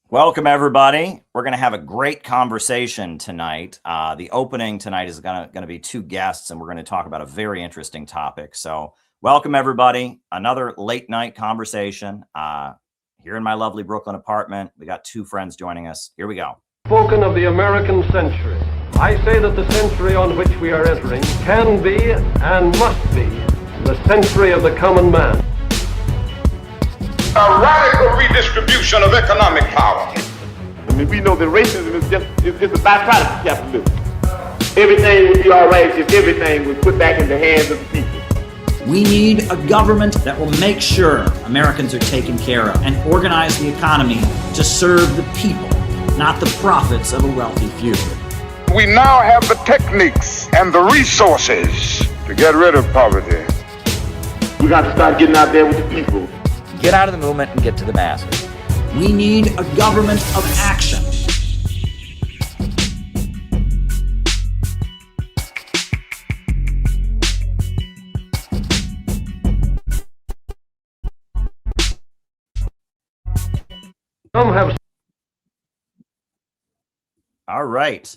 Welcome, everybody. We're going to have a great conversation tonight. The opening tonight is going to be two guests, and we're going to talk about a very interesting topic. So welcome, everybody. Another late night conversation here in my lovely Brooklyn apartment. We got two friends joining us. Here we go. Spoken of the American century. I say that the century on which we are entering can be and must be the century of the common man. A radical redistribution of economic power. I mean, we know that racism is just a byproduct of capitalism. Everything would be all right if everything was put back in the hands of the people. We need a government that will make sure Americans are taken care of and organize the economy to serve the people, not the profits of a wealthy few. We now have the techniques and the resources to get rid of poverty. We got to start getting out there with the people. Get out of the movement and get to the masses. We need a government of action. Some have. All right.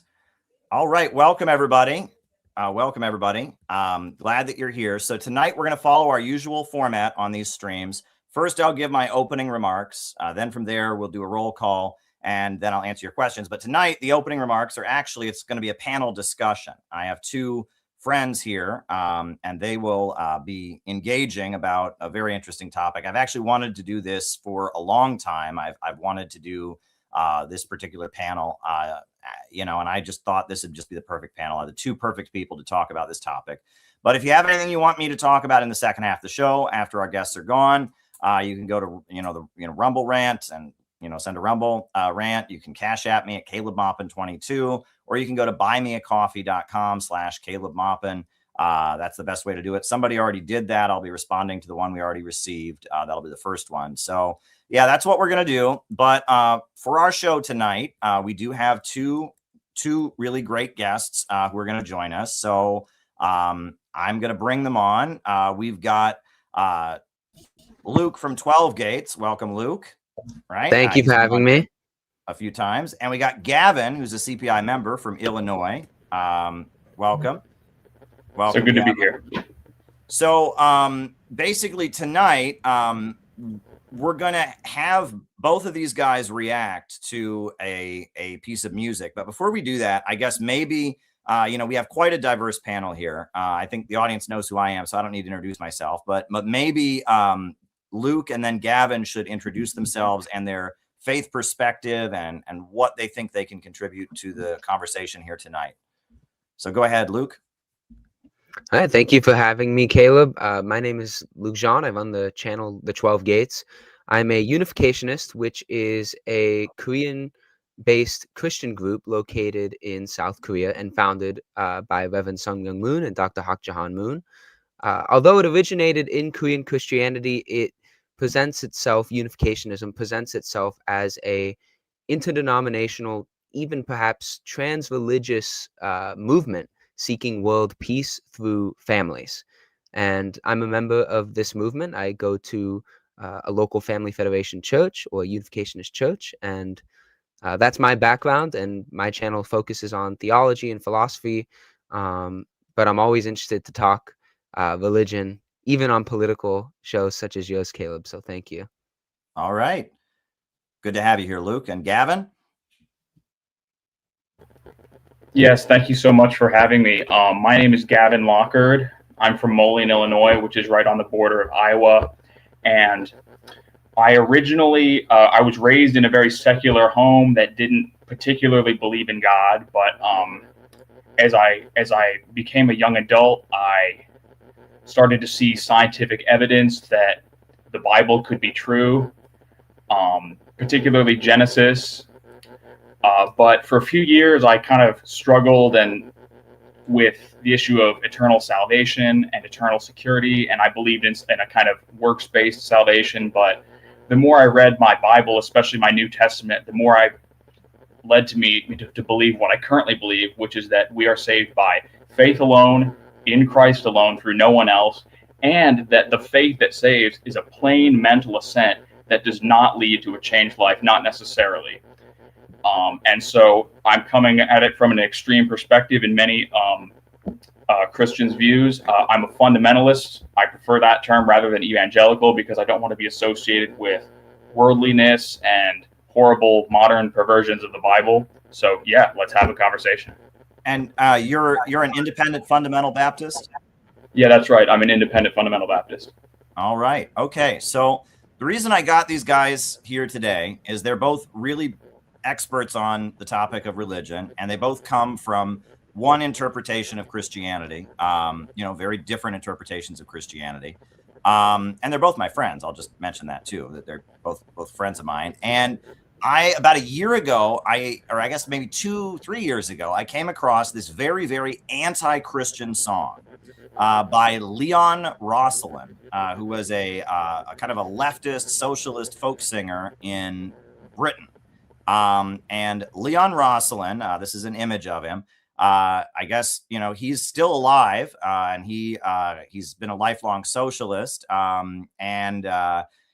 Welcome, everybody. Glad that you're here. So tonight we're going to follow our usual format on these streams. First, I'll give my opening remarks. Then from there, we'll do a roll call, and then I'll answer your questions. But tonight, the opening remarks are actually, it's going to be a panel discussion. I have two friends here, and they will be engaging about a very interesting topic. I've actually wanted to do this for a long time. I've wanted to do this particular panel, and I just thought this would just be the perfect panel. I have the two perfect people to talk about this topic. But if you have anything you want me to talk about in the second half of the show, after our guests are gone, you can go to, the Rumble rant and, send a Rumble rant. You can cash at me at Caleb Maupin 22, or you can go to buymeacoffee.com/Caleb Maupin. That's the best way to do it. Somebody already did that. I'll be responding to the one we already received. That'll be the first one. So yeah, that's what we're going to do. But for our show tonight, we do have two really great guests who are going to join us. So I'm going to bring them on. We've got Luke from 12 Gates. Welcome, Luke. Right. Thank you for having me a few times. And we got Gavin, who's a CPI member from Illinois. Welcome. So good Gavin. to be here. So basically tonight, we're going to have both of these guys react to a piece of music. But before we do that, I guess maybe, we have quite a diverse panel here. I think the audience knows who I am, so I don't need to introduce myself. But maybe Luke and then Gavin should introduce themselves and their faith perspective and what they think they can contribute to the conversation here tonight. So go ahead, Luke. All right, thank you for having me, Caleb. My name is Luke Jean. I run the channel The 12 Gates. I'm a unificationist, which is a Korean-based Christian group located in South Korea and founded by Reverend Sung Myung Moon and Dr. Hak Jahan Moon. Although it originated in Korean Christianity, unificationism presents itself as a interdenominational, even perhaps trans-religious movement seeking world peace through families. And I'm a member of this movement. I go to a local family federation church or a unificationist church, and that's my background, and my channel focuses on theology and philosophy, but I'm always interested to talk religion, even on political shows such as yours, Caleb. So thank you. All right. Good to have you here, Luke. And Gavin? Yes, thank you so much for having me. My name is Gavin Lockard. I'm from Maupin, Illinois, which is right on the border of Iowa. And I originally, I was raised in a very secular home that didn't particularly believe in God. But as I became a young adult, I started to see scientific evidence that the Bible could be true, particularly Genesis. But for a few years, I kind of struggled with the issue of eternal salvation and eternal security, and I believed in a kind of works-based salvation. But the more I read my Bible, especially my New Testament, the more I led me to believe what I currently believe, which is that we are saved by faith alone, in Christ alone, through no one else, and that the faith that saves is a plain mental assent that does not lead to a changed life, not necessarily. And so I'm coming at it from an extreme perspective in many Christians' views. I'm a fundamentalist. I prefer that term rather than evangelical because I don't want to be associated with worldliness and horrible modern perversions of the Bible. So yeah, let's have a conversation. And you're an independent fundamental Baptist? Yeah, that's right. I'm an independent fundamental Baptist. All right. Okay. So the reason I got these guys here today is they're both really experts on the topic of religion, and they both come from one interpretation of Christianity, very different interpretations of Christianity. And they're both my friends. I'll just mention that too, that they're both friends of mine. And about a year ago, or I guess maybe 2-3 years ago, I came across this very, very anti-Christian song by Leon Rosselin, who was a kind of a leftist socialist folk singer in Britain. And Leon Rosselin, this is an image of him. I guess, he's still alive, and he's been a lifelong socialist. And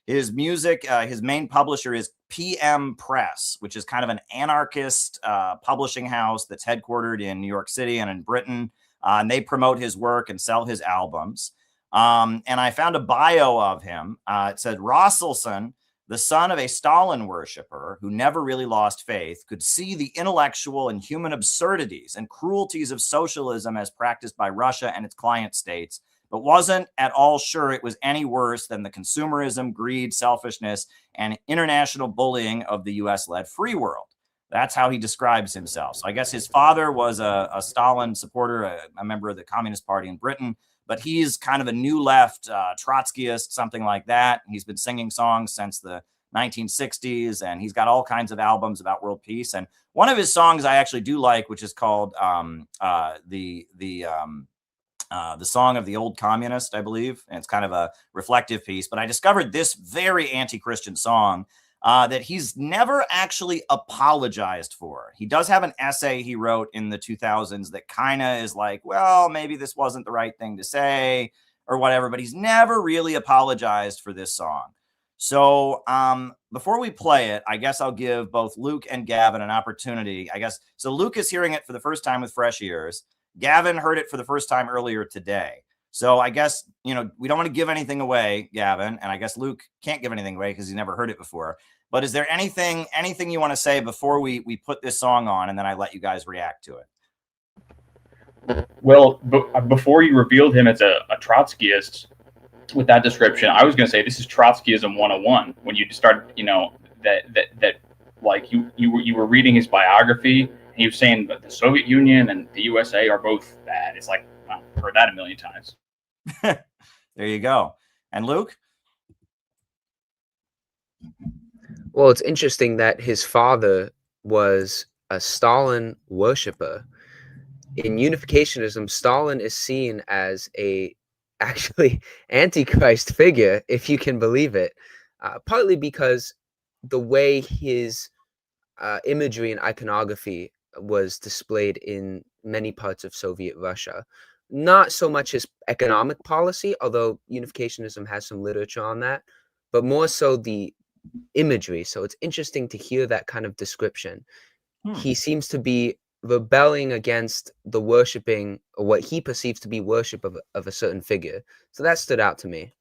his music, his main publisher is PM Press, which is kind of an anarchist publishing house that's headquartered in New York City and in Britain. And they promote his work and sell his albums. And I found a bio of him. It said, Rosselson, the son of a Stalin worshiper who never really lost faith, could see the intellectual and human absurdities and cruelties of socialism as practiced by Russia and its client states, but wasn't at all sure it was any worse than the consumerism, greed, selfishness, and international bullying of the US-led free world. That's how he describes himself. So I guess his father was a Stalin supporter, a member of the Communist Party in Britain, but he's kind of a new left Trotskyist, something like that. He's been singing songs since the 1960s, and he's got all kinds of albums about world peace. And one of his songs I actually do like, which is called the Song of the Old Communist, I believe. And it's kind of a reflective piece. But I discovered this very anti-Christian song that he's never actually apologized for. He does have an essay he wrote in the 2000s that kind of is like, well, maybe this wasn't the right thing to say or whatever, but he's never really apologized for this song. So before we play it, I guess I'll give both Luke and Gavin an opportunity. So Luke is hearing it for the first time with fresh ears. Gavin heard it for the first time earlier today. So I guess, we don't want to give anything away, Gavin, and I guess Luke can't give anything away because he's never heard it before. But is there anything you want to say before we put this song on, and then I let you guys react to it? Well, before you revealed him as a Trotskyist with that description, I was going to say this is Trotskyism 101. When you started, that like you were reading his biography, and he was saying that the Soviet Union and the USA are both bad. It's like, well, I've heard that a million times. There you go. And Luke? Well, it's interesting that his father was a Stalin worshiper. In unificationism, Stalin is seen as a actually antichrist figure, if you can believe it, partly because the way his imagery and iconography was displayed in many parts of Soviet Russia. Not so much his economic policy, although unificationism has some literature on that, but more so the imagery. So it's interesting to hear that kind of description. He seems to be rebelling against the worshiping, or what he perceives to be worship of a certain figure. So that stood out to me.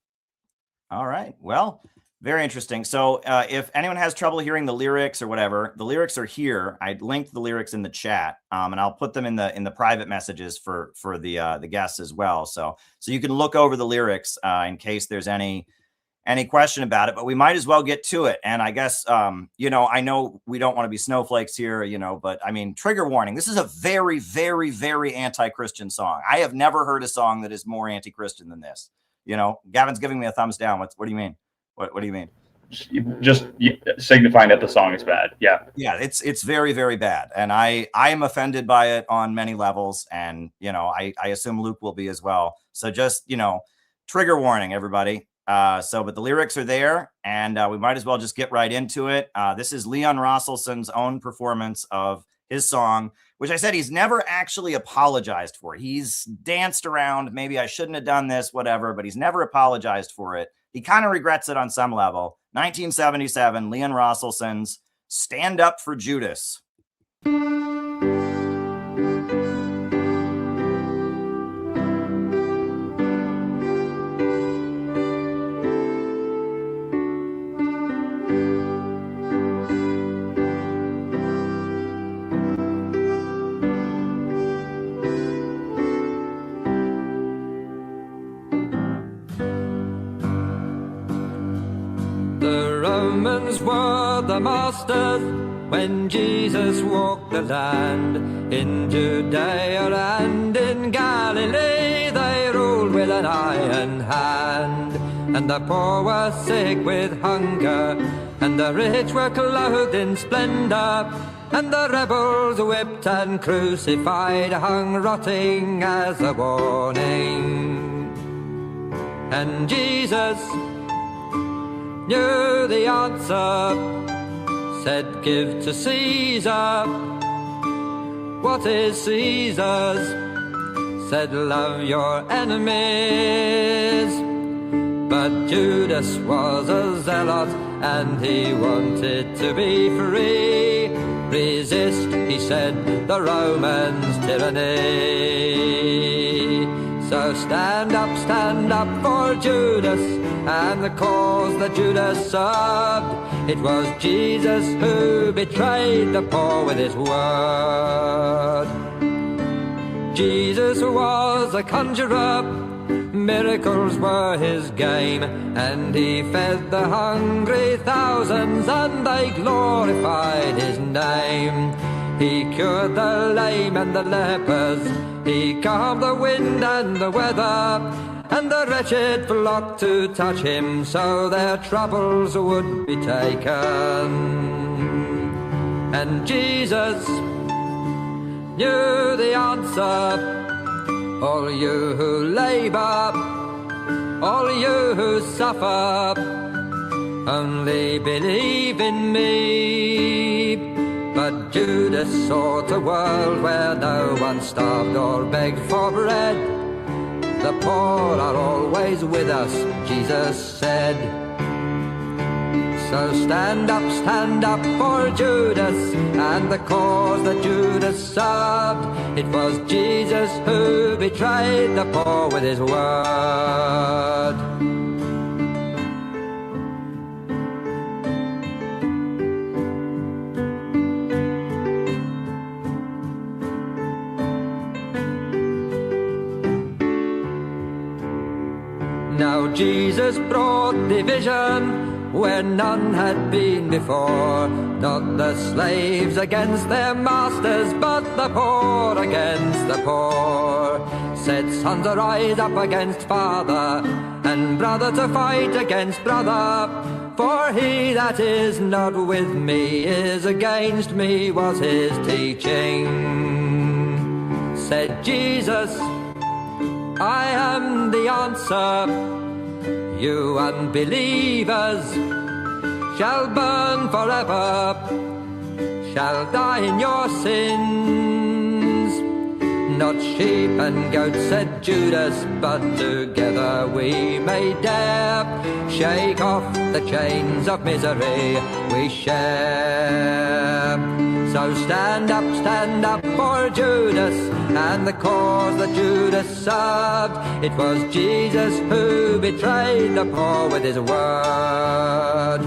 All right. Well, very interesting. So if anyone has trouble hearing the lyrics or whatever, the lyrics are here. I linked the lyrics in the chat, and I'll put them in the private messages for the guests as well. So you can look over the lyrics in case there's any question about it, but we might as well get to it. And I guess, I know we don't want to be snowflakes here, but I mean, trigger warning. This is a very, very, very anti-Christian song. I have never heard a song that is more anti-Christian than this. Gavin's giving me a thumbs down. What do you mean? What do you mean? Just signifying that the song is bad. Yeah. Yeah, it's very, very bad. And I am offended by it on many levels. And, I assume Luke will be as well. So just, trigger warning, everybody. But the lyrics are there, and we might as well just get right into it. This is Leon Rosselson's own performance of his song, which I said he's never actually apologized for. He's danced around, maybe I shouldn't have done this, whatever, but he's never apologized for it. he kind of regrets it on some level. 1977, Leon Rosselson's Stand Up for Judas. The Romans were the masters when Jesus walked the land. In Judea and in Galilee they ruled with an iron hand. And the poor were sick with hunger, and the rich were clothed in splendor. And the rebels whipped and crucified hung rotting as a warning. And Jesus knew the answer, said, give to Caesar what is Caesar's, said, love your enemies. But Judas was a zealot and he wanted to be free. Resist, he said, the Romans' tyranny. So stand up for Judas and the cause that Judas served. It was Jesus who betrayed the poor with his word. Jesus was a conjurer, miracles were his game, and he fed the hungry thousands and they glorified his name. He cured the lame and the lepers, he calmed the wind and the weather, and the wretched flocked to touch him so their troubles would be taken. And Jesus knew the answer. All you who labor, all you who suffer, only believe in me. But Judas sought a world where no one starved or begged for bread. The poor are always with us, Jesus said. So stand up for Judas and the cause that Judas served. It was Jesus who betrayed the poor with his word. Now Jesus brought division where none had been before. Not the slaves against their masters, but the poor against the poor. Said son to rise up against father, and brother to fight against brother. For he that is not with me is against me, was his teaching. Said Jesus, I am the answer. You unbelievers shall burn forever, shall die in your sins. Not sheep and goats, said Judas, but together we may dare shake off the chains of misery we share. So stand up for Judas and the cause that Judas served. It was Jesus who betrayed the poor with his word.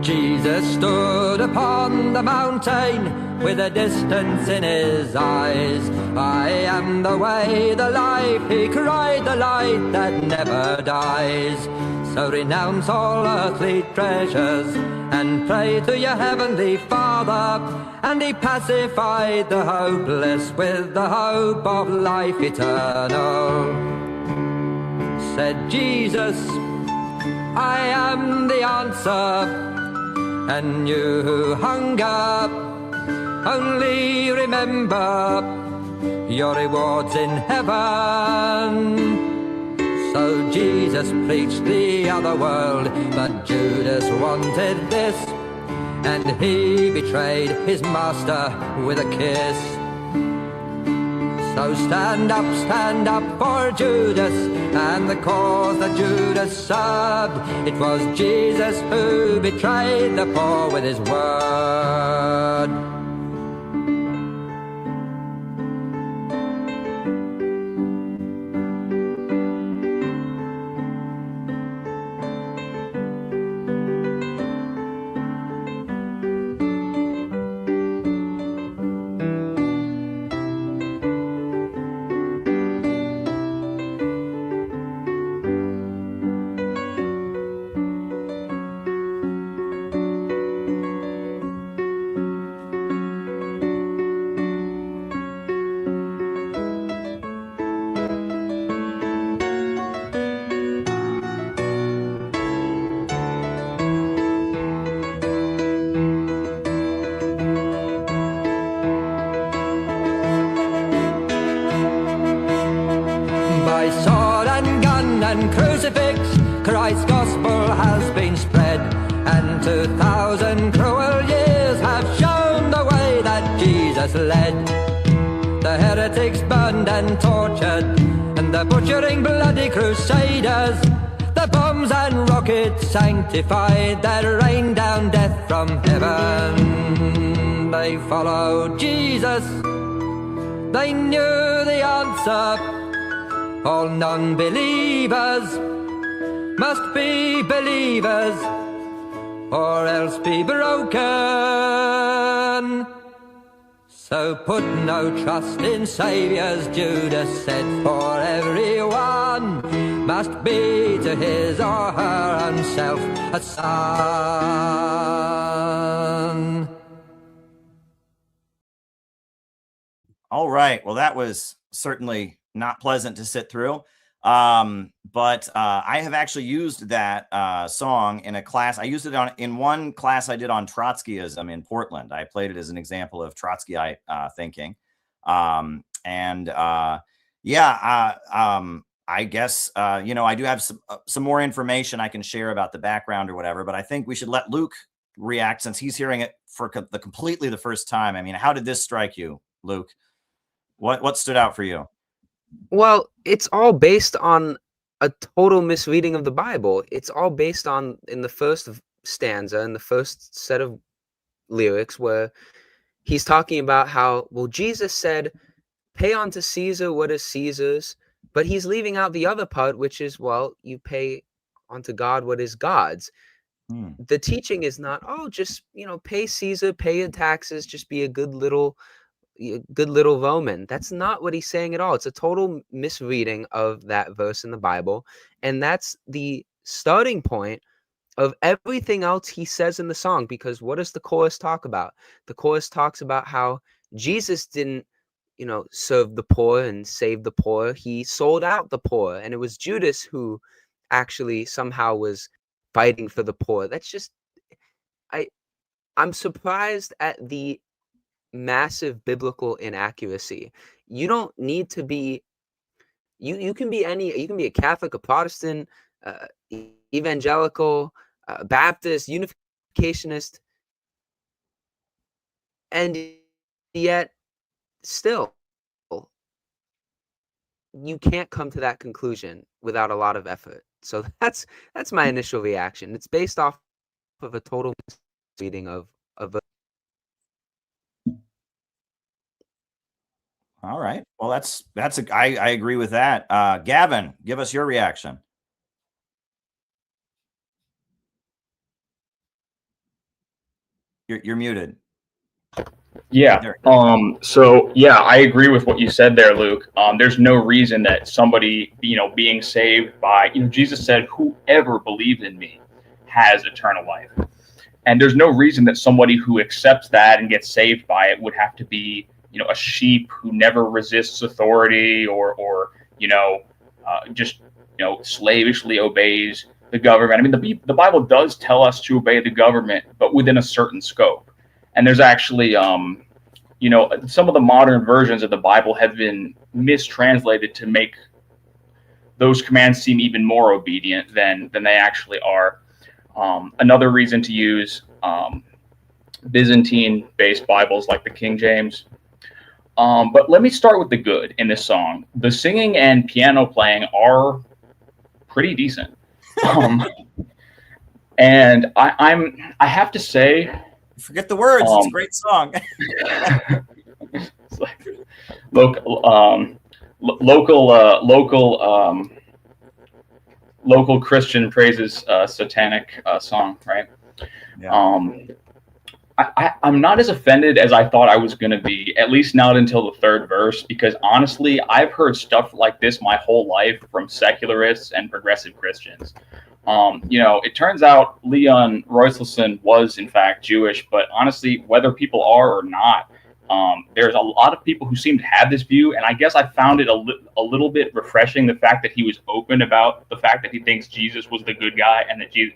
Jesus stood upon the mountain with a distance in his eyes. I am the way, the life, he cried, the light that never dies. So renounce all earthly treasures and pray to your heavenly Father. And he pacified the hopeless with the hope of life eternal. Said Jesus, I am the answer. And you who hunger, only remember your rewards in heaven. So Jesus preached the other world, but Judas wanted this, and he betrayed his master with a kiss. So stand up for Judas and the cause that Judas served. It was Jesus who betrayed the poor with his word. By sword and gun and crucifix, Christ's gospel has been spread, and 2,000 cruel years have shown the way that Jesus led. The heretics burned and tortured, and the butchering bloody crusaders, the bombs and rockets sanctified that rained down death from heaven. They followed Jesus, they knew the answer. All non-believers must be believers, or else be broken. So put no trust in saviors, Judas said, for everyone must be to his or her own self a son. All right. Well, that was certainly not pleasant to sit through. But I have actually used that song in a class. I used it in one class I did on Trotskyism in Portland. I played it as an example of Trotskyite thinking. I guess, I do have some more information I can share about the background or whatever, but I think we should let Luke react since he's hearing it for completely the first time. I mean, how did this strike you, Luke? What stood out for you? Well, it's all based on a total misreading of the Bible. It's all based on, in the first stanza, in the first set of lyrics, where he's talking about how, well, Jesus said, pay unto Caesar what is Caesar's, but he's leaving out the other part, which is, well, you pay unto God what is God's. The teaching is not, just, pay Caesar, pay your taxes, just be a good little Roman. That's not what he's saying at all. It's a total misreading of that verse in the Bible. And that's the starting point of everything else he says in the song, because what does the chorus talk about? The chorus talks about how Jesus didn't, serve the poor and save the poor. He sold out the poor. And it was Judas who actually somehow was fighting for the poor. That's just, I'm surprised at the massive biblical inaccuracy. You don't need to be, you can be a Catholic, a Protestant, evangelical, Baptist, unificationist, and yet still you can't come to that conclusion without a lot of effort. So that's my initial reaction. It's based off of a total misreading of a. All right. Well, I agree with that. Gavin, give us your reaction. You're muted. Yeah. I agree with what you said there, Luke. There's no reason that somebody, being saved by, Jesus said, whoever believes in me has eternal life. And there's no reason that somebody who accepts that and gets saved by it would have to be, a sheep who never resists authority or slavishly obeys the government. I mean, the Bible does tell us to obey the government, but within a certain scope. And there's actually, some of the modern versions of the Bible have been mistranslated to make those commands seem even more obedient than they actually are. Another reason to use Byzantine-based Bibles like the King James. But let me start with the good in this song. The singing and piano playing are pretty decent. And I have to say, forget the words. It's a great song. It's like local Christian praises satanic song, right? Yeah. I'm not as offended as I thought I was going to be, at least not until the third verse, because honestly, I've heard stuff like this my whole life from secularists and progressive Christians. It turns out Leon Royselson was in fact Jewish, but honestly, whether people are or not, there's a lot of people who seem to have this view, and I guess I found it a little bit refreshing, the fact that he was open about the fact that he thinks Jesus was the good guy and that he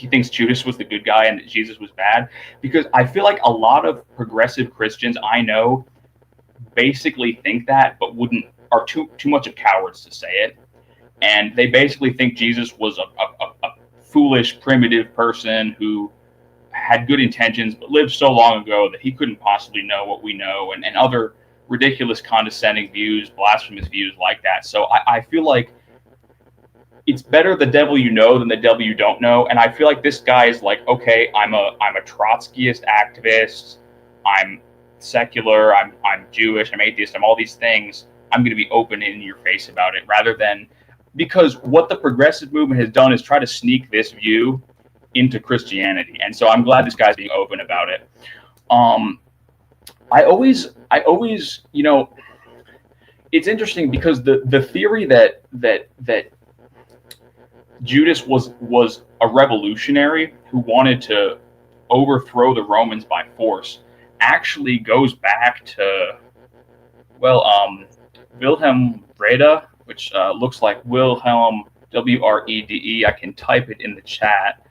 thinks Judas was the good guy and that Jesus was bad, because I feel like a lot of progressive Christians I know basically think that, but are too much of cowards to say it. And they basically think Jesus was a foolish, primitive person who had good intentions, but lived so long ago that he couldn't possibly know what we know, and other ridiculous, condescending views, blasphemous views like that. So I feel like it's better the devil you know than the devil you don't know. And I feel like this guy is like, okay, I'm a Trotskyist activist, I'm secular, I'm Jewish, I'm atheist, I'm all these things. I'm going to be open in your face about it, rather than, because what the progressive movement has done is try to sneak this view into Christianity. And so I'm glad this guy's being open about it. I always, it's interesting because the theory that Judas was a revolutionary who wanted to overthrow the Romans by force actually goes back to, Wilhelm Wrede, which looks like Wilhelm, Wrede. I can type it in the chat.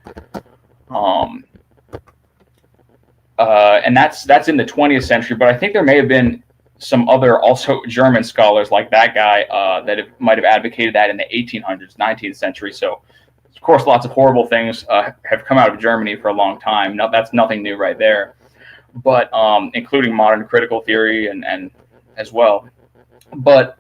And that's in the 20th century, but I think there may have been some other also German scholars like that guy that might have advocated that in the 1800s, 19th century. So, of course, lots of horrible things have come out of Germany for a long time. No, that's nothing new right there, but including modern critical theory and as well. But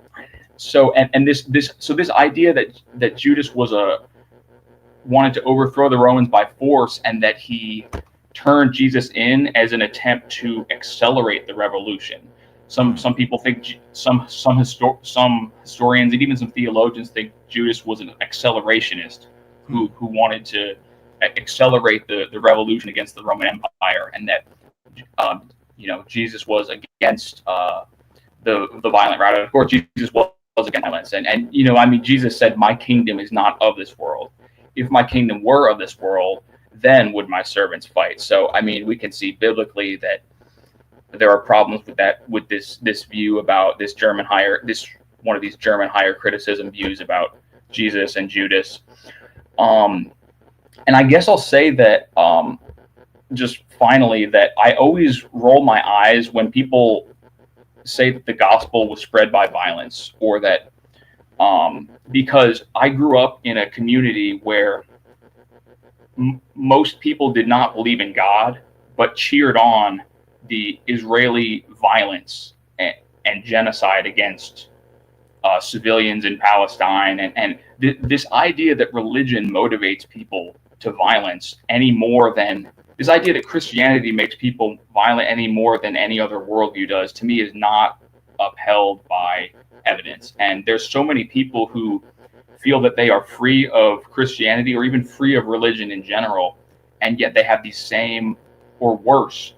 so this idea that Judas wanted to overthrow the Romans by force, and that he turned Jesus in as an attempt to accelerate the revolution. Some people think, some historians and even some theologians think Judas was an accelerationist who wanted to accelerate the revolution against the Roman Empire, and that Jesus was against the violent route. Of course, Jesus was against violence, and Jesus said, "My kingdom is not of this world. If my kingdom were of this world, then would my servants fight." So, we can see biblically that there are problems with this view about this one of these German higher criticism views about Jesus and Judas. And I guess I'll say that just finally that I always roll my eyes when people say that the gospel was spread by violence, or that because I grew up in a community where most people did not believe in God, but cheered on the Israeli violence and genocide against civilians in Palestine, and this idea that religion motivates people to violence any more than this idea that Christianity makes people violent any more than any other worldview does, to me, is not upheld by evidence. And there's so many people who feel that they are free of Christianity or even free of religion in general, and yet they have these same or worse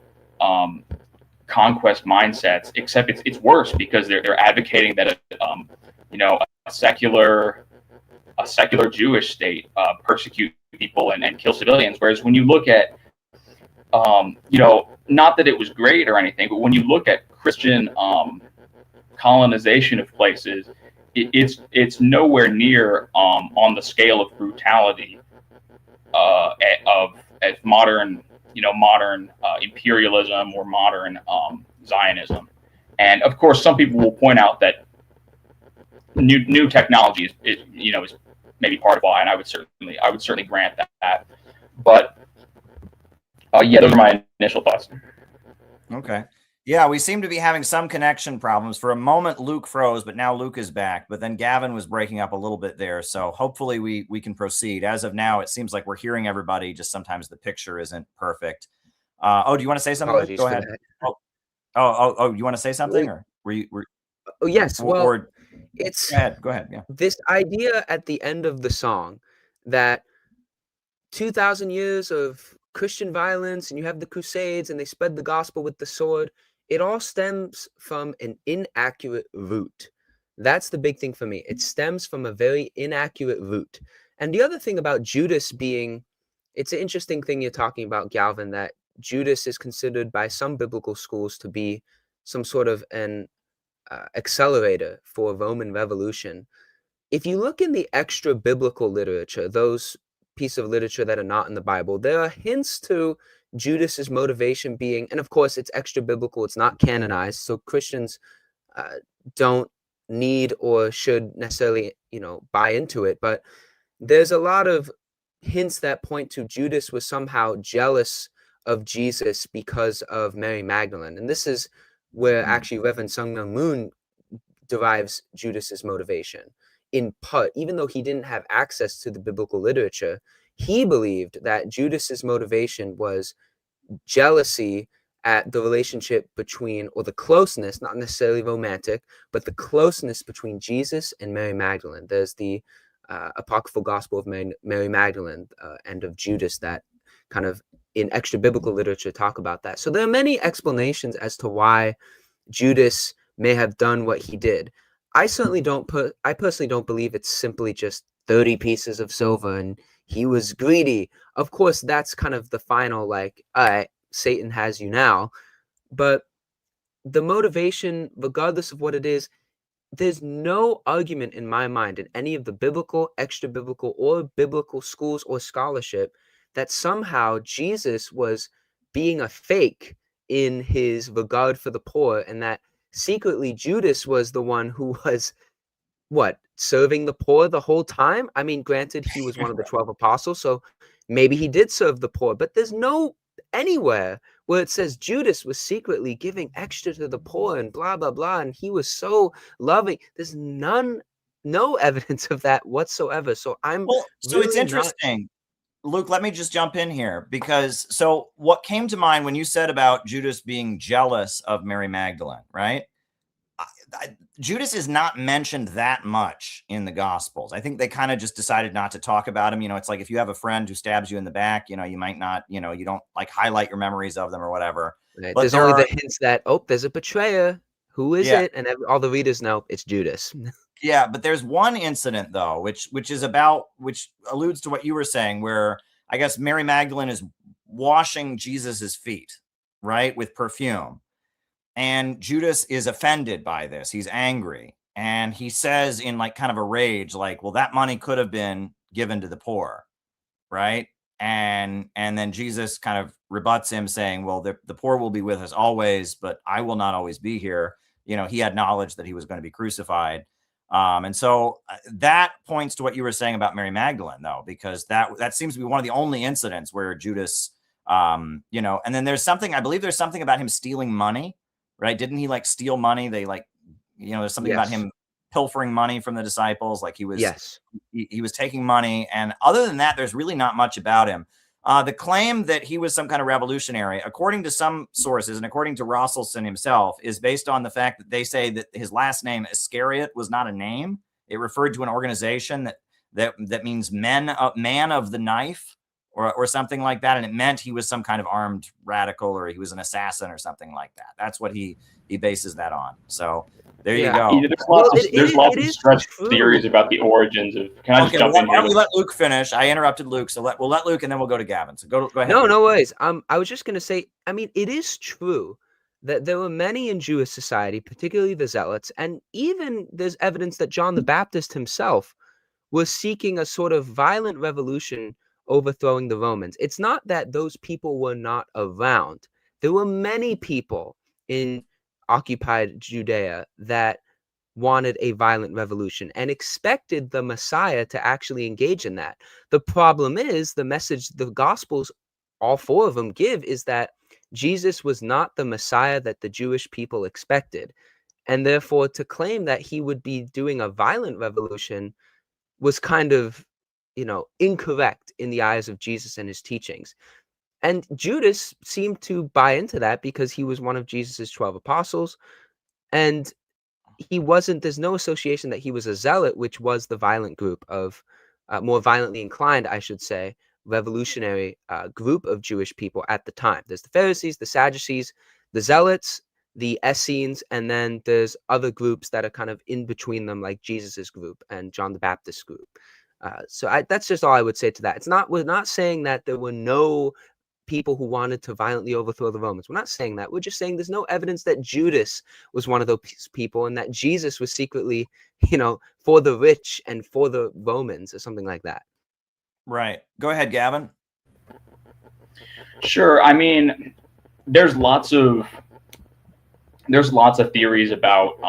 conquest mindsets, except it's worse because they're advocating that a secular Jewish state persecute people and kill civilians. Whereas when you look at not that it was great or anything, but when you look at Christian colonization of places, it's nowhere near on the scale of brutality of modern imperialism or modern Zionism. And of course, some people will point out that new technology is maybe part of why, and I would certainly grant that. But yeah, those are my initial thoughts. Okay. Yeah, we seem to be having some connection problems. For a moment, Luke froze, but now Luke is back. But then Gavin was breaking up a little bit there. So hopefully we can proceed. As of now, it seems like we're hearing everybody. Just sometimes the picture isn't perfect. Do you want to say something, Luke? Apologies Go for ahead. that. Oh, you want to say something, or were you? Oh, yes. Well, Or it's go ahead. Yeah. this idea at the end of the song that 2,000 years of Christian violence, and you have the Crusades, and they spread the gospel with the sword. It all stems from an inaccurate root. That's the big thing for me. It stems from a very inaccurate root. And the other thing about Judas being, it's an interesting thing you're talking about, Galvin, that Judas is considered by some biblical schools to be some sort of an accelerator for Roman revolution. If you look in the extra biblical literature, those pieces of literature that are not in the Bible, there are hints to Judas's motivation being, and of course it's extra biblical, it's not canonized, so Christians don't need or should necessarily, buy into it. But there's a lot of hints that point to Judas was somehow jealous of Jesus because of Mary Magdalene, and this is where actually Reverend Sung Myung Moon derives Judas's motivation. In part, even though he didn't have access to the biblical literature, he believed that Judas's motivation was jealousy at the relationship between, or the closeness, not necessarily romantic, but the closeness between Jesus and Mary Magdalene. There's the apocryphal gospel of Mary Magdalene and of Judas that kind of in extra biblical literature talk about that. So there are many explanations as to why Judas may have done what he did. I personally don't believe it's simply just 30 pieces of silver and he was greedy. Of course, that's kind of the final, like, all right, Satan has you now. But the motivation, regardless of what it is, there's no argument in my mind in any of the biblical, extra biblical, or biblical schools or scholarship that somehow Jesus was being a fake in his regard for the poor, and that secretly Judas was the one who was serving the poor the whole time. I mean, granted, he was one of the 12 apostles, so maybe he did serve the poor, but there's no anywhere where it says Judas was secretly giving extra to the poor and blah blah blah, and he was so loving. There's no evidence of that whatsoever. So so it's interesting. Luke, let me just jump in here, because so what came to mind when you said about Judas being jealous of Mary Magdalene, right? Judas is not mentioned that much in the Gospels. I think they kind of just decided not to talk about him. It's like if you have a friend who stabs you in the back, you might not, you don't like highlight your memories of them or whatever. Right. But there's only the hints that, there's a betrayer. Who is it? And all the readers know it's Judas. Yeah, but there's one incident though, which alludes to what you were saying, where I guess Mary Magdalene is washing Jesus's feet, right, with perfume. And Judas is offended by this. He's angry. And he says in like kind of a rage, like, well, that money could have been given to the poor. Right. And then Jesus kind of rebuts him saying, well, the poor will be with us always, but I will not always be here. He had knowledge that he was going to be crucified. And so that points to what you were saying about Mary Magdalene, though, because that seems to be one of the only incidents where Judas, and then I believe there's something about him stealing money. Right? Didn't he like steal money? They like, there's something about him pilfering money from the disciples. Like he was, he was taking money. And other than that, there's really not much about him. The claim that he was some kind of revolutionary, according to some sources and according to Rosselson himself, is based on the fact that they say that his last name Iscariot was not a name. It referred to an organization that means man of the knife. Or something like that, and it meant he was some kind of armed radical, or he was an assassin, or something like that. That's what he bases that on. So there you go. There's lots of stretched theories about the origins of. Can I just jump in here? Why don't we let Luke finish? I interrupted Luke, so we'll let Luke, and then we'll go to Gavin. So go ahead. No worries. I was just going to say, I mean, it is true that there were many in Jewish society, particularly the Zealots, and even there's evidence that John the Baptist himself was seeking a sort of violent revolution overthrowing the Romans. It's not that those people were not around. There were many people in occupied Judea that wanted a violent revolution and expected the Messiah to actually engage in that. The problem is the message the Gospels, all four of them give, is that Jesus was not the Messiah that the Jewish people expected. And therefore, to claim that he would be doing a violent revolution was kind of, incorrect in the eyes of Jesus and his teachings. And Judas seemed to buy into that because he was one of Jesus's 12 apostles. And there's no association that he was a zealot, which was the violent group of, more violently inclined, I should say, revolutionary group of Jewish people at the time. There's the Pharisees, the Sadducees, the Zealots, the Essenes, and then there's other groups that are kind of in between them, like Jesus's group and John the Baptist's group. That's just all I would say to that. We're not saying that there were no people who wanted to violently overthrow the Romans. We're not saying that. We're just saying there's no evidence that Judas was one of those people and that Jesus was secretly, for the rich and for the Romans or something like that. Right. Go ahead, Gavin. Sure. I mean, there's lots of theories about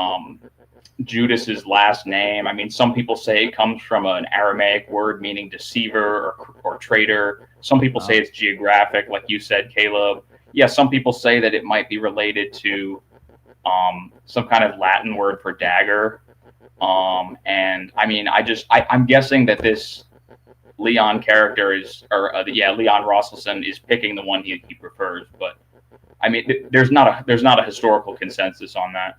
Judas's last name. I mean, some people say it comes from an Aramaic word meaning deceiver or traitor. Some people say it's geographic, like you said, Caleb. Yeah, some people say that it might be related to some kind of Latin word for dagger. And I mean, I'm guessing that this Leon character Leon Rosselson is picking the one he prefers. But I mean, there's not a historical consensus on that.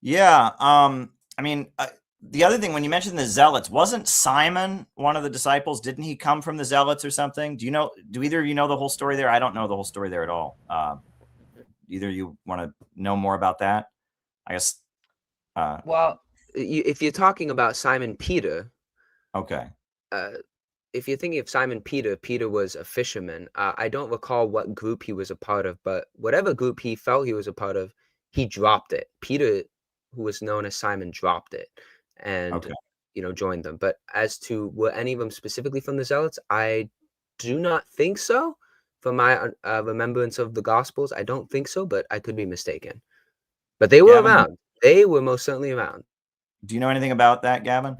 Yeah. I mean, the other thing, when you mentioned the Zealots, wasn't Simon one of the disciples? Didn't he come from the Zealots or something? Do either of you know the whole story there? I don't know the whole story there at all. Either of you want to know more about that? I guess. Well, if you're talking about Simon Peter. Okay. If you're thinking of Simon Peter, Peter was a fisherman. I don't recall what group he was a part of, but whatever group he felt he was a part of, he dropped it. Peter, who was known as Simon, dropped it and, joined them. But as to were any of them specifically from the Zealots, I do not think so. From my remembrance of the Gospels, I don't think so, but I could be mistaken. But they were around. They were most certainly around. Do you know anything about that, Gavin?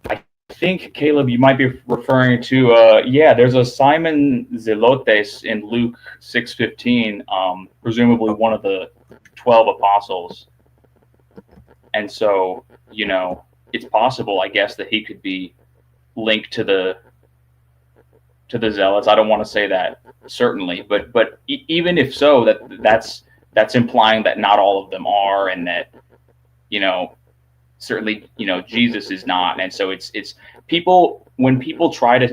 I think, Caleb, you might be referring to, there's a Simon Zelotes in Luke 6:15, presumably one of the 12 apostles. And so, it's possible, I guess, that he could be linked to the Zealots. I don't want to say that certainly, but even if so, that's implying that not all of them are, and that, certainly, Jesus is not. And so it's people, when people try to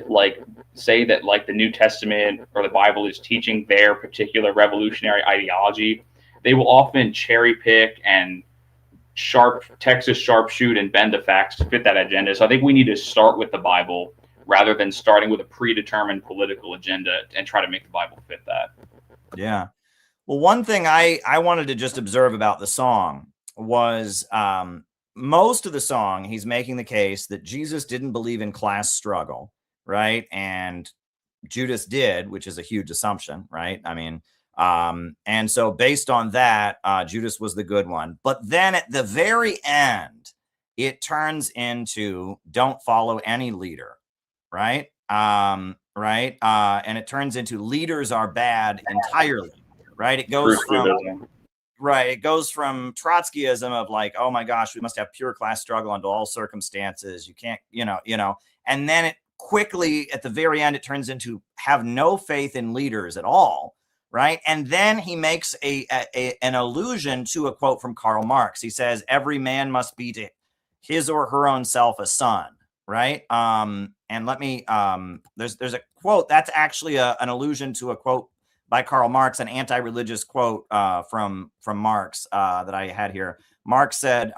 say that the New Testament or the Bible is teaching their particular revolutionary ideology, they will often cherry pick and Texas sharpshoot and bend the facts to fit that agenda. So I think we need to start with the Bible rather than starting with a predetermined political agenda and try to make the Bible fit that. Yeah. Well, one thing I wanted to just observe about the song was most of the song, he's making the case that Jesus didn't believe in class struggle, right? And Judas did, which is a huge assumption, right? I mean, and so based on that, Judas was the good one. But then at the very end, it turns into don't follow any leader, right? And it turns into leaders are bad entirely, right? It goes from Trotskyism of oh my gosh, we must have pure class struggle under all circumstances. You can't, and then it quickly at the very end, it turns into have no faith in leaders at all. Right. And then he makes an allusion to a quote from Karl Marx. He says, every man must be to his or her own self a son. Right. And let me there's a quote that's actually an allusion to a quote by Karl Marx, an anti-religious quote from Marx that I had here. Marx said,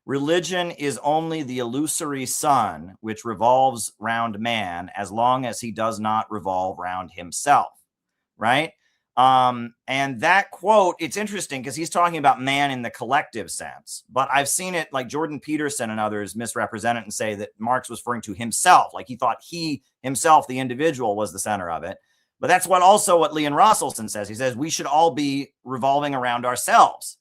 religion is only the illusory sun which revolves round man as long as he does not revolve round himself. Right. And that quote, it's interesting because he's talking about man in the collective sense, but I've seen it like Jordan Peterson and others misrepresent it and say that Marx was referring to himself. Like he thought he himself, the individual, was the center of it. But that's what Leon Rosselson says. He says we should all be revolving around ourselves.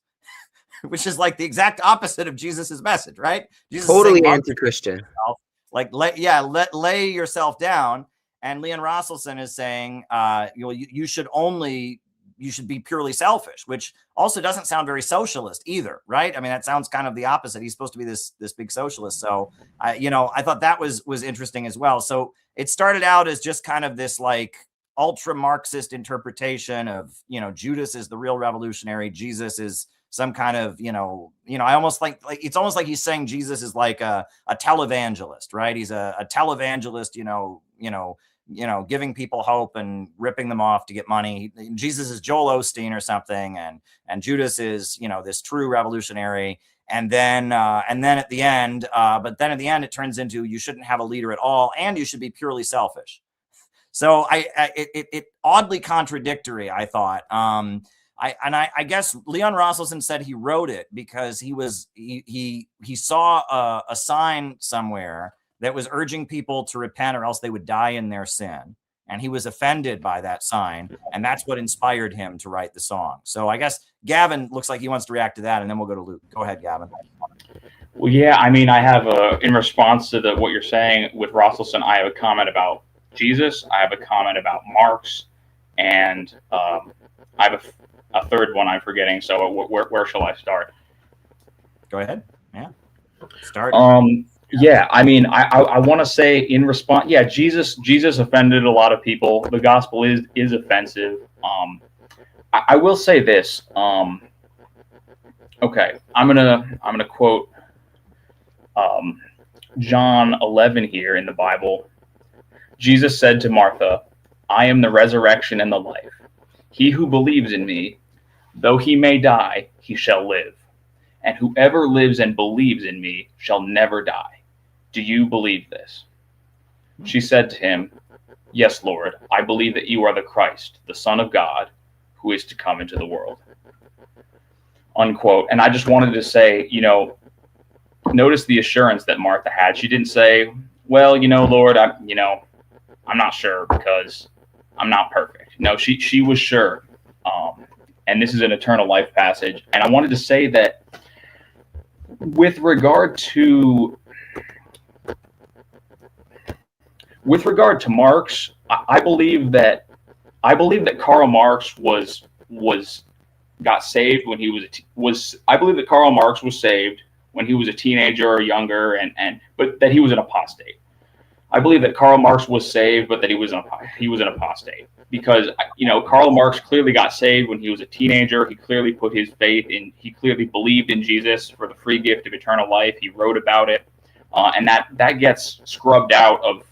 which is like the exact opposite of Jesus's message, right? Jesus is Totally saying, anti-Christian. like lay yourself down. And Leon Rosselson is saying, you should be purely selfish, which also doesn't sound very socialist either, right? I mean, that sounds kind of the opposite. He's supposed to be this big socialist. So, I thought that was interesting as well. So it started out as just kind of this like ultra Marxist interpretation of, Judas is the real revolutionary. Jesus is some kind of, I almost like it's almost like he's saying Jesus is like a televangelist, right? He's a televangelist, giving people hope and ripping them off to get money. Jesus is Joel Osteen or something, and Judas is, this true revolutionary. And then at the end, it turns into you shouldn't have a leader at all, and you should be purely selfish. So it oddly contradictory, I thought. I guess Leon Rosselson said he wrote it because he saw a sign somewhere that was urging people to repent or else they would die in their sin. And he was offended by that sign. And that's what inspired him to write the song. So I guess Gavin looks like he wants to react to that. And then we'll go to Luke. Go ahead, Gavin. Well, yeah, I mean, I have in response to what you're saying with Rosselson, I have a comment about Jesus. I have a comment about Marx. And I have a third one I'm forgetting. So where shall I start? Go ahead. Yeah. Start. Yeah, I mean, I want to say in response, yeah, Jesus offended a lot of people. The gospel is offensive. I will say this. Okay, I'm gonna quote John 11 here in the Bible. Jesus said to Martha, "I am the resurrection and the life. He who believes in me, though he may die, he shall live. And whoever lives and believes in me shall never die. Do you believe this?" She said to him, "Yes, Lord, I believe that you are the Christ, the Son of God, who is to come into the world." Unquote. And I just wanted to say, notice the assurance that Martha had. She didn't say, "Well, Lord, I'm not sure because I'm not perfect." No, she was sure. And this is an eternal life passage. And I wanted to say that with regard to Marx, I believe that Karl Marx got saved when he I believe that Karl Marx was saved when he was a teenager or younger, but that he was an apostate. I believe that Karl Marx was saved, but that he was an apostate because Karl Marx clearly got saved when he was a teenager. He clearly put his faith in. He clearly believed in Jesus for the free gift of eternal life. He wrote about it, and that gets scrubbed out of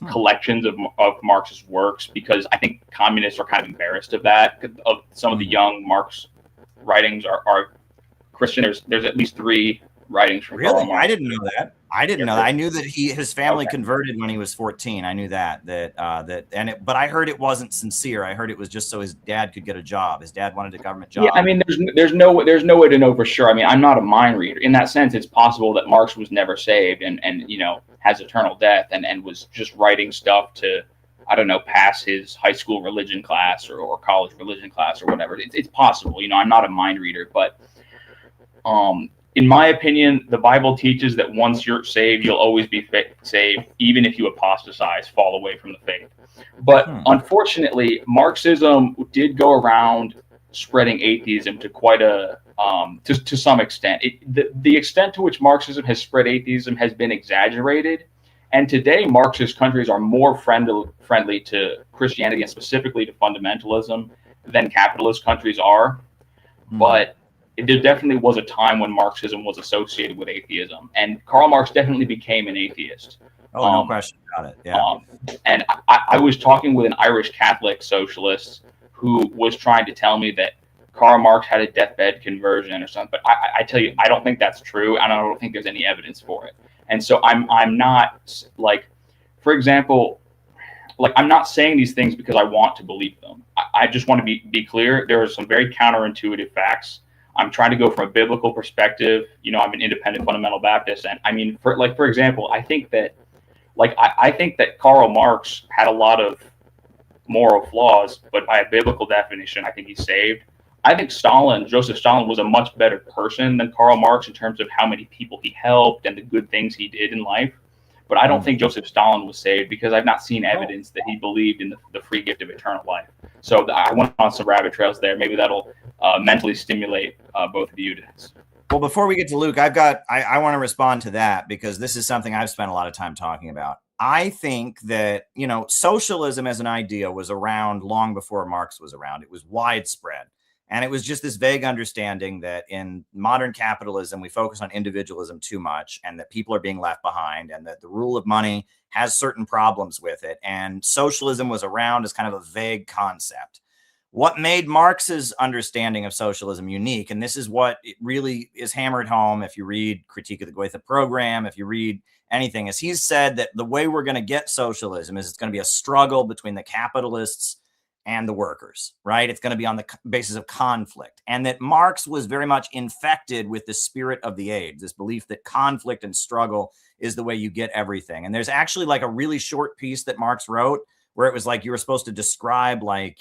collections of Marx's works because I think communists are kind of embarrassed of that. Of some of the young Marx writings are Christian. There's at least 3 writings from Karl Marx. I didn't know that. I knew that his family converted when he was 14. I knew that but I heard it wasn't sincere. I heard it was just so his dad could get a job. His dad wanted a government job. Yeah, I mean, there's no way to know for sure. I mean, I'm not a mind reader. In that sense, it's possible that Marx was never saved and has eternal death and was just writing stuff to, I don't know, pass his high school religion class or college religion class or whatever. It's possible. I'm not a mind reader, but in my opinion, the Bible teaches that once you're saved, you'll always be saved, even if you apostatize, fall away from the faith. But unfortunately, Marxism did go around spreading atheism to quite to some extent. The extent to which Marxism has spread atheism has been exaggerated. And today, Marxist countries are more friendly to Christianity and specifically to fundamentalism than capitalist countries are. But there definitely was a time when Marxism was associated with atheism, and Karl Marx definitely became an atheist. Oh, no question about it. Yeah. And I was talking with an Irish Catholic socialist who was trying to tell me that Karl Marx had a deathbed conversion or something. But I tell you, I don't think that's true, and I don't think there's any evidence for it. And so I'm not like, for example, like I'm not saying these things because I want to believe them. I just want to be clear. There are some very counterintuitive facts. I'm trying to go from a biblical perspective. I'm an independent fundamental Baptist. And I mean, for example, I think that Karl Marx had a lot of moral flaws, but by a biblical definition, I think he's saved. I think Joseph Stalin, was a much better person than Karl Marx in terms of how many people he helped and the good things he did in life. But I don't think Joseph Stalin was saved, because I've not seen evidence that he believed in the free gift of eternal life. So I went on some rabbit trails there. Maybe that'll mentally stimulate both of you. Well, before we get to Luke, I want to respond to that, because this is something I've spent a lot of time talking about. I think that, socialism as an idea was around long before Marx was around. It was widespread. And it was just this vague understanding that in modern capitalism, we focus on individualism too much, and that people are being left behind, and that the rule of money has certain problems with it. And socialism was around as kind of a vague concept. What made Marx's understanding of socialism unique, and this is what it really is hammered home if you read Critique of the Goethe Program, if you read anything, is he's said that the way we're going to get socialism is it's going to be a struggle between the capitalists and the workers, right? It's going to be on the basis of conflict. And that Marx was very much infected with the spirit of the age, this belief that conflict and struggle is the way you get everything. And there's actually like a really short piece that Marx wrote where it was like you were supposed to describe, like,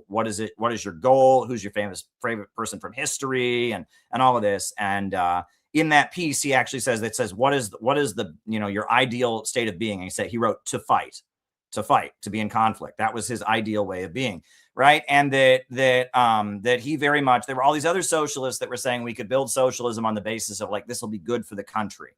what is it? What is your goal? Who's your favorite person from history, and all of this. And in that piece, he actually says, what is the your ideal state of being? And he wrote, to fight, to be in conflict. That was his ideal way of being, right? And that he very much, there were all these other socialists that were saying we could build socialism on the basis of like, this will be good for the country.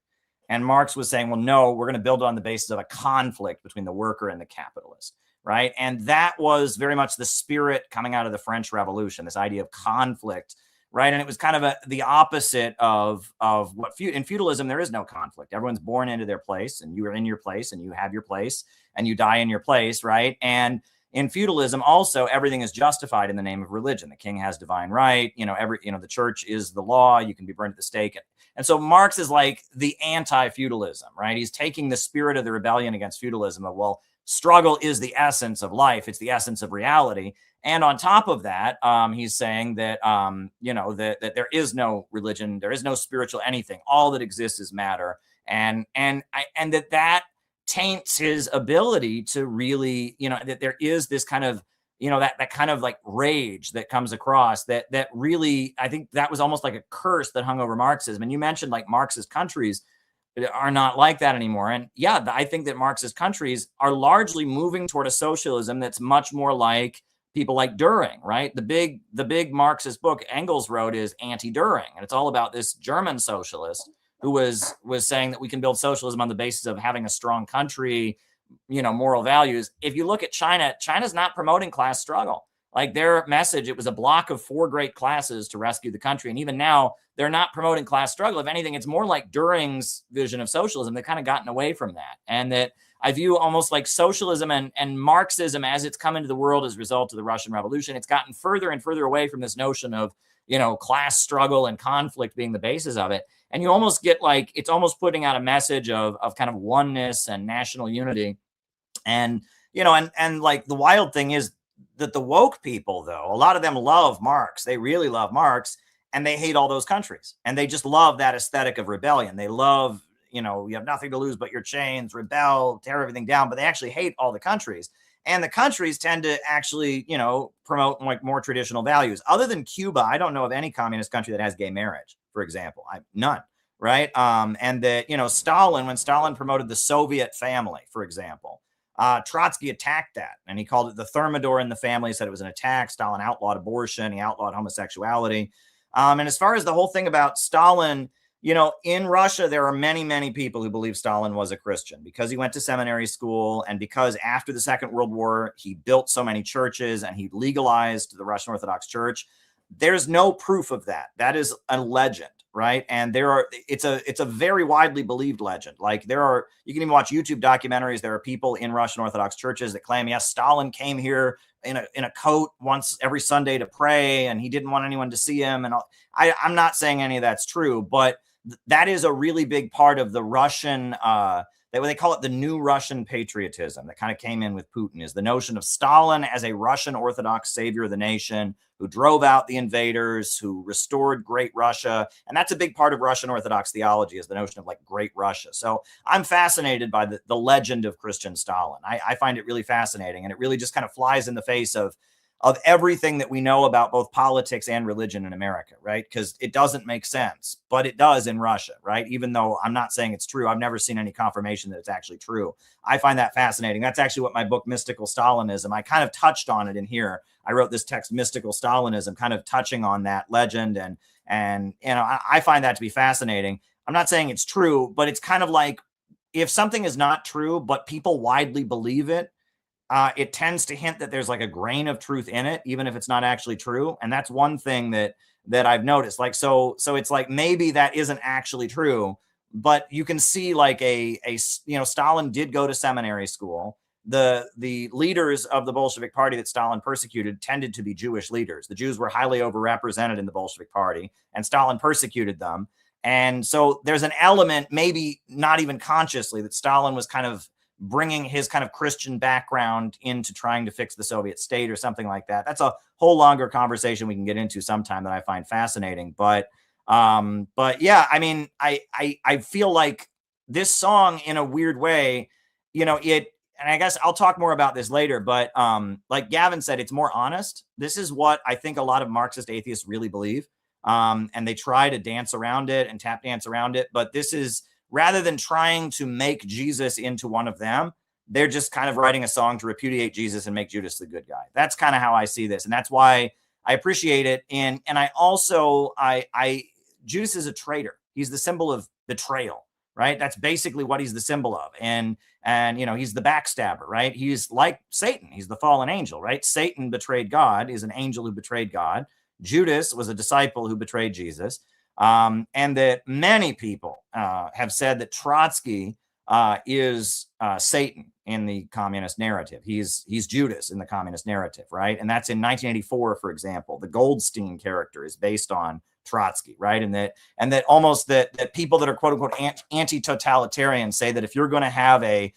And Marx was saying, well, no, we're going to build it on the basis of a conflict between the worker and the capitalist, right? And that was very much the spirit coming out of the French Revolution, this idea of conflict, right? And it was kind of the opposite of what in feudalism, there is no conflict. Everyone's born into their place, and you are in your place, and you have your place, and you die in your place, right? And in feudalism, also, everything is justified in the name of religion. The king has divine right. The church is the law. You can be burned at the stake. And so Marx is like the anti-feudalism, right? He's taking the spirit of the rebellion against feudalism of, well, struggle is the essence of life. It's the essence of reality. And on top of that, he's saying that, that there is no religion, there is no spiritual anything. All that exists is matter. And that taints his ability to really, that there is this kind of, that kind of like rage that comes across that really, I think that was almost like a curse that hung over Marxism. And you mentioned like Marxist countries are not like that anymore. And yeah, I think that Marxist countries are largely moving toward a socialism that's much more like people like Düring, right? The big Marxist book Engels wrote is Anti-Düring. And it's all about this German socialist who was saying that we can build socialism on the basis of having a strong country, moral values. If you look at China's not promoting class struggle. Like their message, it was a block of 4 great classes to rescue the country. And even now, they're not promoting class struggle. If anything, it's more like Düring's vision of socialism. They've kind of gotten away from that. And that I view almost like socialism and Marxism as it's come into the world as a result of the Russian Revolution. It's gotten further and further away from this notion of, class struggle and conflict being the basis of it. And you almost get like, it's almost putting out a message of kind of oneness and national unity. And, and like the wild thing is that the woke people, though, a lot of them love Marx. They really love Marx, and they hate all those countries. And they just love that aesthetic of rebellion. They love, you have nothing to lose but your chains, rebel, tear everything down. But they actually hate all the countries. And the countries tend to actually, promote like more traditional values. Other than Cuba, I don't know of any communist country that has gay marriage, for example. None, right? And that, Stalin, when Stalin promoted the Soviet family, for example, Trotsky attacked that, and he called it the Thermidor in the family. He said it was an attack. Stalin outlawed abortion. He outlawed homosexuality. And as far as the whole thing about Stalin, in Russia, there are many, many people who believe Stalin was a Christian because he went to seminary school, and because after the Second World War, he built so many churches and he legalized the Russian Orthodox Church. There's no proof of that. That is a legend, right? And it's a very widely believed legend. Like you can even watch YouTube documentaries. There are people in Russian Orthodox churches that claim, yes, Stalin came here in a coat once every Sunday to pray, and he didn't want anyone to see him. And I'm not saying any of that's true, but that is a really big part of the Russian, they call it the new Russian patriotism that kind of came in with Putin, is the notion of Stalin as a Russian Orthodox savior of the nation who drove out the invaders, who restored Great Russia. And that's a big part of Russian Orthodox theology, is the notion of like Great Russia. So I'm fascinated by the legend of Christian Stalin. I find it really fascinating. And it really just kind of flies in the face of of everything that we know about both politics and religion in America, right? Because it doesn't make sense, but it does in Russia, right? Even though I'm not saying it's true, I've never seen any confirmation that it's actually true. I find that fascinating. That's actually what my book, Mystical Stalinism, I kind of touched on it in here. I wrote this text, Mystical Stalinism, kind of touching on that legend. And you know, I find that to be fascinating. I'm not saying it's true, but it's kind of like if something is not true, but people widely believe it, it tends to hint that there's like a grain of truth in it, even if it's not actually true. And that's one thing that I've noticed. Like, so it's like maybe that isn't actually true, but you can see like a you know, Stalin did go to seminary school. The leaders of the Bolshevik Party that Stalin persecuted tended to be Jewish leaders. The Jews were highly overrepresented in the Bolshevik Party, and Stalin persecuted them. And so there's an element, maybe not even consciously, that Stalin was kind of bringing his kind of Christian background into trying to fix the Soviet state or something like that. That's a whole longer conversation we can get into sometime that I find fascinating. But yeah, I mean, I feel like this song in a weird way, you know, and I guess I'll talk more about this later, but like Gavin said, it's more honest. This is what I think a lot of Marxist atheists really believe. And they try to dance around it and tap dance around it. But this is, rather than trying to make Jesus into one of them, they're just kind of writing a song to repudiate Jesus and make Judas the good guy. That's kind of how I see this. And that's why I appreciate it. And I also, Judas is a traitor. He's the symbol of betrayal, right? That's basically what he's the symbol of. And, you know, he's the backstabber, right? He's like Satan. He's the fallen angel, right? Satan betrayed God, is an angel who betrayed God. Judas was a disciple who betrayed Jesus. And that many people have said that Trotsky is Satan in the communist narrative. He's Judas in the communist narrative, right? And that's in 1984, for example. The Goldstein character is based on Trotsky, right? And that almost that people that are quote unquote anti-totalitarian say that if you're going to have a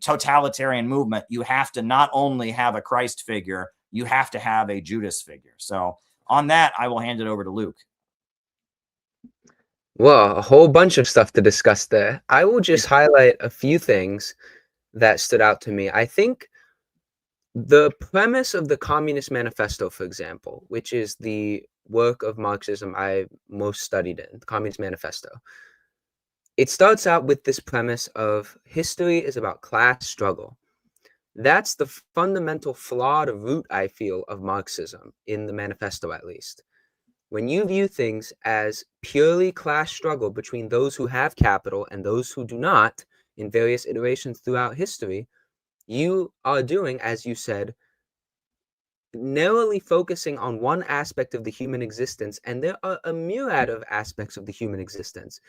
totalitarian movement, you have to not only have a Christ figure, you have to have a Judas figure. So on that, I will hand it over to Luke. Well, a whole bunch of stuff to discuss there. I will just highlight a few things that stood out to me. I think the premise of the Communist Manifesto, for example, which is the work of Marxism I most studied in, the Communist Manifesto, it starts out with this premise of history is about class struggle. That's the fundamental flawed root, I feel, of Marxism, in the manifesto at least. When you view things as purely class struggle between those who have capital and those who do not in various iterations throughout history, you are doing, as you said, narrowly focusing on one aspect of the human existence, and there are a myriad of aspects of the human existence.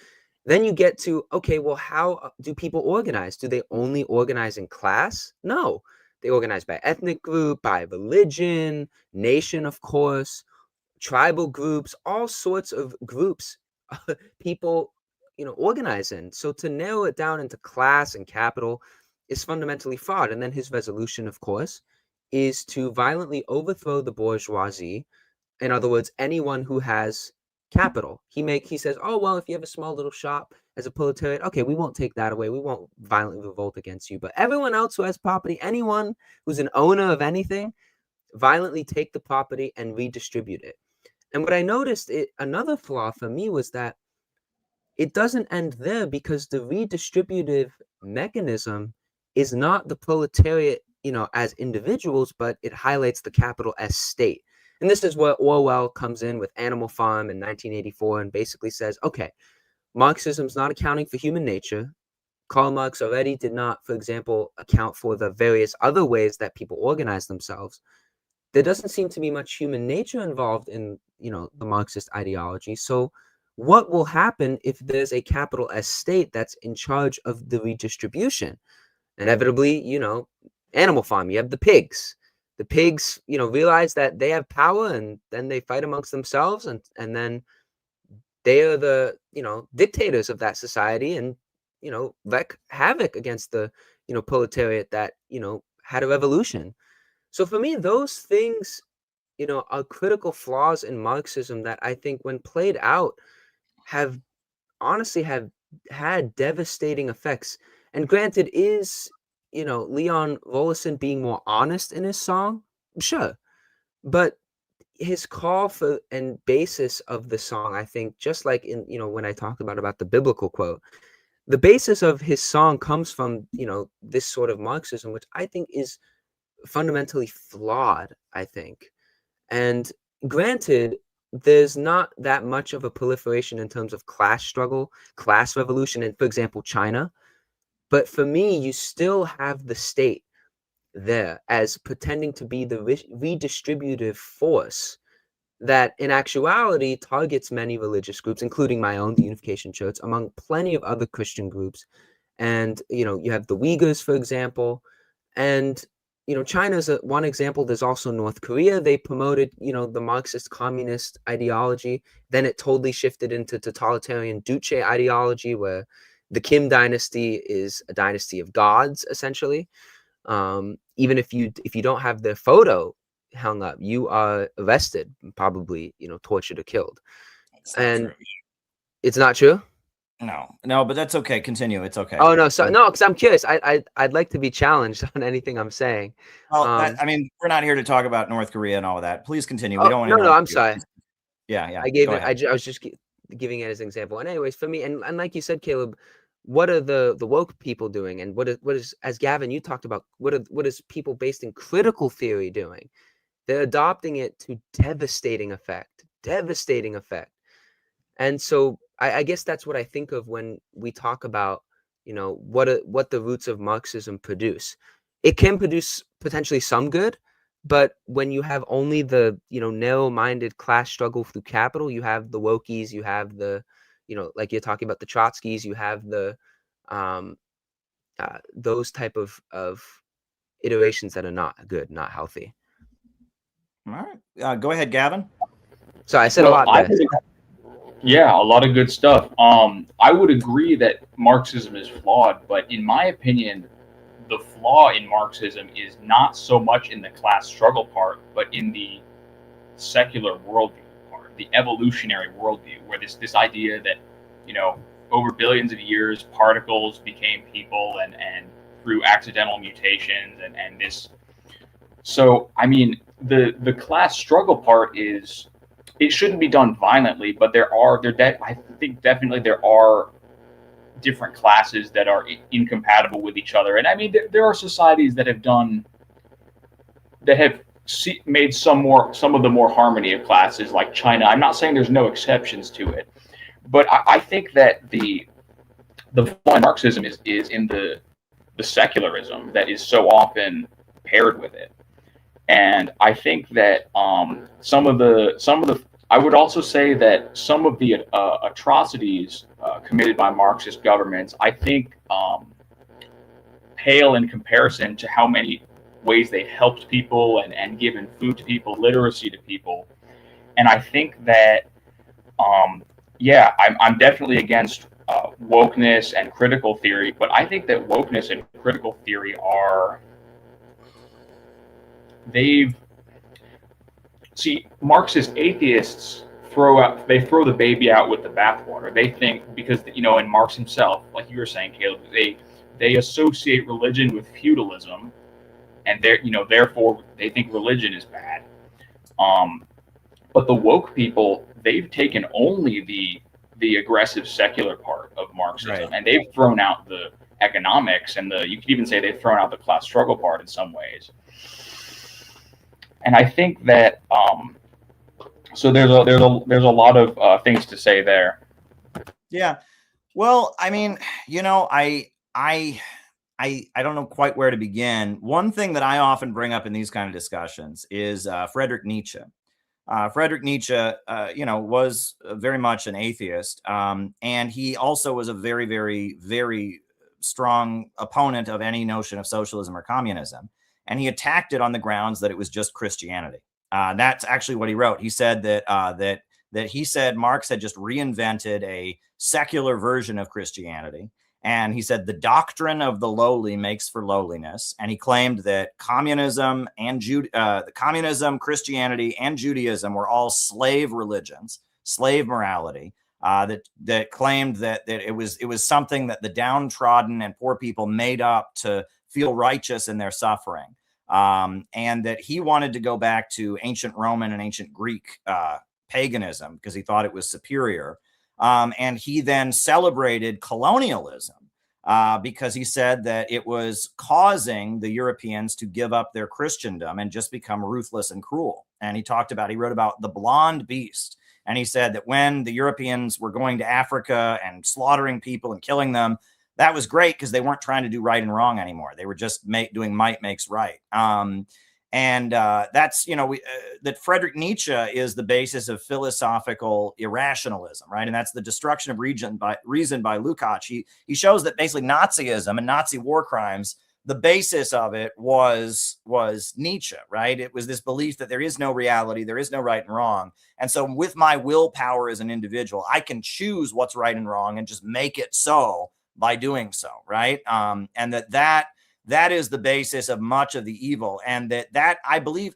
Then you get to, okay, well, how do people organize? Do they only organize in class? No, they organize by ethnic group, by religion, nation, of course, tribal groups, all sorts of groups people, you know, organize in. So to narrow it down into class and capital is fundamentally flawed. And then his resolution, of course, is to violently overthrow the bourgeoisie. In other words, anyone who has capital. He says, oh, well, if you have a small little shop as a proletariat, okay, we won't take that away. We won't violently revolt against you. But everyone else who has property, anyone who's an owner of anything, violently take the property and redistribute it. And what I noticed, another flaw for me was that it doesn't end there, because the redistributive mechanism is not the proletariat, you know, as individuals, but it highlights the capital as state. And this is where Orwell comes in with Animal Farm in 1984 and basically says, okay, Marxism's not accounting for human nature. Karl Marx already did not, for example, account for the various other ways that people organize themselves. There doesn't seem to be much human nature involved in, you know, the Marxist ideology. So what will happen if there's a capital S state that's in charge of the redistribution? Inevitably, you know, Animal Farm, you have the pigs. The pigs, you know, realize that they have power, and then they fight amongst themselves, and then they are the, you know, dictators of that society, and, you know, wreak havoc against the, you know, proletariat that, you know, had a revolution. So for me, those things, you know, are critical flaws in Marxism that I think, when played out, have honestly had devastating effects. And granted, is, you know, Leon Volosyn being more honest in his song? Sure. But his call for and basis of the song, I think, just like in, when I talked about the biblical quote, the basis of his song comes from, this sort of Marxism, which I think is fundamentally flawed, I think. And granted, there's not that much of a proliferation in terms of class struggle, class revolution in, for example, China. But for me, you still have the state there as pretending to be the redistributive force that in actuality targets many religious groups, including my own, the Unification Church, among plenty of other Christian groups. And, you have the Uyghurs, for example. And, China's one example. There's also North Korea. They promoted, the Marxist communist ideology. Then it totally shifted into totalitarian Duce ideology, where the Kim dynasty is a dynasty of gods, essentially. Even if you don't have their photo hung up, you are arrested, probably, tortured or killed. And true. It's not true. No, but that's okay. Continue. It's okay. Oh no, so no, because I'm curious. I'd like to be challenged on anything I'm saying. Well, I mean, we're not here to talk about North Korea and all of that. Please continue. We Oh, don't want to. no, I'm sorry. Yeah. I gave Go it. ahead. I was just giving it as an example. And anyways, for me, and like you said, Caleb, what are the woke people doing? And what is, as Gavin, you talked about, what is people based in critical theory doing? They're adopting it to devastating effect. And so I guess that's what I think of when we talk about, what the roots of Marxism produce. It can produce potentially some good, but when you have only the, narrow-minded class struggle through capital, you have the wokies, you have the, like you're talking about the Trotskys, you have the those type of iterations that are not good, not healthy. All right. Go ahead, Gavin. So I said a lot there. Yeah, a lot of good stuff. I would agree that Marxism is flawed, but in my opinion, the flaw in Marxism is not so much in the class struggle part, but in the secular worldview part, the evolutionary worldview, where this idea that, over billions of years, particles became people and through accidental mutations and this. So, I mean, the class struggle part is, it shouldn't be done violently, but I think definitely there are different classes that are incompatible with each other. And I mean, there are societies that have made some of the more harmony of classes, like China. I'm not saying there's no exceptions to it, but I think that the flaw in Marxism is in the secularism that is so often paired with it. And I think that I would also say that some of the atrocities committed by Marxist governments, I think, pale in comparison to how many ways they've helped people and given food to people, literacy to people. And I think that, I'm definitely against wokeness and critical theory, but I think that wokeness and critical theory Marxist atheists throw the baby out with the bathwater. They think, because, and Marx himself, like you were saying, Caleb, they associate religion with feudalism, and therefore they think religion is bad. But the woke people, they've taken only the aggressive secular part of Marxism, and they've thrown out the economics and you could even say they've thrown out the class struggle part in some ways. And I think that so there's a lot of things to say there. Yeah. Well, I mean, I don't know quite where to begin. One thing that I often bring up in these kind of discussions is Friedrich Nietzsche. Friedrich Nietzsche, was very much an atheist, and he also was a very, very, very strong opponent of any notion of socialism or communism. And he attacked it on the grounds that it was just Christianity. That's actually what he wrote. He said that he said Marx had just reinvented a secular version of Christianity. And he said the doctrine of the lowly makes for lowliness. And he claimed that communism, Christianity, and Judaism were all slave religions, slave morality, that claimed that it was something that the downtrodden and poor people made up to feel righteous in their suffering. and that he wanted to go back to ancient Roman and ancient Greek paganism because he thought it was superior. And he then celebrated colonialism because he said that it was causing the Europeans to give up their Christendom and just become ruthless and cruel. And he wrote about the blonde beast. And he said that when the Europeans were going to Africa and slaughtering people and killing them, that was great because they weren't trying to do right and wrong anymore. They were just doing might makes right. That's, that Friedrich Nietzsche is the basis of philosophical irrationalism, right? And that's the destruction of reason by Lukács. He shows that basically Nazism and Nazi war crimes, the basis of it was Nietzsche, right? It was this belief that there is no reality, there is no right and wrong. And so with my willpower as an individual, I can choose what's right and wrong and just make it so by doing so, right? And that is the basis of much of the evil. And that I believe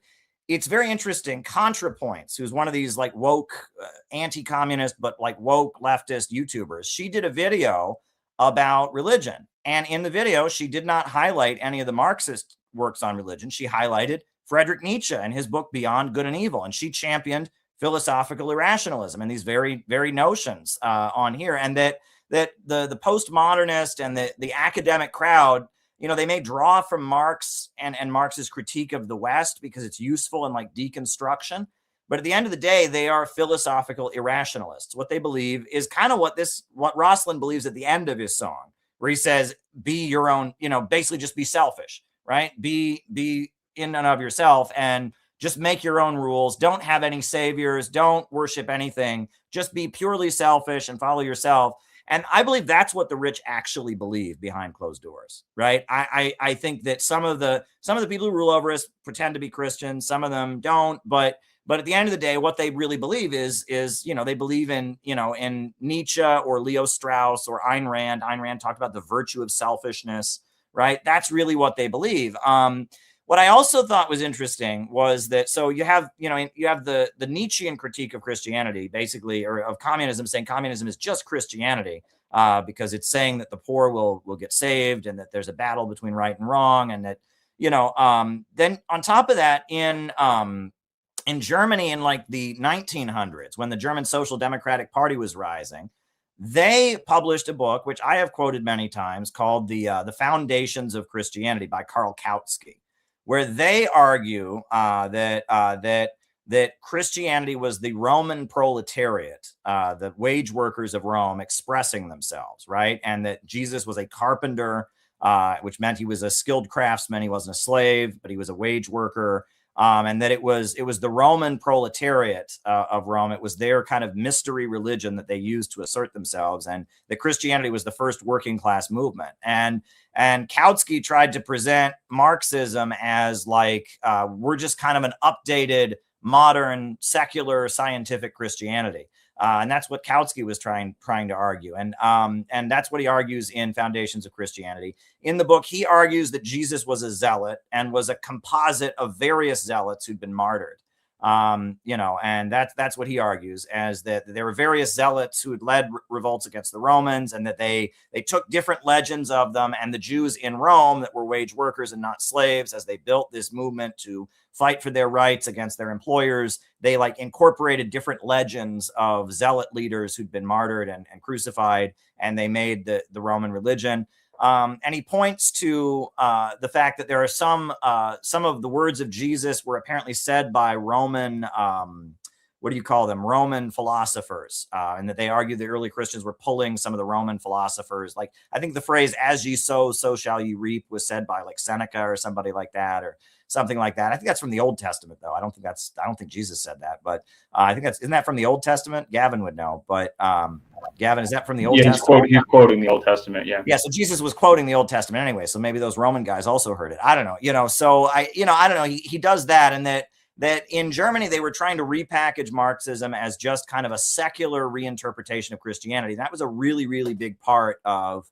it's very interesting. ContraPoints, who's one of these like woke anti-communist, but like woke leftist YouTubers, she did a video about religion. And in the video, she did not highlight any of the Marxist works on religion. She highlighted Friedrich Nietzsche and his book Beyond Good and Evil. And she championed philosophical irrationalism and these very, very notions on here. And that the postmodernist and the academic crowd, they may draw from Marx and Marx's critique of the West because it's useful in like deconstruction. But at the end of the day, they are philosophical irrationalists. What they believe is kind of what Rosslyn believes at the end of his song, where he says, be your own, basically just be selfish, right? Be in and of yourself and just make your own rules. Don't have any saviors. Don't worship anything. Just be purely selfish and follow yourself. And I believe that's what the rich actually believe behind closed doors, right? I think that some of the people who rule over us pretend to be Christians. Some of them don't, but at the end of the day, what they really believe is they believe in Nietzsche or Leo Strauss or Ayn Rand. Ayn Rand talked about the virtue of selfishness, right? That's really what they believe. What I also thought was interesting was that, so you have the Nietzschean critique of Christianity, basically, or of communism, saying communism is just Christianity because it's saying that the poor will get saved and that there's a battle between right and wrong. And that, then on top of that, in Germany in like the 1900s, when the German Social Democratic Party was rising, they published a book, which I have quoted many times, called The Foundations of Christianity by Karl Kautsky, where they argue that Christianity was the Roman proletariat, the wage workers of Rome expressing themselves, right? And that Jesus was a carpenter, which meant he was a skilled craftsman. He wasn't a slave, but he was a wage worker. And that it was the Roman proletariat of Rome. It was their kind of mystery religion that they used to assert themselves, and that Christianity was the first working class movement. And Kautsky tried to present Marxism as like we're just kind of an updated, modern, secular, scientific Christianity. And that's what Kautsky was trying to argue. And that's what he argues in Foundations of Christianity. In the book, he argues that Jesus was a zealot and was a composite of various zealots who'd been martyred. And that's what he argues, as that there were various zealots who had led revolts against the Romans, and that they took different legends of them, and the Jews in Rome that were wage workers and not slaves, as they built this movement to fight for their rights against their employers, they like incorporated different legends of zealot leaders who'd been martyred and crucified, and they made the Roman religion. And he points to the fact that there are some of the words of Jesus were apparently said by Roman, Roman philosophers, and that they argue the early Christians were pulling some of the Roman philosophers. Like, I think the phrase "as ye sow, so shall ye reap" was said by like Seneca or somebody like that, or something like that. I think that's from the Old Testament, though. I don't think Jesus said that, but I think isn't that from the Old Testament? Gavin would know, but Gavin, is that from the Old Testament? He's quoting the Old Testament. Yeah. Yeah. So Jesus was quoting the Old Testament anyway. So maybe those Roman guys also heard it. I don't know. So I don't know. He does that, and that in Germany they were trying to repackage Marxism as just kind of a secular reinterpretation of Christianity. That was a really, really big part of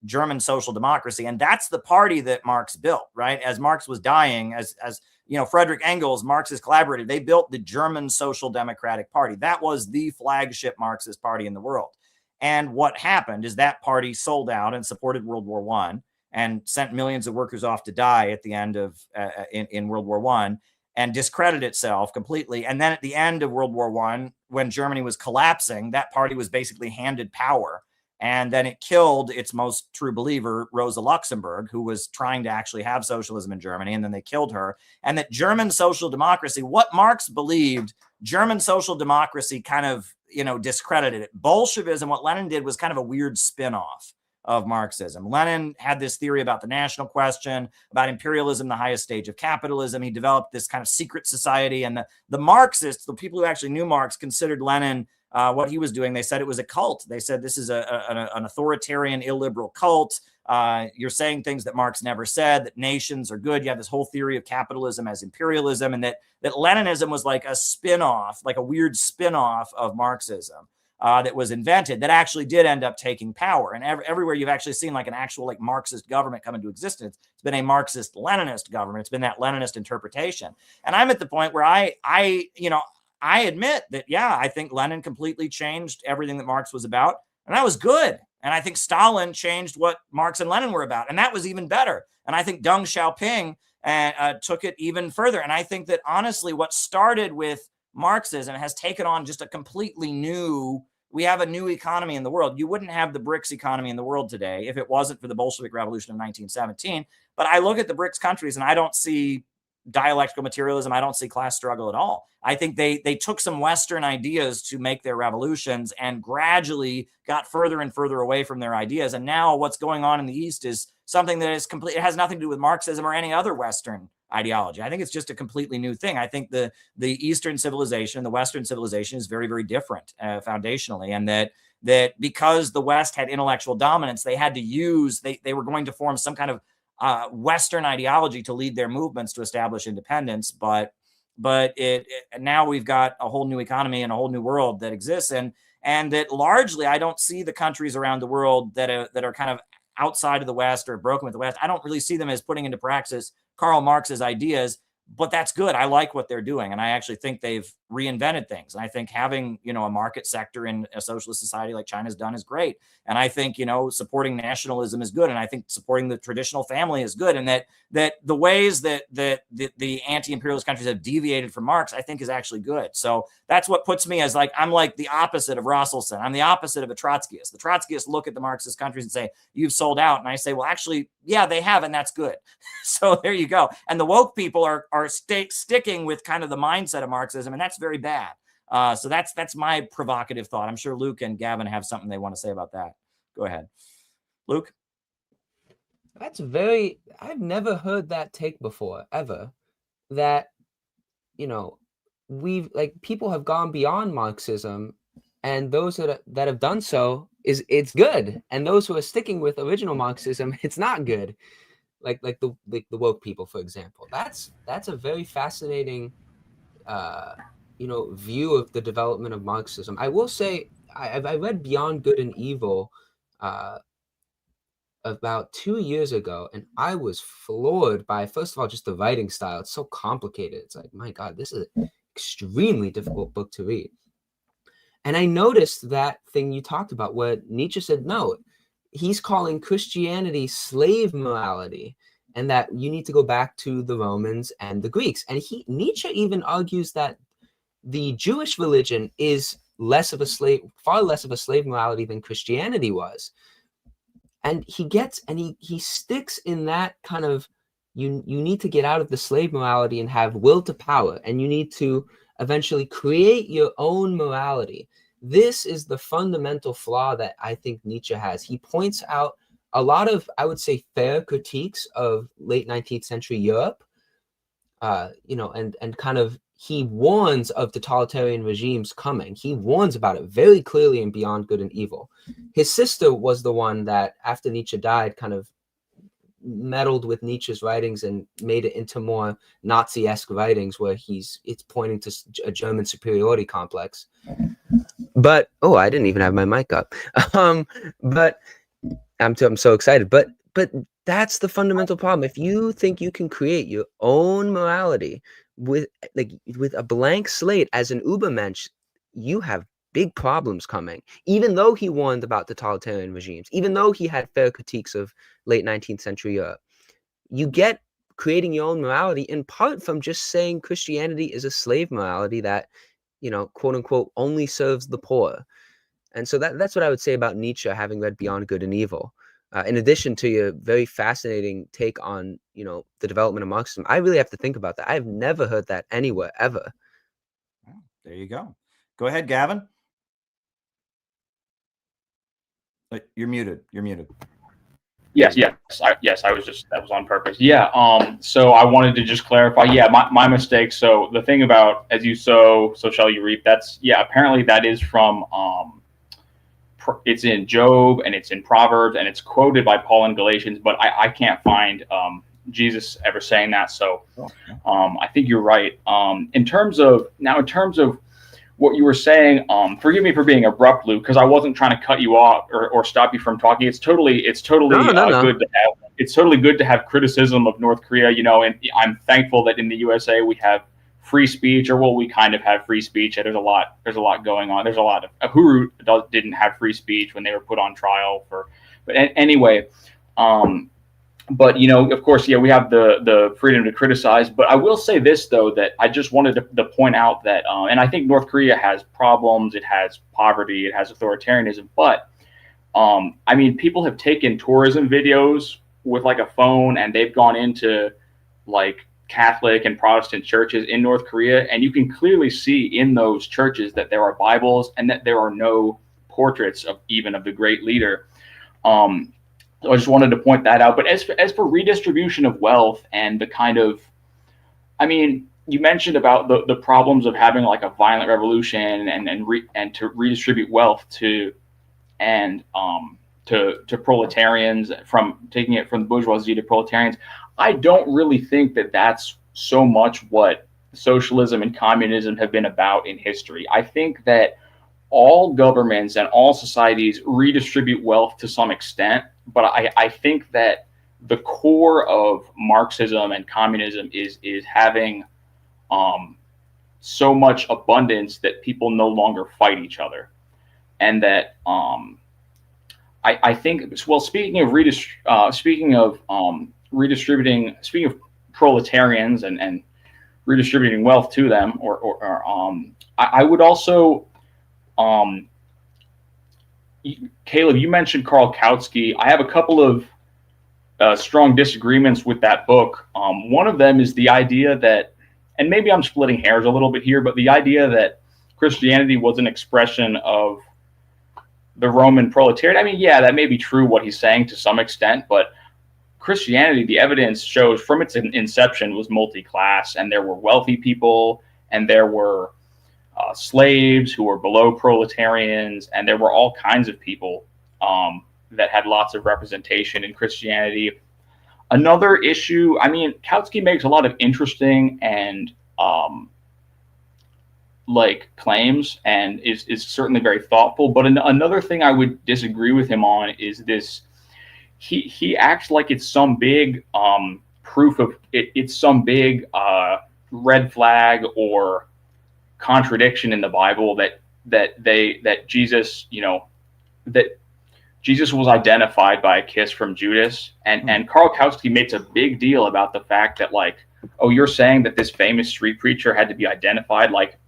German social democracy. And that's the party that Marx built, right? As Marx was dying, as Frederick Engels, Marx's collaborator, they built the German Social Democratic Party. That was the flagship Marxist party in the world. And what happened is that party sold out and supported World War I. and sent millions of workers off to die at the end of in World War I, and discredited itself completely. And then at the end of World War I, when Germany was collapsing, that party was basically handed power. And then it killed its most true believer, Rosa Luxemburg, who was trying to actually have socialism in Germany. And then they killed her. And that German social democracy, what Marx believed, German social democracy kind of, discredited it. Bolshevism, what Lenin did was kind of a weird spin-off of Marxism. Lenin had this theory about the national question, about imperialism, the highest stage of capitalism. He developed this kind of secret society. And the Marxists, the people who actually knew Marx, considered Lenin, what he was doing, they said it was a cult. They said this is an authoritarian, illiberal cult. You're saying things that Marx never said, that nations are good. You have this whole theory of capitalism as imperialism, and that Leninism was like a spin-off, like a weird spin-off of Marxism. That was invented that actually did end up taking power. And everywhere you've actually seen like an actual like Marxist government come into existence, it's been a Marxist-Leninist government. It's been that Leninist interpretation. And I'm at the point where I admit that, yeah, I think Lenin completely changed everything that Marx was about. And that was good. And I think Stalin changed what Marx and Lenin were about. And that was even better. And I think Deng Xiaoping took it even further. And I think that honestly, what started with Marxism has taken on just a completely new, we have a new economy in the world. You wouldn't have the BRICS economy in the world today if it wasn't for the Bolshevik Revolution of 1917. But I look at the BRICS countries and I don't see dialectical materialism. I don't see class struggle at all. I think they took some Western ideas to make their revolutions and gradually got further and further away from their ideas. And now what's going on in the East is something that is complete. It has nothing to do with Marxism or any other Western ideology. I think it's just a completely new thing. I think the Eastern civilization, the Western civilization is very, very different foundationally. And that because the West had intellectual dominance, they had to use, they were going to form some kind of Western ideology to lead their movements to establish independence. But now we've got a whole new economy and a whole new world that exists. And that largely, I don't see the countries around the world that are kind of outside of the West or broken with the West. I don't really see them as putting into praxis Karl Marx's ideas, but that's good. I like what they're doing. And I actually think they've reinvented things. And I think having, a market sector in a socialist society like China's done is great. And I think, supporting nationalism is good. And I think supporting the traditional family is good. And that the ways that the anti-imperialist countries have deviated from Marx, I think is actually good. So that's what puts me as I'm like the opposite of Rosselson. I'm the opposite of a Trotskyist. The Trotskyists look at the Marxist countries and say, you've sold out. And I say, well, actually, yeah, they have. And that's good. So there you go. And the woke people are sticking with kind of the mindset of Marxism. And that's very bad. So that's my provocative thought. I'm sure Luke and Gavin have something they want to say about that. Go ahead, Luke. I've never heard that take before, ever. That, people have gone beyond Marxism, and those that have done so it's good. And those who are sticking with original Marxism, it's not good. Like the woke people, for example. That's a very fascinating view of the development of Marxism. I will say I read Beyond Good and Evil about 2 years ago, and I was floored by, first of all, just the writing style. It's so complicated. It's like, my God, this is an extremely difficult book to read. And I noticed that thing you talked about where Nietzsche said, no, he's calling Christianity slave morality, and that you need to go back to the Romans and the Greeks. And Nietzsche even argues that the Jewish religion is far less of a slave morality than Christianity was. And he sticks in that kind of, you need to get out of the slave morality and have will to power, and you need to eventually create your own morality. This is the fundamental flaw that I think Nietzsche has. He points out a lot of, I would say, fair critiques of late 19th century Europe, and kind of, he warns of totalitarian regimes coming. He warns about it very clearly in Beyond Good and Evil. His sister was the one that, after Nietzsche died, kind of meddled with Nietzsche's writings and made it into more Nazi-esque writings where it's pointing to a German superiority complex. But, I didn't even have my mic up. But I'm so excited. But that's the fundamental problem. If you think you can create your own morality with a blank slate as an Übermensch, you have big problems coming, even though he warned about totalitarian regimes, even though he had fair critiques of late 19th century Europe. You get creating your own morality in part from just saying Christianity is a slave morality that, quote unquote, only serves the poor. And so that's what I would say about Nietzsche, having read Beyond Good and Evil. In addition to your very fascinating take on, the development of Marxism, I really have to think about that. I've never heard that anywhere, ever. There you go. Go ahead, Gavin. You're muted. Yes, I was just, that was on purpose. Yeah. So I wanted to just clarify. Yeah, my mistake. So the thing about as you sow, so shall you reap. That's, yeah. Apparently that is from it's in Job and it's in Proverbs and it's quoted by Paul in Galatians, but I can't find Jesus ever saying that. So I think you're right. In terms of what you were saying, forgive me for being abrupt, Luke, because I wasn't trying to cut you off or stop you from talking. It's totally good to have. It's totally good to have criticism of North Korea, and I'm thankful that in the USA we have free speech, or we kind of have free speech. There's a lot going on. There's a lot of Huru didn't have free speech when they were put on trial but anyway, but of course, yeah, we have the freedom to criticize. But I will say this though, that I just wanted to point out that, and I think North Korea has problems. It has poverty. It has authoritarianism. But I mean, people have taken tourism videos with like a phone, and they've gone into like Catholic and Protestant churches in North Korea, and you can clearly see in those churches that there are Bibles and that there are no portraits of the great leader. So I just wanted to point that out. But as for redistribution of wealth and the kind of, I mean, you mentioned about the problems of having like a violent revolution and to redistribute wealth to proletarians, from taking it from the bourgeoisie to proletarians. I don't really think that that's so much what socialism and communism have been about in history. I think that all governments and all societies redistribute wealth to some extent, but I think that the core of Marxism and communism is having so much abundance that people no longer fight each other, and that I think, well, speaking of proletarians and redistributing wealth to them, I would also, Caleb, you mentioned Karl Kautsky. I have a couple of strong disagreements with that book. One of them is the idea that, and maybe I'm splitting hairs a little bit here, but the idea that Christianity was an expression of the Roman proletariat. I mean, yeah, that may be true what he's saying to some extent, but Christianity, the evidence shows from its inception, was multi-class, and there were wealthy people, and there were slaves who were below proletarians, and there were all kinds of people that had lots of representation in Christianity. Another issue, I mean, Kautsky makes a lot of interesting and claims, and is certainly very thoughtful. But another thing I would disagree with him on is this: he acts like it's some big proof of it. It's some big red flag or contradiction in the Bible that Jesus, that Jesus was identified by a kiss from Judas, and Karl Kautsky makes a big deal about the fact that, like, oh, you're saying that this famous street preacher had to be identified, like,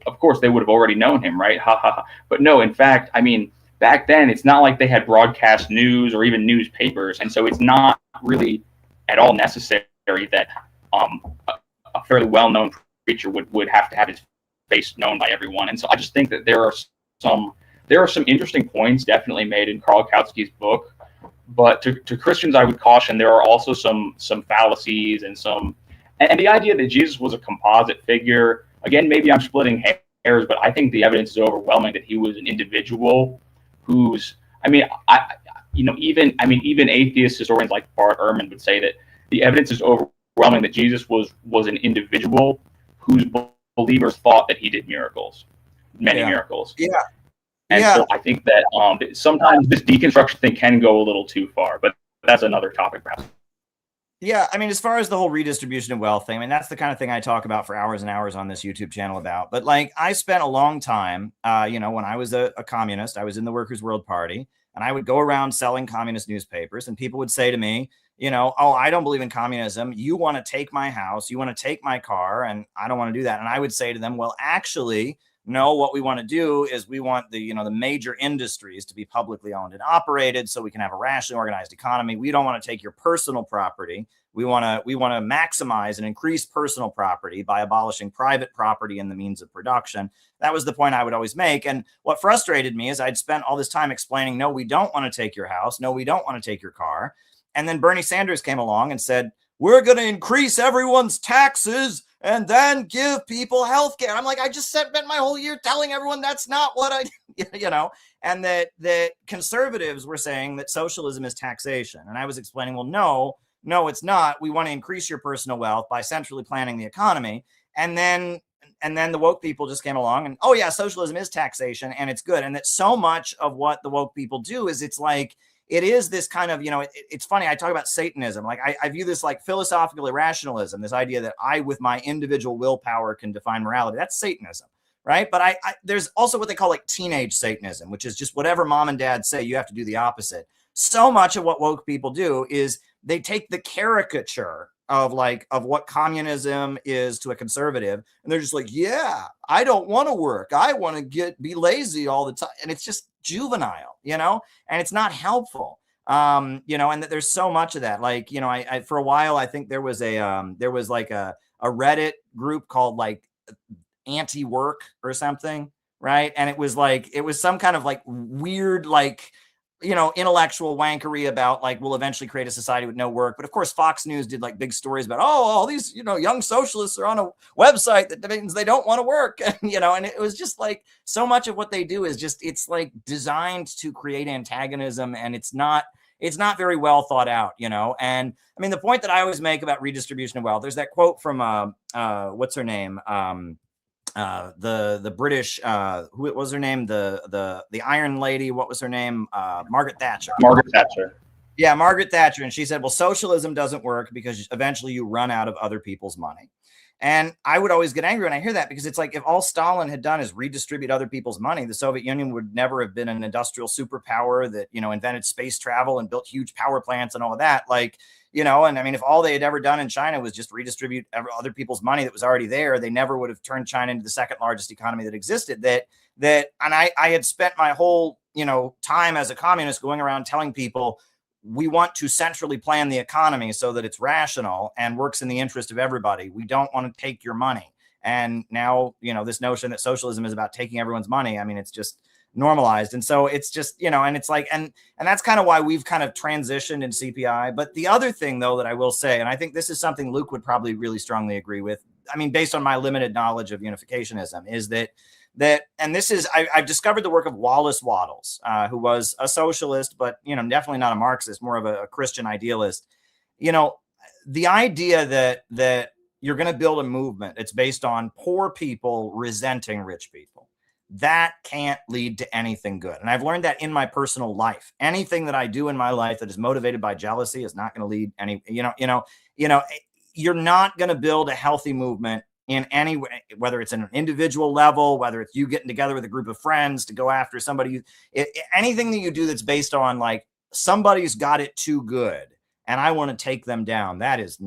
of course they would have already known him, right? Ha ha ha. But no, in fact, I mean, back then it's not like they had broadcast news or even newspapers, and so it's not really at all necessary that a fairly well-known preacher would have to have his face known by everyone. And so I just think that there are some interesting points definitely made in Karl Kautsky's book, but to Christians I would caution there are also some fallacies and the idea that Jesus was a composite figure. Again, maybe I'm splitting hairs, but I think the evidence is overwhelming that he was an individual who's, even atheist historians like Bart Ehrman would say that the evidence is overwhelming that Jesus was an individual whose believers thought that he did miracles, many miracles. Yeah. And so I think that sometimes this deconstruction thing can go a little too far, but that's another topic perhaps. Yeah, I mean, as far as the whole redistribution of wealth thing, I mean, that's the kind of thing I talk about for hours and hours on this YouTube channel about. But like, I spent a long time, when I was a communist, I was in the Workers' World Party, and I would go around selling communist newspapers, and people would say to me, oh, I don't believe in communism. You want to take my house, you want to take my car, and I don't want to do that. And I would say to them, well, actually, no, what we want to do is we want the major industries to be publicly owned and operated so we can have a rationally organized economy. We don't want to take your personal property. We want to maximize and increase personal property by abolishing private property and the means of production. That was the point I would always make. And what frustrated me is I'd spent all this time explaining, no, we don't want to take your house. No, we don't want to take your car. And then Bernie Sanders came along and said, we're going to increase everyone's taxes and then give people health care. I'm like, I just spent my whole year telling everyone that's not what I, and that conservatives were saying that socialism is taxation. And I was explaining, well, no, it's not. We want to increase your personal wealth by centrally planning the economy. And then the woke people just came along and, oh yeah, socialism is taxation and it's good. And that so much of what the woke people do is it's like, it is this kind of, it's funny. I talk about Satanism. Like I view this like philosophical irrationalism, this idea that I, with my individual willpower, can define morality. That's Satanism, right? But there's also what they call like teenage Satanism, which is just whatever mom and dad say, you have to do the opposite. So much of what woke people do is they take the caricature of what communism is to a conservative, and they're just like, yeah, I don't want to work. I want to be lazy all the time. And it's just juvenile, and it's not helpful. And that there's so much of that. Like, I for a while, I think there was a Reddit group called like anti-work or something. Right. And it was some kind of like weird, like, intellectual wankery about like, we'll eventually create a society with no work. But of course, Fox News did like big stories about, all these, young socialists are on a website that means they don't want to work. And, and it was just like, so much of what they do is just, it's like designed to create antagonism, and it's not very well thought out, And I mean, the point that I always make about redistribution of wealth, there's that quote from, what's her name? The British, who was her name? The Iron Lady. What was her name? Margaret Thatcher. Yeah, Margaret Thatcher. And she said, well, socialism doesn't work because eventually you run out of other people's money. And I would always get angry when I hear that, because it's like, if all Stalin had done is redistribute other people's money, the Soviet Union would never have been an industrial superpower that, invented space travel and built huge power plants and all of that. Like, and I mean, if all they had ever done in China was just redistribute other people's money that was already there, they never would have turned China into the second largest economy that existed. And I had spent my whole, time as a communist going around telling people, we want to centrally plan the economy so that it's rational and works in the interest of everybody. We don't want to take your money. And now, this notion that socialism is about taking everyone's money, I mean, it's just normalized. And so it's just, and it's like, and that's kind of why we've kind of transitioned in CPI. But the other thing, though, that I will say, and I think this is something Luke would probably really strongly agree with, I mean, based on my limited knowledge of unificationism, is that and this is, I've discovered the work of Wallace Wattles, who was a socialist, but, definitely not a Marxist, more of a Christian idealist. The idea that you're going to build a movement that's based on poor people resenting rich people, that can't lead to anything good. And I've learned that in my personal life. Anything that I do in my life that is motivated by jealousy is not going to lead any, you're not going to build a healthy movement in any way, whether it's in an individual level, whether it's you getting together with a group of friends to go after somebody, anything that you do that's based on like, somebody's got it too good and I want to take them down. That's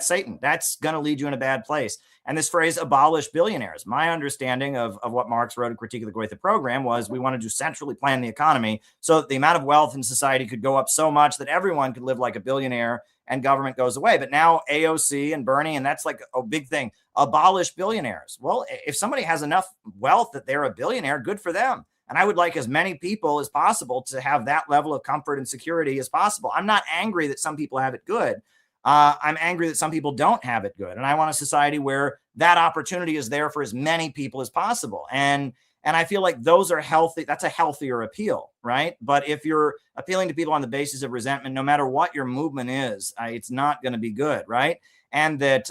Satan. That's going to lead you in a bad place. And this phrase, abolish billionaires, my understanding of what Marx wrote in Critique of the Goethe Program was, we wanted to centrally plan the economy so that the amount of wealth in society could go up so much that everyone could live like a billionaire and government goes away. But now AOC and Bernie, and that's like a big thing, abolish billionaires. Well, if somebody has enough wealth that they're a billionaire, good for them. And I would like as many people as possible to have that level of comfort and security as possible. I'm not angry that some people have it good. I'm angry that some people don't have it good. And I want a society where that opportunity is there for as many people as possible. And I feel like those are healthy. That's a healthier appeal, right? But if you're appealing to people on the basis of resentment, no matter what your movement is, it's not going to be good, right? And that,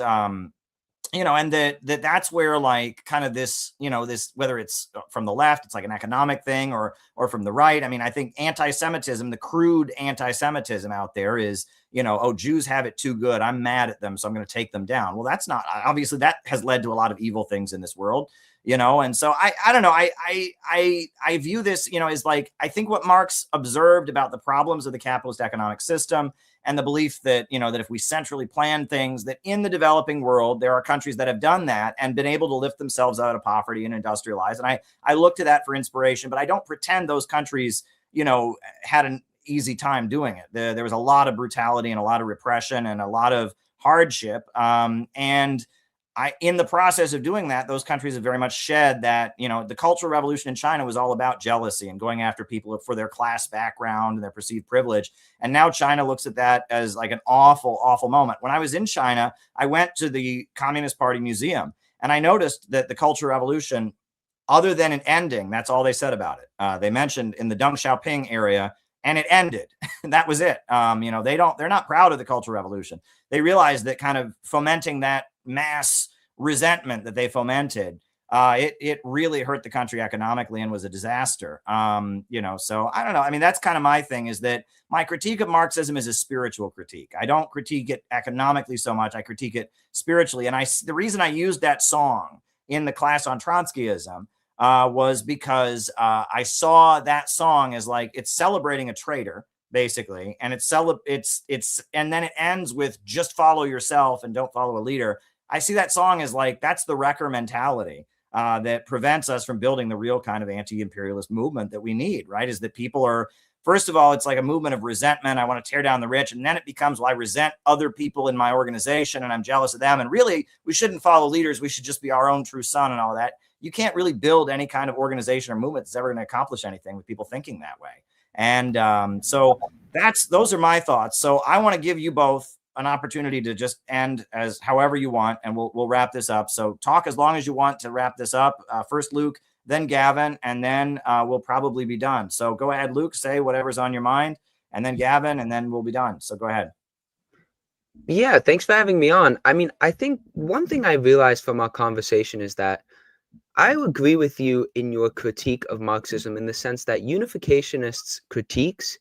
that's where like kind of this, this, whether it's from the left, it's like an economic thing, or from the right. I mean, I think anti-Semitism, the crude anti-Semitism out there is oh, Jews have it too good. I'm mad at them, so I'm going to take them down. Well, that's not, obviously that has led to a lot of evil things in this world, and so I don't know. I view this, as like, I think what Marx observed about the problems of the capitalist economic system and the belief that, that if we centrally plan things, that in the developing world, there are countries that have done that and been able to lift themselves out of poverty and industrialize. And I look to that for inspiration, but I don't pretend those countries, had an easy time doing it. There was a lot of brutality and a lot of repression and a lot of hardship. And in the process of doing that, those countries have very much shed that, the Cultural Revolution in China was all about jealousy and going after people for their class background and their perceived privilege. And now China looks at that as like an awful, awful moment. When I was in China, I went to the Communist Party Museum and I noticed that the Cultural Revolution, other than an ending, that's all they said about it. They mentioned in the Deng Xiaoping area, and it ended. That was it. They're not proud of the Cultural Revolution. They realized that kind of fomenting that mass resentment that they fomented, it really hurt the country economically and was a disaster. So I don't know. I mean, that's kind of my thing, is that my critique of Marxism is a spiritual critique. I don't critique it economically so much. I critique it spiritually. And the reason I used that song in the class on Trotskyism was because I saw that song as like, it's celebrating a traitor, basically, and it's and then it ends with just follow yourself and don't follow a leader. I see that song as like, that's the wrecker mentality that prevents us from building the real kind of anti-imperialist movement that we need, right? Is that people are, first of all, it's like a movement of resentment. I want to tear down the rich. And then it becomes, well, I resent other people in my organization and I'm jealous of them. And really, we shouldn't follow leaders. We should just be our own true son and all that. You can't really build any kind of organization or movement that's ever going to accomplish anything with people thinking that way. And so those are my thoughts. So I want to give you both an opportunity to just end as however you want, and we'll wrap this up. So talk as long as you want to wrap this up. First Luke, then Gavin, and then we'll probably be done. So go ahead, Luke, say whatever's on your mind, and then Gavin, and then we'll be done. So go ahead. Yeah, thanks for having me on. I mean, I think one thing I realized from our conversation is that I agree with you in your critique of Marxism in the sense that unificationists' critiques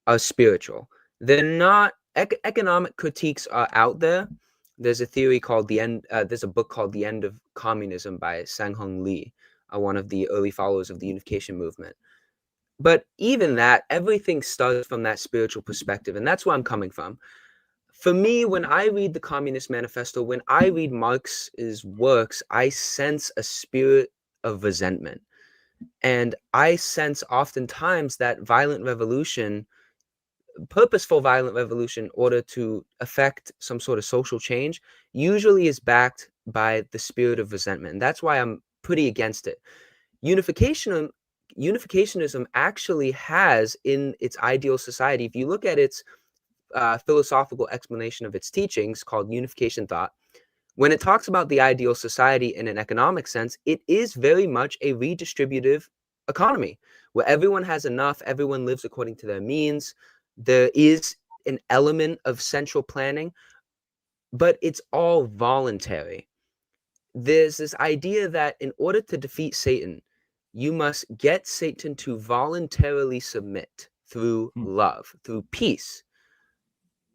are spiritual. They're not economic critiques are out there. There's a theory called there's a book called The End of Communism by Sang-Hung Lee, one of the early followers of the unification movement. But even that, everything starts from that spiritual perspective, and that's where I'm coming from. For me, when I read the Communist Manifesto, when I read Marx's works, I sense a spirit of resentment. And I sense oftentimes that purposeful violent revolution in order to affect some sort of social change usually is backed by the spirit of resentment. And that's why I'm pretty against it. Unificationism actually has in its ideal society, if you look at its philosophical explanation of its teachings called unification thought, when it talks about the ideal society in an economic sense, it is very much a redistributive economy where everyone has enough, everyone lives according to their means. There is an element of central planning, but it's all voluntary. There's this idea that in order to defeat Satan, you must get Satan to voluntarily submit through love, through peace.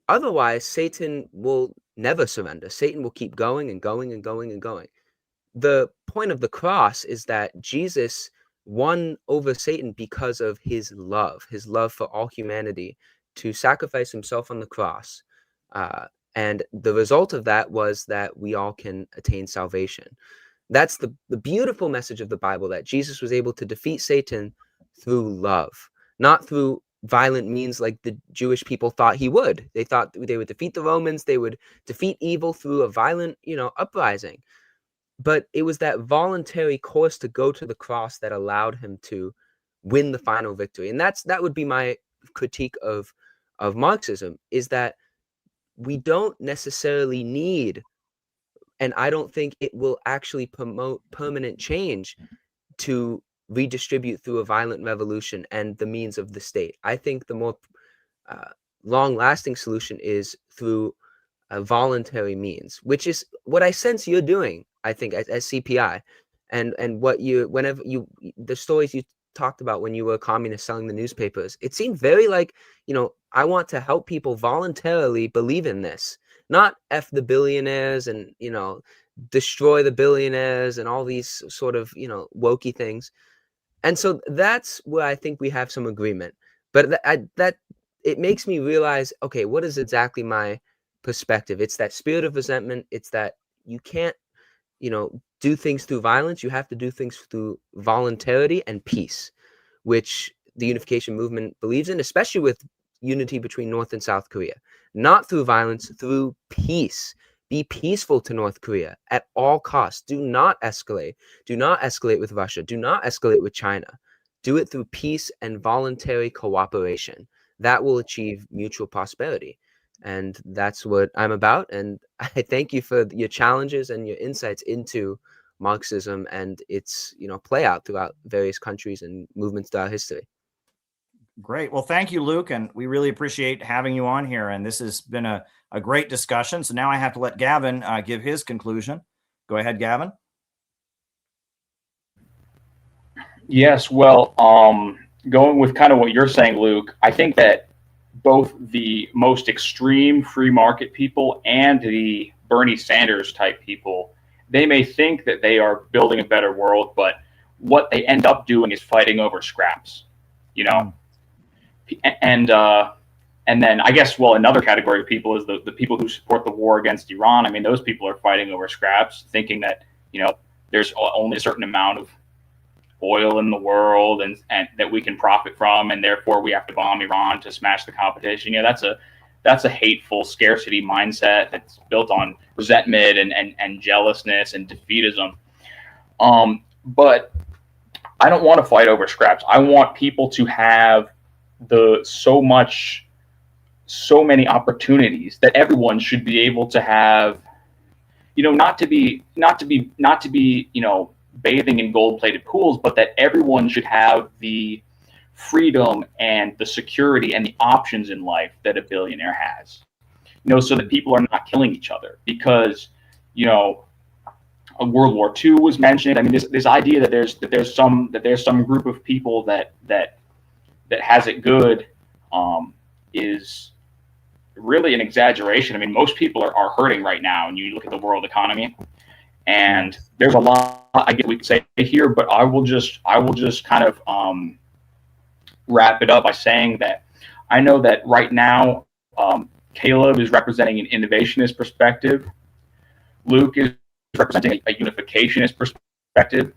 Otherwise, Satan will never surrender. Satan will keep going and going and going and going. The point of the cross is that Jesus won over Satan because of his love for all humanity, to sacrifice himself on the cross. And the result of that was that we all can attain salvation. That's the beautiful message of the Bible, that Jesus was able to defeat Satan through love, not through violent means like the Jewish people thought he would. They thought they would defeat the Romans, they would defeat evil through a violent, uprising. But it was that voluntary course to go to the cross that allowed him to win the final victory. And that would be my critique of Marxism, is that we don't necessarily need, and I don't think it will actually promote permanent change, to redistribute through a violent revolution and the means of the state. I think the more long-lasting solution is through a voluntary means, which is what I sense you're doing, I think, as CPI, and what the stories you talked about when you were a communist selling the newspapers, it seemed very like, I want to help people voluntarily believe in this, not F the billionaires and, destroy the billionaires and all these sort of, wokey things. And so that's where I think we have some agreement. But that it makes me realize, okay, what is exactly my perspective? It's that spirit of resentment. It's that you can't, do things through violence. You have to do things through voluntarity and peace, which the unification movement believes in, especially with unity between North and South Korea. Not through violence, through peace. Be peaceful to North Korea at all costs. Do not escalate. Do not escalate with Russia. Do not escalate with China. Do it through peace and voluntary cooperation. That will achieve mutual prosperity. And that's what I'm about. And I thank you for your challenges and your insights into Marxism and its, play out throughout various countries and movements throughout history. Great. Well, thank you, Luke. And we really appreciate having you on here. And this has been a great discussion. So now I have to let Gavin give his conclusion. Go ahead, Gavin. Yes. Well, going with kind of what you're saying, Luke, I think that both the most extreme free market people and the Bernie Sanders type people, they may think that they are building a better world, but what they end up doing is fighting over scraps, And then I guess, another category of people is the people who support the war against Iran. I mean, those people are fighting over scraps, thinking that, there's only a certain amount of oil in the world and that we can profit from, and therefore we have to bomb Iran to smash the competition. That's a hateful scarcity mindset that's built on resentment and jealousness and defeatism. But I don't want to fight over scraps. I want people to have so many opportunities that everyone should be able to have, not to be, bathing in gold-plated pools, but that everyone should have the freedom and the security and the options in life that a billionaire has, so that people are not killing each other. Because, World War II was mentioned. I mean, this idea that there's some group of people that has it good is really an exaggeration. I mean, most people are hurting right now, and you look at the world economy. And there's a lot I guess we could say here, but I will just kind of wrap it up by saying that I know that right now Caleb is representing an innovationist perspective, Luke is representing a unificationist perspective,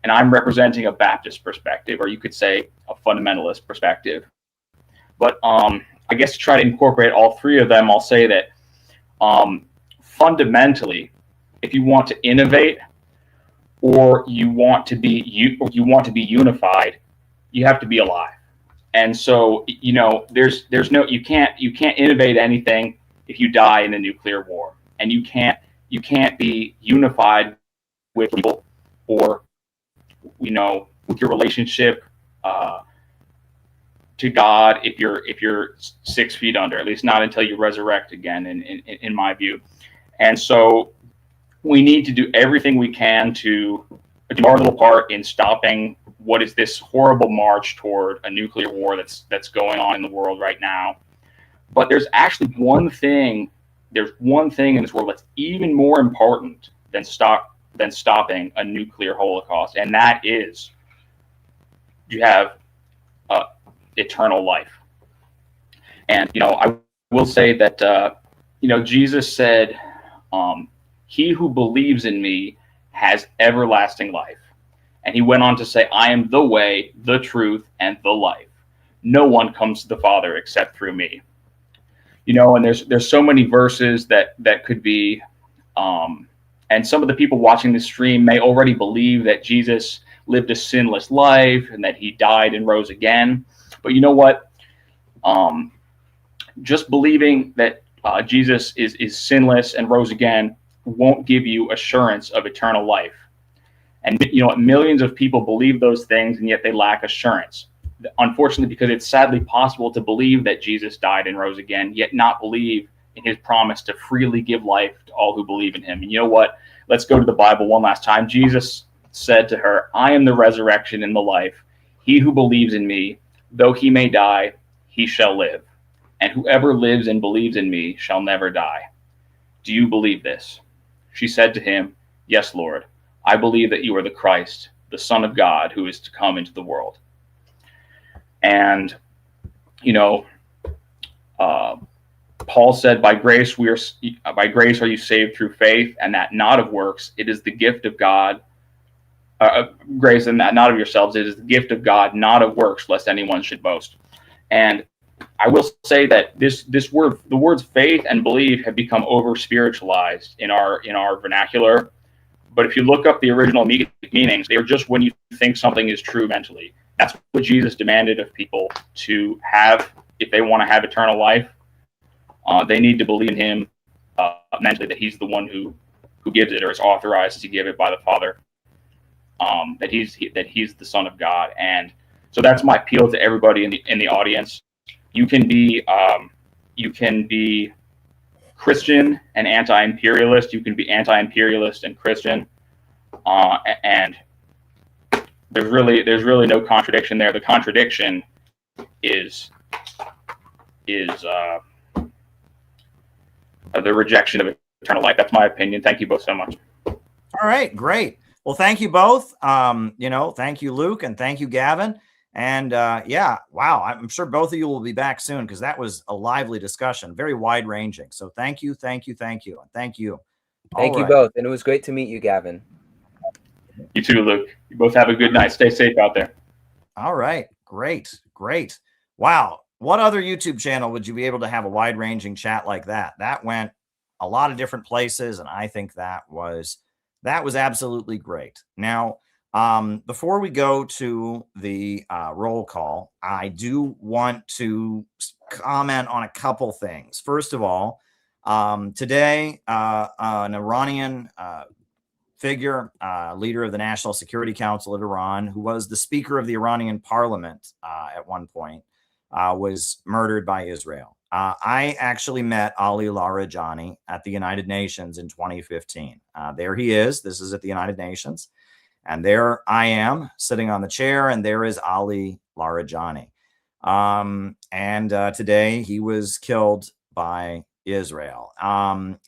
and I'm representing a Baptist perspective, or you could say a fundamentalist perspective. But I guess to try to incorporate all three of them, I'll say that fundamentally, if you want to innovate or you want to be unified, you have to be alive. And so, there's no, you can't innovate anything if you die in a nuclear war, and you can't be unified with people or, with your relationship to God if you're 6 feet under, at least not until you resurrect again, in my view. And so we need to do everything we can to do our little part in stopping what is this horrible march toward a nuclear war that's going on in the world right now. But there's actually one thing in this world that's even more important than stopping a nuclear holocaust, and that is you have eternal life. And I will say that Jesus said, he who believes in me has everlasting life. And he went on to say, I am the way, the truth, and the life. No one comes to the Father except through me. And there's so many verses that could be, and some of the people watching this stream may already believe that Jesus lived a sinless life and that he died and rose again. But you know what? Just believing that Jesus is sinless and rose again won't give you assurance of eternal life. And millions of people believe those things, and yet they lack assurance. Unfortunately, because it's sadly possible to believe that Jesus died and rose again, yet not believe in his promise to freely give life to all who believe in him. And you know what? Let's go to the Bible one last time. Jesus said to her, I am the resurrection and the life. He who believes in me, though he may die, he shall live. And whoever lives and believes in me shall never die. Do you believe this? She said to him, Yes, Lord. I believe that you are the Christ, the Son of God, who is to come into the world. And, you know, Paul said, by grace are you saved through faith, and that not of works. It is the gift of God. Grace, and that not of yourselves. It is the gift of God, not of works, lest anyone should boast. And I will say that the words faith and believe have become over spiritualized in our vernacular. But if you look up the original meanings, they are just when you think something is true mentally. That's what Jesus demanded of people to have if they want to have eternal life. They need to believe in him mentally, that he's the one who gives it, or is authorized to give it by the Father. That he's the Son of God. And so that's my appeal to everybody in the audience. You can be Christian and anti-imperialist. You can be anti-imperialist and Christian, and there's really no contradiction there. The contradiction is the rejection of eternal life. That's my opinion. Thank you both so much. All right, great. Well, thank you both. Thank you, Luke, and thank you, Gavin. And yeah, wow, I'm sure both of you will be back soon, because that was a lively discussion, very wide ranging. So thank you. And thank you. Thank you both. And it was great to meet you, Gavin. You too, Luke. You both have a good night. Stay safe out there. All right. Great. Wow. What other YouTube channel would you be able to have a wide ranging chat like that? That went a lot of different places. And I think that was absolutely great. Now, before we go to the roll call, I do want to comment on a couple things. First of all, today, an Iranian figure, leader of the National Security Council of Iran, who was the Speaker of the Iranian Parliament at one point, was murdered by Israel. I actually met Ali Larijani at the United Nations in 2015. There he is. This is at the United Nations. And there I am sitting on the chair, and there is Ali Larijani. Today he was killed by Israel. I'm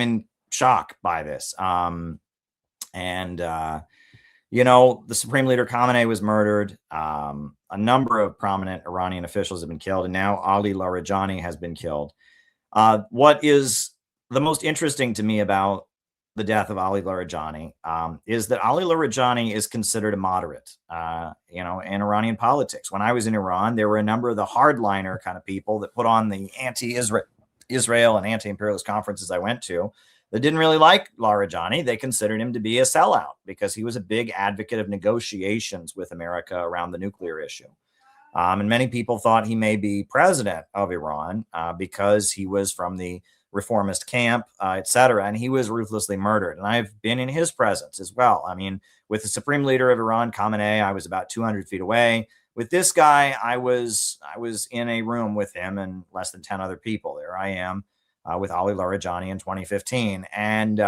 in shock by this. The Supreme Leader Khamenei was murdered. A number of prominent Iranian officials have been killed, and now Ali Larijani has been killed. What is the most interesting to me about the death of Ali Larijani is that Ali Larijani is considered a moderate, in Iranian politics. When I was in Iran, there were a number of the hardliner kind of people that put on the anti-Israel and anti-imperialist conferences I went to that didn't really like Larijani. They considered him to be a sellout because he was a big advocate of negotiations with America around the nuclear issue. And many people thought he may be president of Iran because he was from the reformist camp, etc. And he was ruthlessly murdered. And I've been in his presence as well. I mean, with the Supreme Leader of Iran, Khamenei, I was about 200 feet away. With this guy, I was in a room with him and less than 10 other people. There I am with Ali Larijani in 2015. And,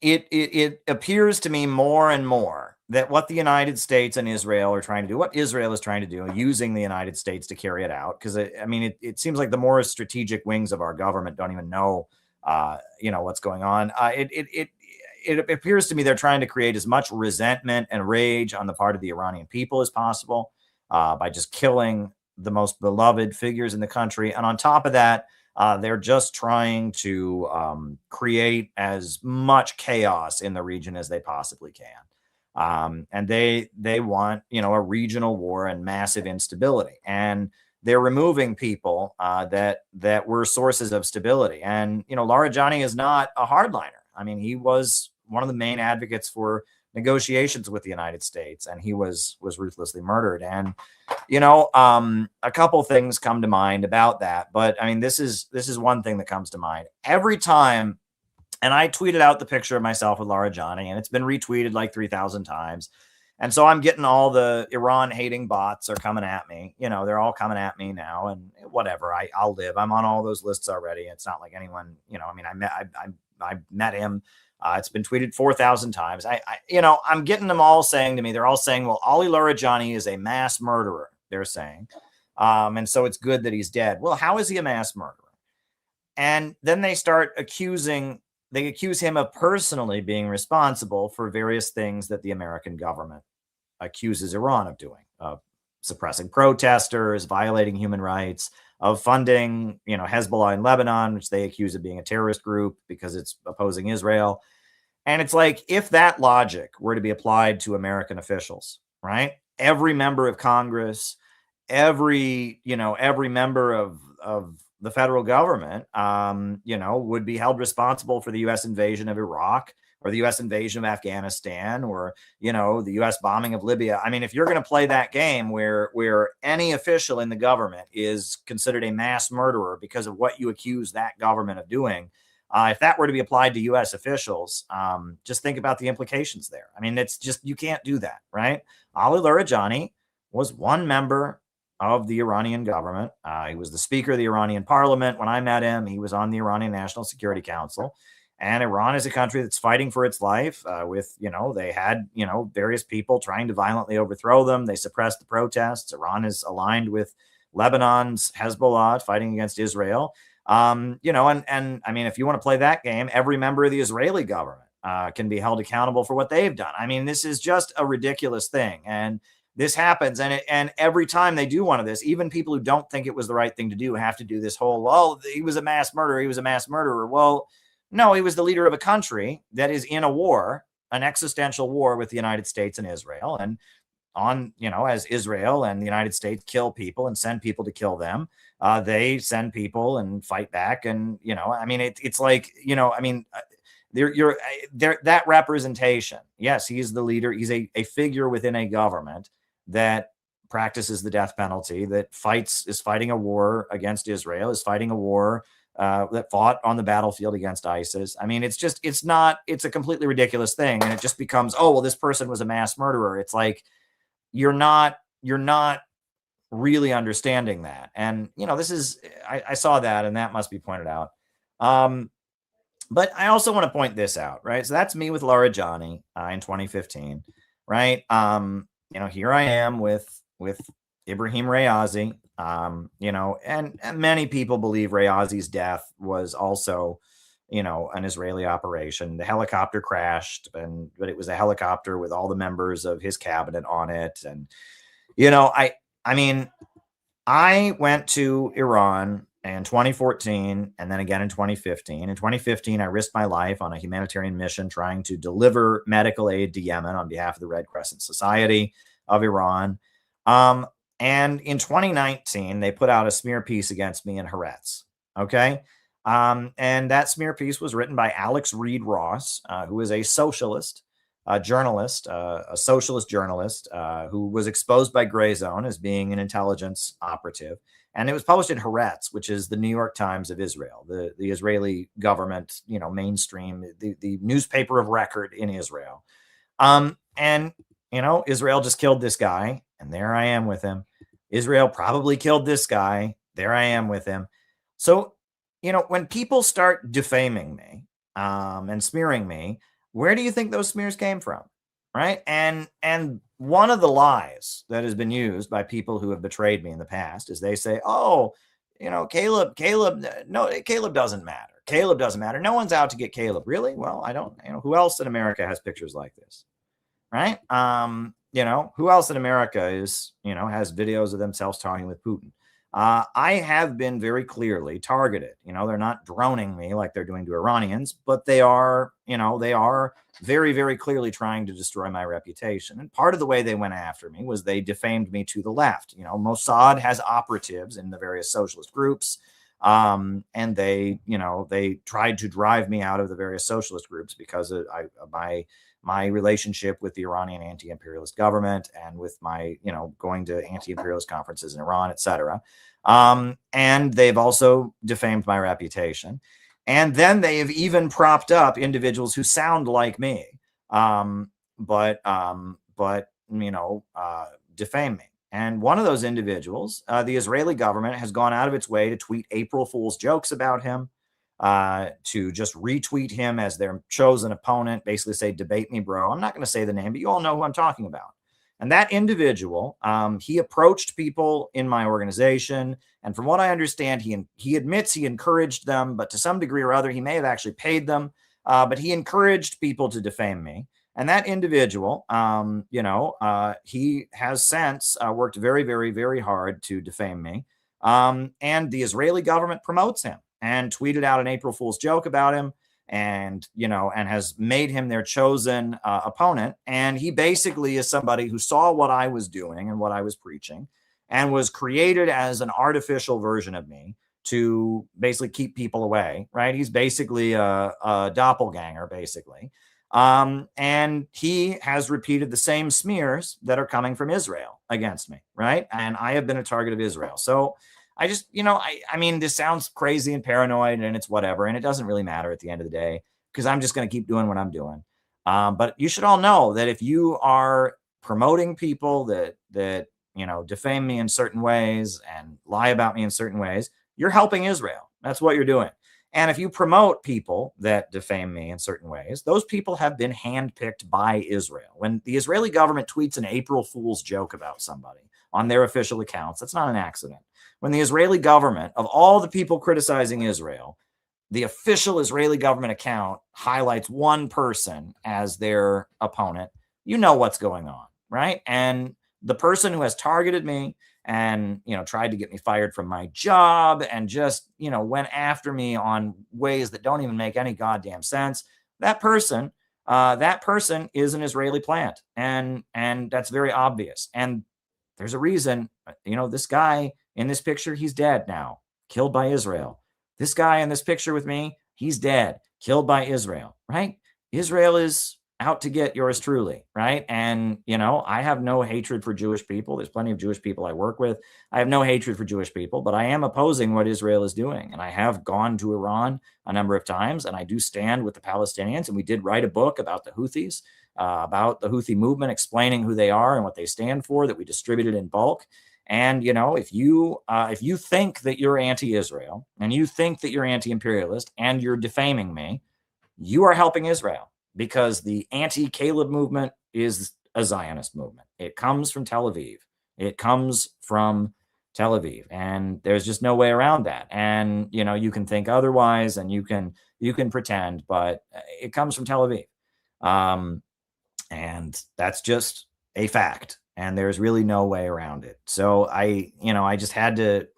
it appears to me more and more that what the United States and Israel are trying to do, what Israel is trying to do, using the United States to carry it out, because it seems like the more strategic wings of our government don't even know, what's going on. It appears to me they're trying to create as much resentment and rage on the part of the Iranian people as possible by just killing the most beloved figures in the country, and on top of that, they're just trying to create as much chaos in the region as they possibly can. And they want, a regional war and massive instability, and they're removing people that were sources of stability. And, Larijani is not a hardliner. I mean, he was one of the main advocates for negotiations with the United States, and he was ruthlessly murdered. And, a couple things come to mind about that. But I mean, this is one thing that comes to mind every time. And I tweeted out the picture of myself with Larijani, and it's been retweeted like 3,000 times. And so I'm getting all the Iran hating bots are coming at me. They're all coming at me now, and whatever. I'll live. I'm on all those lists already. It's not like anyone, I mean, I met him. It's been tweeted 4,000 times. I'm getting them all saying to me, they're all saying, well, Ali Larijani is a mass murderer, they're saying. And so it's good that he's dead. Well, how is he a mass murderer? And then they accuse him of personally being responsible for various things that the American government accuses Iran of doing, suppressing protesters, violating human rights, of funding, Hezbollah in Lebanon, which they accuse of being a terrorist group because it's opposing Israel. And it's like, if that logic were to be applied to American officials, right? Every member of Congress, every member of the federal government, would be held responsible for the U.S. invasion of Iraq, or the U.S. invasion of Afghanistan, or, the U.S. bombing of Libya. I mean, if you're going to play that game where any official in the government is considered a mass murderer because of what you accuse that government of doing, if that were to be applied to U.S. officials, just think about the implications there. I mean, it's just, you can't do that, right? Ali Larijani was one member of the Iranian government. He was the Speaker of the Iranian Parliament. When I met him, he was on the Iranian National Security Council. And Iran is a country that's fighting for its life with, they had, various people trying to violently overthrow them. They suppressed the protests. Iran is aligned with Lebanon's Hezbollah fighting against Israel. And I mean, if you want to play that game, every member of the Israeli government can be held accountable for what they've done. I mean, this is just a ridiculous thing. And this happens. And every time they do one of this, even people who don't think it was the right thing to do have to do this whole, well, he was a mass murderer. He was a mass murderer. Well, no, he was the leader of a country that is in a war, an existential war with the United States and Israel. And as Israel and the United States kill people and send people to kill them, they send people and fight back. And, I mean, it's like, I mean, that representation. Yes, he's the leader. He's a figure within a government that practices the death penalty, that is fighting a war against Israel, is fighting a war that fought on the battlefield against ISIS. I mean, it's a completely ridiculous thing. And it just becomes, oh, well, this person was a mass murderer. It's like, you're not really understanding that. And, I saw that, and that must be pointed out. But I also want to point this out, right? So that's me with Larijani in 2015, right? Here I am with Ibrahim Rayazi, and many people believe Rayazi's death was also, an Israeli operation. The helicopter crashed, but it was a helicopter with all the members of his cabinet on it. And, I mean, I went to Iran in 2014 and then again in 2015. In 2015, I risked my life on a humanitarian mission trying to deliver medical aid to Yemen on behalf of the Red Crescent Society of Iran. And in 2019, they put out a smear piece against me in Haaretz. Okay. And that smear piece was written by Alex Reed Ross, who is a socialist journalist, a socialist journalist who was exposed by Gray Zone as being an intelligence operative. And it was published in Haaretz, which is the New York Times of Israel, the Israeli government, mainstream, the newspaper of record in Israel. And Israel just killed this guy, and there I am with him. Israel probably killed this guy. There I am with him. So, when people start defaming me and smearing me, where do you think those smears came from? Right. And one of the lies that has been used by people who have betrayed me in the past is they say, oh, Caleb doesn't matter. Caleb doesn't matter. No one's out to get Caleb. Really? Well, I don't, who else in America has pictures like this? Right. Who else in America has videos of themselves talking with Putin? I have been very clearly targeted. They're not droning me like they're doing to Iranians, but they are very, very clearly trying to destroy my reputation. And part of the way they went after me was they defamed me to the left. Mossad has operatives in the various socialist groups. And they tried to drive me out of the various socialist groups because of my relationship with the Iranian anti-imperialist government and with my, going to anti-imperialist conferences in Iran, etc. And they've also defamed my reputation. And then they have even propped up individuals who sound like me, but defame me. And one of those individuals, the Israeli government has gone out of its way to tweet April Fool's jokes about him, to just retweet him as their chosen opponent, basically say, debate me, bro. I'm not going to say the name, but you all know who I'm talking about. And that individual, he approached people in my organization. And from what I understand, he admits he encouraged them, but to some degree or other, he may have actually paid them. But he encouraged people to defame me. And that individual, he has since worked very, very, very hard to defame me. And the Israeli government promotes him and tweeted out an April Fool's joke about him, and has made him their chosen opponent. And he basically is somebody who saw what I was doing and what I was preaching, and was created as an artificial version of me to basically keep people away, right? He's basically a doppelganger, basically. And he has repeated the same smears that are coming from Israel against me, right? And I have been a target of Israel. So I just, I mean, this sounds crazy and paranoid, and it's whatever. And it doesn't really matter at the end of the day, because I'm just going to keep doing what I'm doing. But you should all know that if you are promoting people that defame me in certain ways and lie about me in certain ways, you're helping Israel. That's what you're doing. And if you promote people that defame me in certain ways, those people have been handpicked by Israel. When the Israeli government tweets an April Fool's joke about somebody on their official accounts, that's not an accident. When the Israeli government, of all the people criticizing Israel, the official Israeli government account highlights one person as their opponent, you know what's going on, right? And the person who has targeted me and, tried to get me fired from my job and just, went after me on ways that don't even make any goddamn sense, that person is an Israeli plant. And that's very obvious. And there's a reason, this guy in this picture, he's dead now, killed by Israel. This guy in this picture with me, he's dead, killed by Israel, right? Israel is out to get yours truly, right? And, I have no hatred for Jewish people. There's plenty of Jewish people I work with. I have no hatred for Jewish people, but I am opposing what Israel is doing. And I have gone to Iran a number of times, and I do stand with the Palestinians. And we did write a book about the Houthis, about the Houthi movement, explaining who they are and what they stand for, that we distributed in bulk. And, if you think that you're anti-Israel and you think that you're anti-imperialist and you're defaming me, you are helping Israel, because the anti-Caleb movement is a Zionist movement. It comes from Tel Aviv. And there's just no way around that. And, you can think otherwise and you can pretend, but it comes from Tel Aviv. And that's just a fact. And there's really no way around it. So I just had to,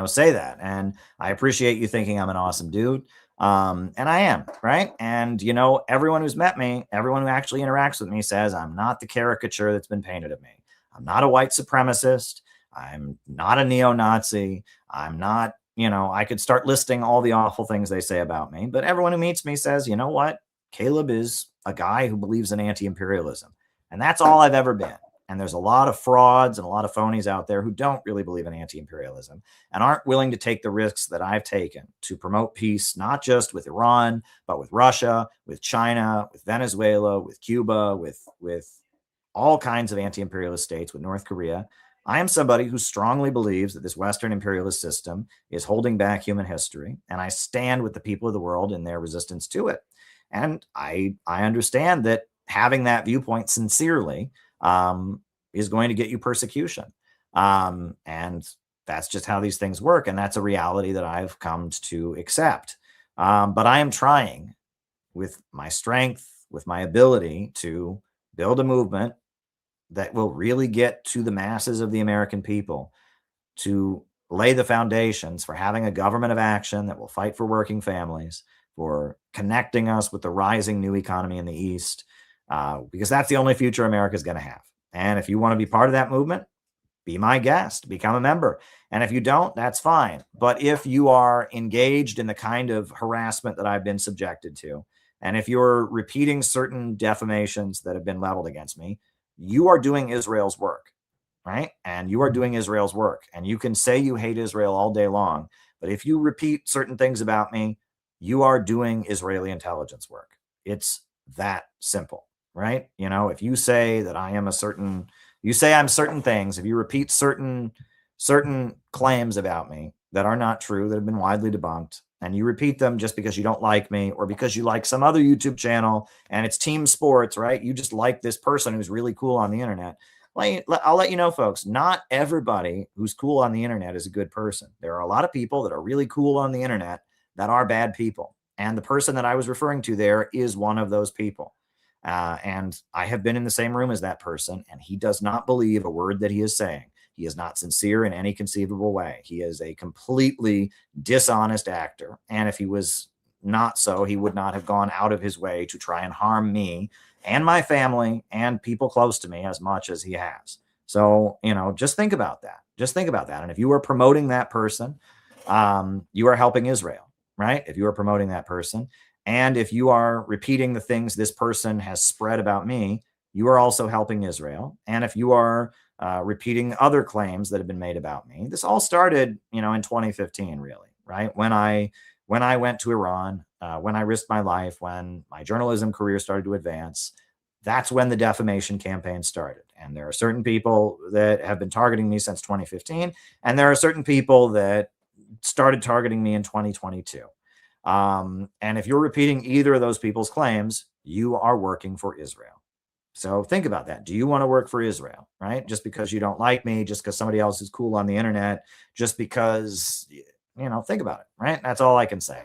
say that. And I appreciate you thinking I'm an awesome dude. And I am, right? And, everyone who's met me, everyone who actually interacts with me says I'm not the caricature that's been painted of me. I'm not a white supremacist. I'm not a neo-Nazi. I'm not, I could start listing all the awful things they say about me. But everyone who meets me says, you know what? Caleb is a guy who believes in anti-imperialism. And that's all I've ever been. And there's a lot of frauds and a lot of phonies out there who don't really believe in anti-imperialism and aren't willing to take the risks that I've taken to promote peace, not just with Iran, but with Russia, with China, with Venezuela, with Cuba, with all kinds of anti-imperialist states, with North Korea. I am somebody who strongly believes that this Western imperialist system is holding back human history, and I stand with the people of the world in their resistance to it. And I understand that having that viewpoint sincerely is going to get you persecution. And that's just how these things work. And that's a reality that I've come to accept. But I am trying with my strength, with my ability to build a movement that will really get to the masses of the American people, to lay the foundations for having a government of action that will fight for working families, for connecting us with the rising new economy in the East, because that's the only future America is going to have. And if you want to be part of that movement, be my guest, become a member. And if you don't, that's fine. But if you are engaged in the kind of harassment that I've been subjected to, and if you're repeating certain defamations that have been leveled against me, you are doing Israel's work, right? And you are doing Israel's work. And you can say you hate Israel all day long, but if you repeat certain things about me, you are doing Israeli intelligence work. It's that simple. right? You know, if you say that I am you say I'm certain things, if you repeat certain claims about me that are not true, that have been widely debunked, and you repeat them just because you don't like me or because you like some other YouTube channel and it's team sports, right? You just like this person who's really cool on the internet. I'll let you know, folks, not everybody who's cool on the internet is a good person. There are a lot of people that are really cool on the internet that are bad people. And the person that I was referring to there is one of those people. And I have been in the same room as that person, and he does not believe a word that he is saying. He is not sincere in any conceivable way. He is a completely dishonest actor. And if he was not so, he would not have gone out of his way to try and harm me and my family and people close to me as much as he has. So, you know, just think about that. Just think about that. And if you are promoting that person, you are helping Israel, right? If you are promoting that person, and if you are repeating the things this person has spread about me, you are also helping Israel. And if you are repeating other claims that have been made about me, this all started, you know, in 2015, really, right? When I went to Iran, when I risked my life, when my journalism career started to advance, that's when the defamation campaign started. And there are certain people that have been targeting me since 2015, and there are certain people that started targeting me in 2022. And if you're repeating either of those people's claims, you are working for Israel. So think about that. Do you want to work for Israel, right? Just because you don't like me, just because somebody else is cool on the internet, just because, you know, think about it, right? That's all I can say.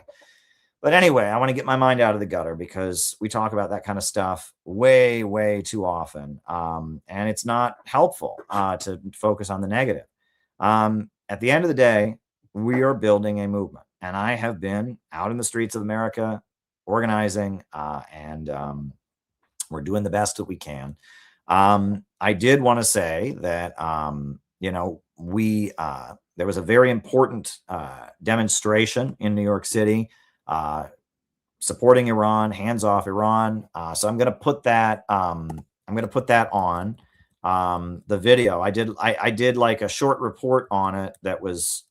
But anyway, I want to get my mind out of the gutter because we talk about that kind of stuff way, way too often. And it's not helpful to focus on the negative. At the end of the day, we are building a movement. And I have been out in the streets of America organizing, and we're doing the best that we can. I did want to say that, you know, there was a very important demonstration in New York City supporting Iran, hands off Iran. So I'm going to put that. I'm going to put that on the video. I did like a short report on it that was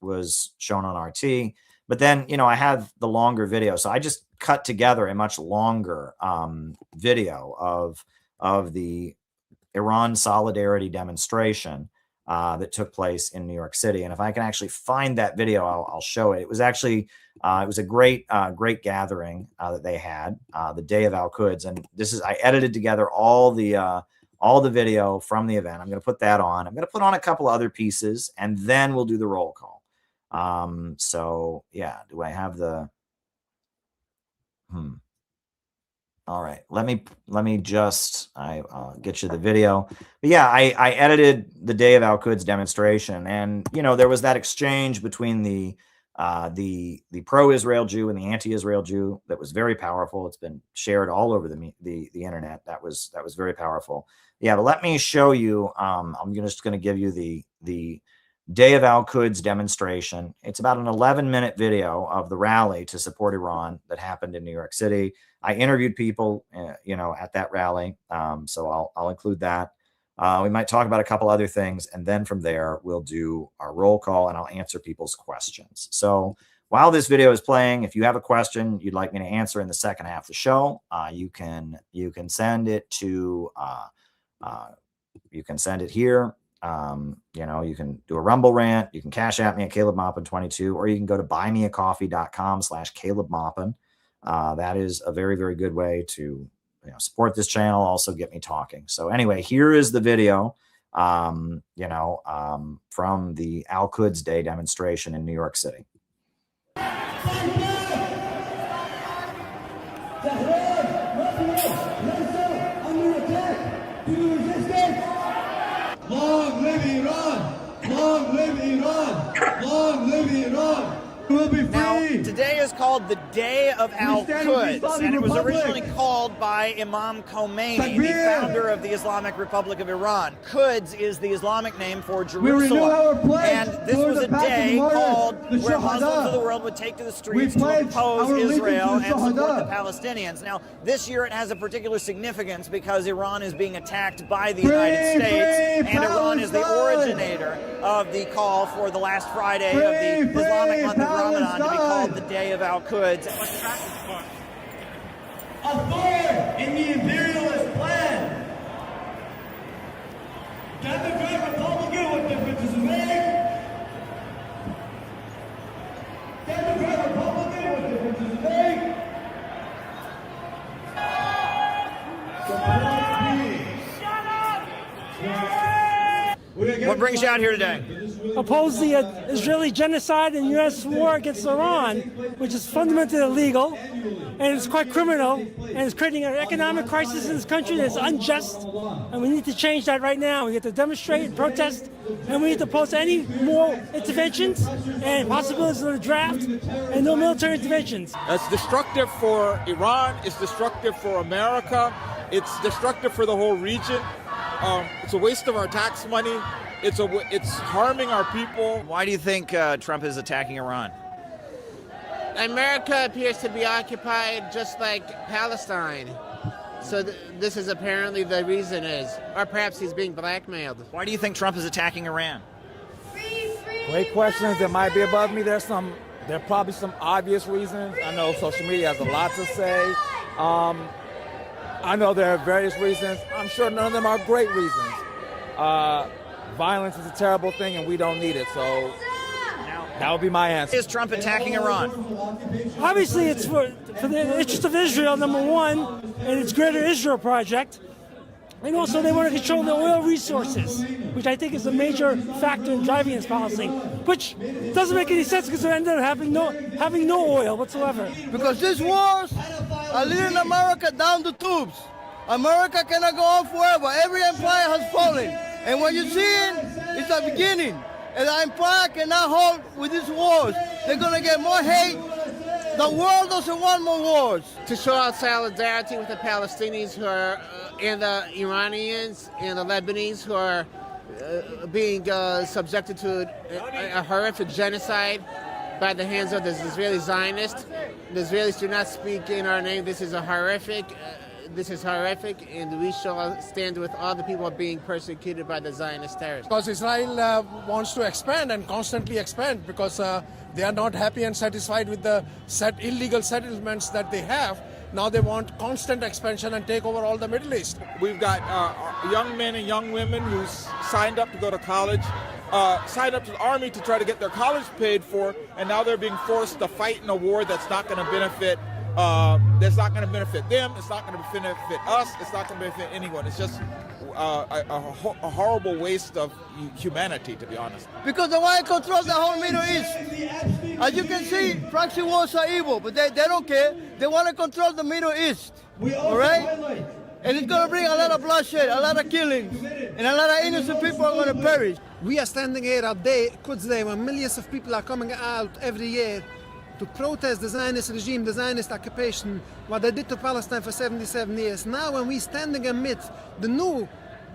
shown on RT. But then, you know, I have the longer video. So I just cut together a much longer video of the Iran solidarity demonstration that took place in New York City. And if I can actually find that video, I'll show it. It was actually, it was a great gathering that they had, the Day of Al-Quds. And I edited together all the video from the event. I'm going to put that on. I'm going to put on a couple other pieces, and then we'll do the roll call. So yeah, do I have the, all right, let me just, I'll get you the video. But yeah, I edited the Day of Al-Quds demonstration, and, you know, there was that exchange between the pro-Israel Jew and the anti-Israel Jew that was very powerful. It's been shared all over the internet. That was very powerful. Yeah, but let me show you, I'm just going to give you the Day of Al-Quds demonstration. It's about an 11-minute video of the rally to support Iran that happened in New York City. I interviewed people, you know, at that rally. So I'll include that. We might talk about a couple other things, and then from there we'll do our roll call and I'll answer people's questions. So while this video is playing, if you have a question you'd like me to answer in the second half of the show, you can send it to you can send it here. You know, you can do a Rumble rant, you can cash at me at Caleb Maupin 22, or you can go to buymeacoffee.com/Caleb Maupin. That is a very, very good way to, you know, support this channel, also get me talking. So anyway, here is the video, you know, from the Al-Quds Day demonstration in New York City. Long live Iran! Long live Iran! Long live Iran! We'll be free. Now, today is called the Day of Al-Quds, and it was originally called by Imam Khomeini, the founder of the Islamic Republic of Iran. Quds is the Islamic name for Jerusalem, and this was a day called where Muslims of the world would take to the streets to oppose Israel and support the Palestinians. Now, this year it has a particular significance because Iran is being attacked by the United States, and Iran is the originator of the call for the last Friday of the Islamic month of Ramadan to be called the Day of Al-Quds. A thorn in the imperialist plan Democrat, Republican, what difference does it make? Democrat, Republican, what difference does it make? What brings you out here today? Oppose the Israeli genocide and U.S. war against Iran, which is fundamentally illegal, and it's quite criminal, and it's creating an economic crisis in this country that's unjust, and we need to change that right now. We have to demonstrate and protest, and we need to oppose any more interventions and possibilities of a draft and no military interventions. It's destructive for Iran, it's destructive for America, it's destructive for the whole region. It's a waste of our tax money. It's harming our people. Why do you think Trump is attacking Iran? America appears to be occupied just like Palestine. So this is apparently the reason is, or perhaps he's being blackmailed. Why do you think Trump is attacking Iran? Great questions that might be above me. There are probably some obvious reasons. I know social media has a lot to say. I know there are various reasons. I'm sure none of them are great reasons. Violence is a terrible thing, and we don't need it. So that would be my answer. Is Trump attacking Iran? Obviously, it's for the interest of Israel, number one, and its Greater Israel Project. And also, they want to control the oil resources, which I think is a major factor in driving this policy, which doesn't make any sense because they end up having no oil whatsoever. Because these wars are leading America down the tubes. America cannot go on forever. Every empire has fallen. And what you're seeing is the beginning. And the empire cannot hold with these wars. They're going to get more hate. The world doesn't want more wars. To show our solidarity with the Palestinians who are, and the Iranians and the Lebanese who are being subjected to a horrific genocide by the hands of the Israeli Zionists. The Israelis do not speak in our name. This is horrific, and we shall stand with all the people being persecuted by the Zionist terrorists. Because Israel wants to expand and constantly expand because they are not happy and satisfied with the illegal settlements that they have. Now they want constant expansion and take over all the Middle East. We've got young men and young women who signed up to go to college, signed up to the army to try to get their college paid for, and now they're being forced to fight in a war that's not going to benefit them, it's not going to benefit us, it's not going to benefit anyone. It's just a horrible waste of humanity, to be honest. Because they want to control the whole Middle East. As you can see, proxy wars are evil, but they don't care. They want to control the Middle East. All right? And it's going to bring a lot of bloodshed, a lot of killings, and a lot of innocent people are going to perish. We are standing here at Quds Day, when millions of people are coming out every year to protest the Zionist regime, the Zionist occupation, what they did to Palestine for 77 years. Now when we're standing amidst the new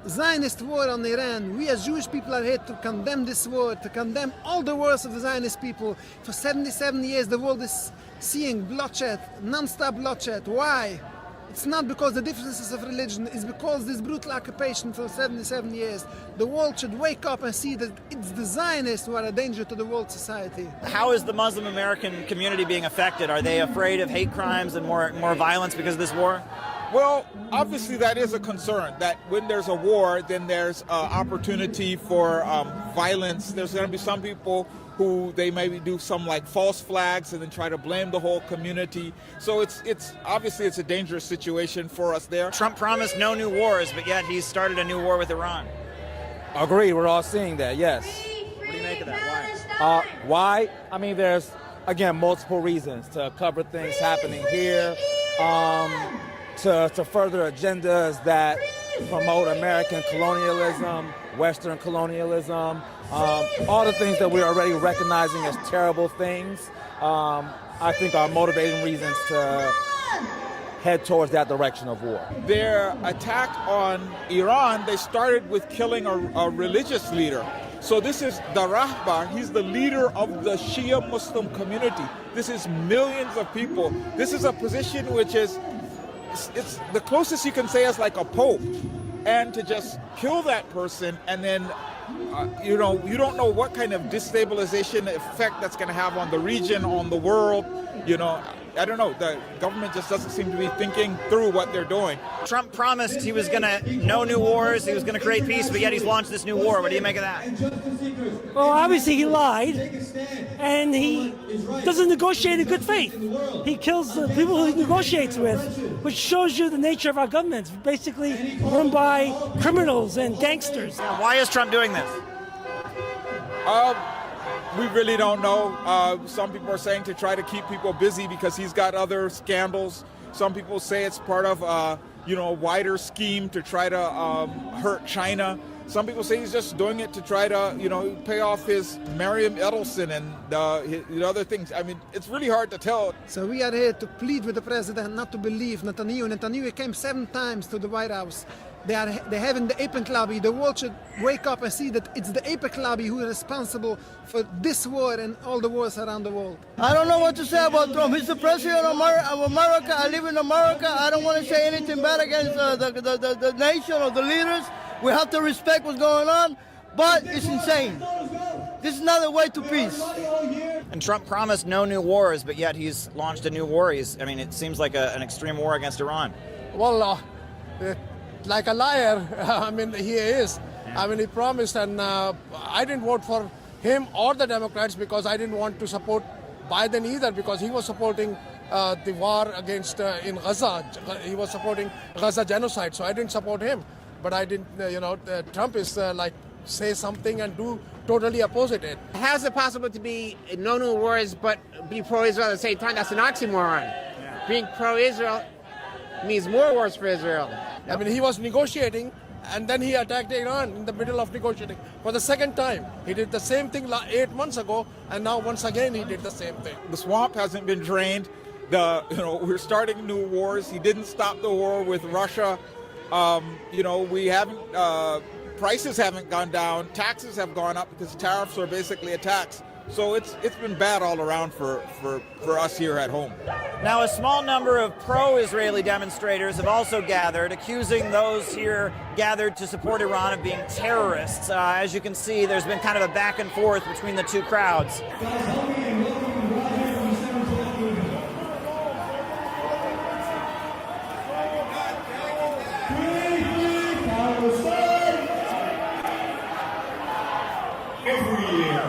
Zionist war on Iran, we as Jewish people are here to condemn this war, to condemn all the wars of the Zionist people. For 77 years the world is seeing bloodshed, non-stop bloodshed. Why? It's not because the differences of religion, it's because this brutal occupation for 77 years. The world should wake up and see that it's the Zionists who are a danger to the world society. How is the Muslim American community being affected? Are they afraid of hate crimes and more violence because of this war? Well, obviously that is a concern, that when there's a war, then there's opportunity for violence. There's going to be some people who they maybe do some like false flags and then try to blame the whole community. So it's obviously it's a dangerous situation for us there. Trump promised no new wars, but yet he's started a new war with Iran. Agreed, we're all seeing that, yes. What do you make of that? Why? I mean, there's, again, multiple reasons to cover things happening here, to further agendas that promote American colonialism, Western colonialism, all the things that we're already recognizing as terrible things, I think are motivating reasons to head towards that direction of war. Their attack on Iran, they started with killing a religious leader. So this is the Rahbar, he's the leader of the Shia Muslim community. This is millions of people. This is a position which is, it's the closest you can say is like a pope. And to just kill that person and then, you don't know what kind of destabilization effect that's going to have on the region, on the world. I don't know, the government just doesn't seem to be thinking through what they're doing. Trump promised he was going to no new wars, he was going to create peace, but yet he's launched this new war. What do you make of that? Well, obviously he lied, and he doesn't negotiate in good faith. He kills the people he negotiates with, which shows you the nature of our government. It's basically run by criminals and gangsters. Why is Trump doing this? We really don't know. Some people are saying to try to keep people busy because he's got other scandals. Some people say it's part of a wider scheme to try to hurt China. Some people say he's just doing it to try to, pay off his Miriam Edelson and his other things. I mean, it's really hard to tell. So we are here to plead with the president not to believe Netanyahu. Netanyahu came 7 times to the White House. They're having the AIPAC lobby. The world should wake up and see that it's the AIPAC lobby who is responsible for this war and all the wars around the world. I don't know what to say about Trump. He's the president of America. I live in America. I don't want to say anything bad against the nation or the leaders. We have to respect what's going on, but it's insane. This is not a way to peace. And Trump promised no new wars, but yet he's launched a new war. It seems like an extreme war against Iran. Well, like a liar, he is. He promised, and I didn't vote for him or the Democrats because I didn't want to support Biden either, because he was supporting the war against in Gaza. He was supporting Gaza genocide, so I didn't support him. But I didn't, Trump is say something and do totally opposite it. How is it possible to be no new wars but be pro-Israel at the same time? That's an oxymoron. Yeah. Being pro-Israel means more wars for Israel. He was negotiating, and then he attacked Iran in the middle of negotiating for the second time. He did the same thing 8 months ago, and now once again he did the same thing. The swamp hasn't been drained. We're starting new wars. He didn't stop the war with Russia. We haven't. Prices haven't gone down. Taxes have gone up because tariffs are basically a tax. So it's been bad all around for us here at home. Now, a small number of pro-Israeli demonstrators have also gathered, accusing those here gathered to support Iran of being terrorists. As you can see, there's been kind of a back and forth between the two crowds. Every year.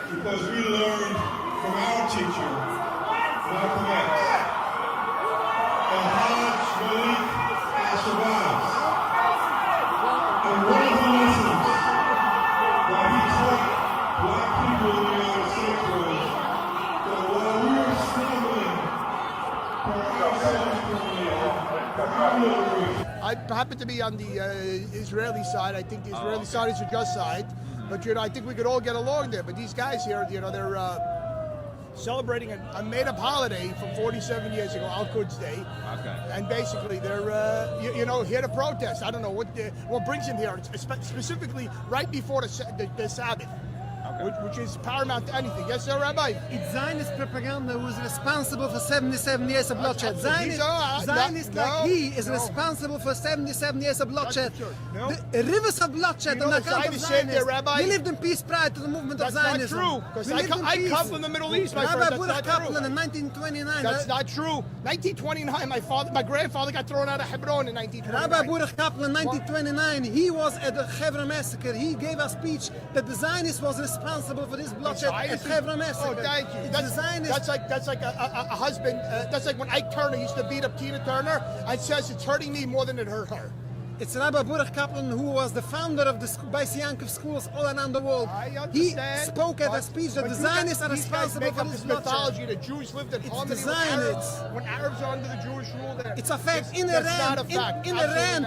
Because we learned from our teacher, Maupin, that Hajj Malik survives. And one of the lessons that he taught black people in the United States was that while we are struggling for ourselves, I happen to be on the Israeli side. I think the Israeli side is a just side. But, I think we could all get along there. But these guys here, they're celebrating a made-up holiday from 47 years ago, Al-Quds Day. Okay. And basically, they're, here to protest. I don't know what brings them here, specifically right before the Sabbath. Okay. Which is paramount to anything. Yes, sir, Rabbi? It's Zionist propaganda who's responsible for 77 years of bloodshed. Zionist like he is responsible for 77 years of bloodshed. No. The rivers of bloodshed on account of Zionists. We lived in peace prior to the movement of Zionism. That's not true, because I come from the Middle East, my friend. That's not true. In 1929. That's not true. 1929, my grandfather got thrown out of Hebron in 1929. Rabbi Baruch Kaplan, 1929, he was at the Hebron massacre. He gave a speech that the Zionist was responsible for this bloodshed at Hebron massacre. Oh, thank you. That's like a husband. That's like when Ike Turner used to beat up Tina Turner and says it's hurting me more than it hurt her. It's Rabbi Baruch Kaplan, who was the founder of the Beis Yankov schools all around the world. He spoke at a speech that the Zionists are responsible for this mythology. The Jews lived in harmony with Arabs. When Arabs are under the Jewish rule there. It's a fact. In Iran,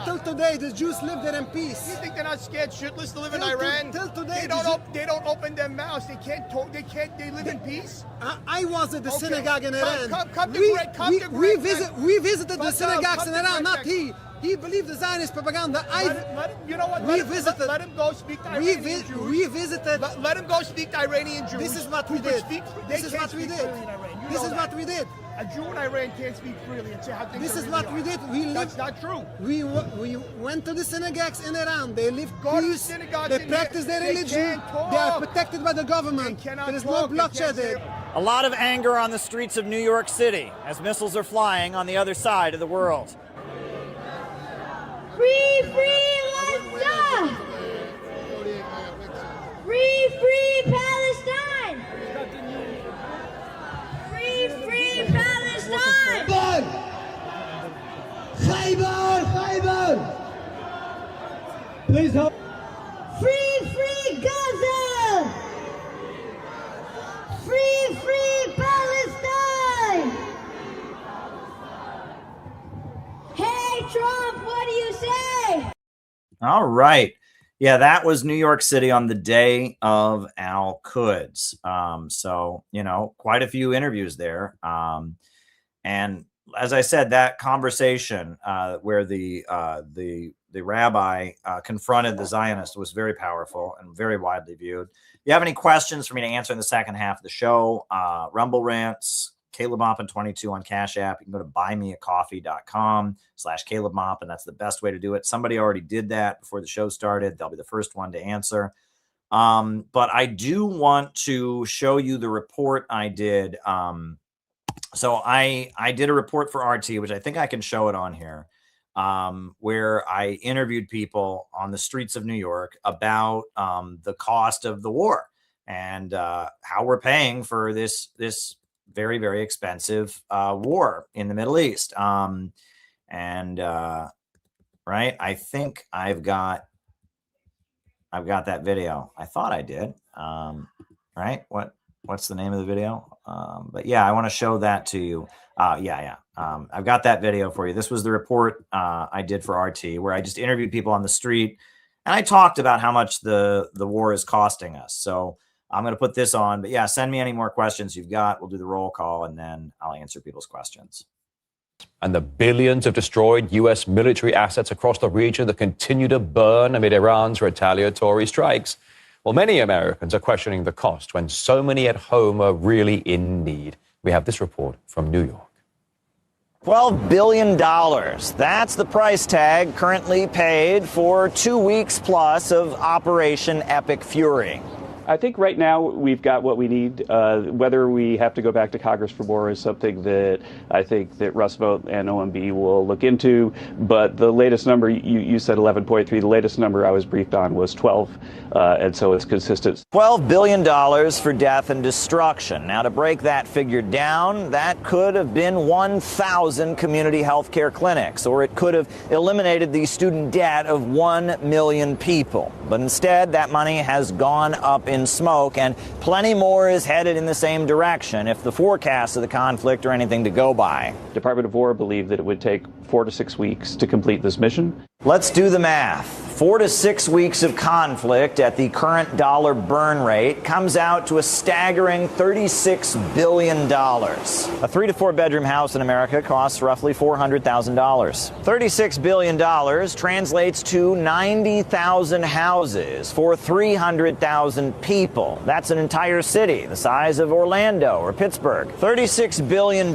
till today, the Jews live there in peace. You think they're not scared shitless to live in Iran? Till today, they don't open their mouths. They can't talk. They live in peace. I was at the synagogue in Iran. We visited the synagogues in Iran, not he. He believed the Zionist propaganda. You know what? Let him go speak to Iranian Jews. We visited. Let him go speak to Iranian Jews. This is what we did. This is what we did. A Jew in Iran can't speak freely and say how things This is what we did. That's not true. We went to the synagogues in Iran. They live peace. They practice their religion. They are protected by the government. There is no bloodshed there. A lot of anger on the streets of New York City as missiles are flying on the other side of the world. Free, free Gaza! Free, free Palestine! Free, free Palestine! Khaybar! Khaybar! Please help. Free, free Gaza! Free, free Palestine! Hey, Trump, what do you say? All right. Yeah, that was New York City on the day of Al-Quds. So, you know, quite a few interviews there. And as I said, that conversation where the rabbi confronted the Zionist was very powerful and very widely viewed. If you have any questions for me to answer in the second half of the show, Rumble Rants, Caleb Maupin 22 on Cash App. You can go to buymeacoffee.com/Caleb Maupin. That's the best way to do it. Somebody already did that before the show started. They'll be the first one to answer. But I do want to show you the report I did. So I did a report for RT, which I think I can show it on here, where I interviewed people on the streets of New York about the cost of the war and how we're paying for this very, very expensive war in the Middle East. Right, I think I've got that video. I thought I did. Right, what's the name of the video? But yeah, I want to show that to you. I've got that video for you. This was the report I did for RT, where I just interviewed people on the street and I talked about how much the war is costing us. So I'm going to put this on, but yeah, send me any more questions you've got. We'll do the roll call and then I'll answer people's questions. And the billions of destroyed U.S. military assets across the region that continue to burn amid Iran's retaliatory strikes. Well, many Americans are questioning the cost when so many at home are really in need. We have this report from New York. $12 billion. That's the price tag currently paid for 2 weeks plus of Operation Epic Fury. I think right now we've got what we need. Whether we have to go back to Congress for more is something that I think that Russ Vogt and OMB will look into. But the latest number, you said 11.3. The latest number I was briefed on was 12. And so it's consistent. $12 billion for death and destruction. Now, to break that figure down, that could have been 1,000 community health care clinics, or it could have eliminated the student debt of 1 million people. But instead, that money has gone up in smoke, and plenty more is headed in the same direction if the forecasts of the conflict are anything to go by. Department of War believed that it would take 4 to 6 weeks to complete this mission. Let's do the math. 4 to 6 weeks of conflict at the current dollar burn rate comes out to a staggering $36 billion. A 3 to 4 bedroom house in America costs roughly $400,000. $36 billion translates to 90,000 houses for 300,000 people. That's an entire city the size of Orlando or Pittsburgh. $36 billion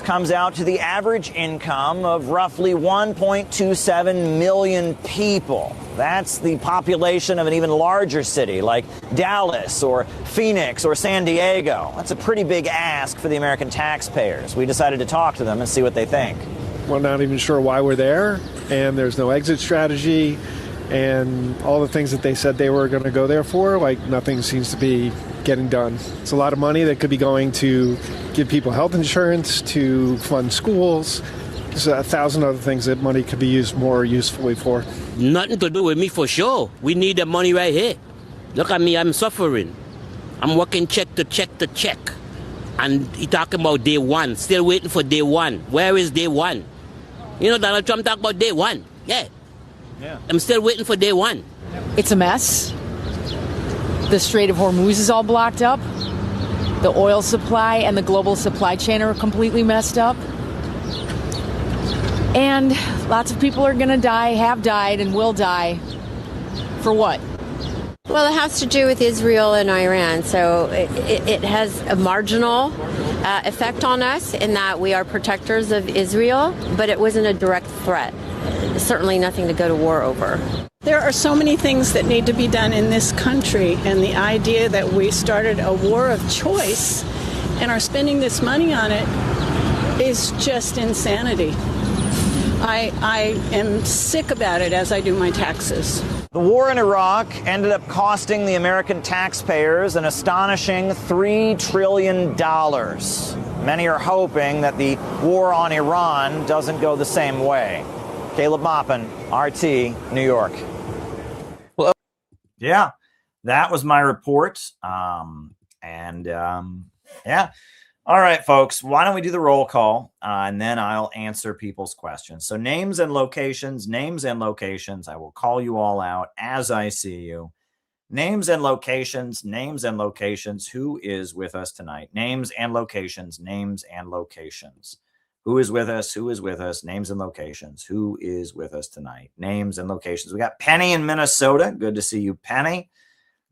comes out to the average income of roughly 1.27 million people. That's the population of an even larger city like Dallas or Phoenix or San Diego. That's a pretty big ask for the American taxpayers. We decided to talk to them and see what they think. We're not even sure why we're there, and there's no exit strategy, and all the things that they said they were going to go there for, like nothing seems to be getting done. It's a lot of money that could be going to give people health insurance, to fund schools. There's 1,000 other things that money could be used more usefully for. Nothing to do with me for sure. We need the money right here. Look at me, I'm suffering. I'm working check to check to check. And he talking about day one, still waiting for day one. Where is day one? You know, Donald Trump talk about day one. Yeah. I'm still waiting for day one. It's a mess. The Strait of Hormuz is all blocked up. The oil supply and the global supply chain are completely messed up. And lots of people are going to die, have died, and will die. For what? Well, it has to do with Israel and Iran. So it has a marginal effect on us in that we are protectors of Israel, but it wasn't a direct threat. Certainly nothing to go to war over. There are so many things that need to be done in this country, and the idea that we started a war of choice and are spending this money on it is just insanity. I am sick about it as I do my taxes. The war in Iraq ended up costing the American taxpayers an astonishing $3 trillion. Many are hoping that the war on Iran doesn't go the same way. Caleb Maupin, RT, New York. Well, yeah, that was my report. Yeah. All right, folks, why don't we do the roll call, and then I'll answer people's questions. So names and locations. I will call you all out as I see you. Names and locations. Who is with us tonight? Names and locations. Who is with us? Names and locations. Who is with us tonight? Names and locations. We got Penny in Minnesota. Good to see you, Penny.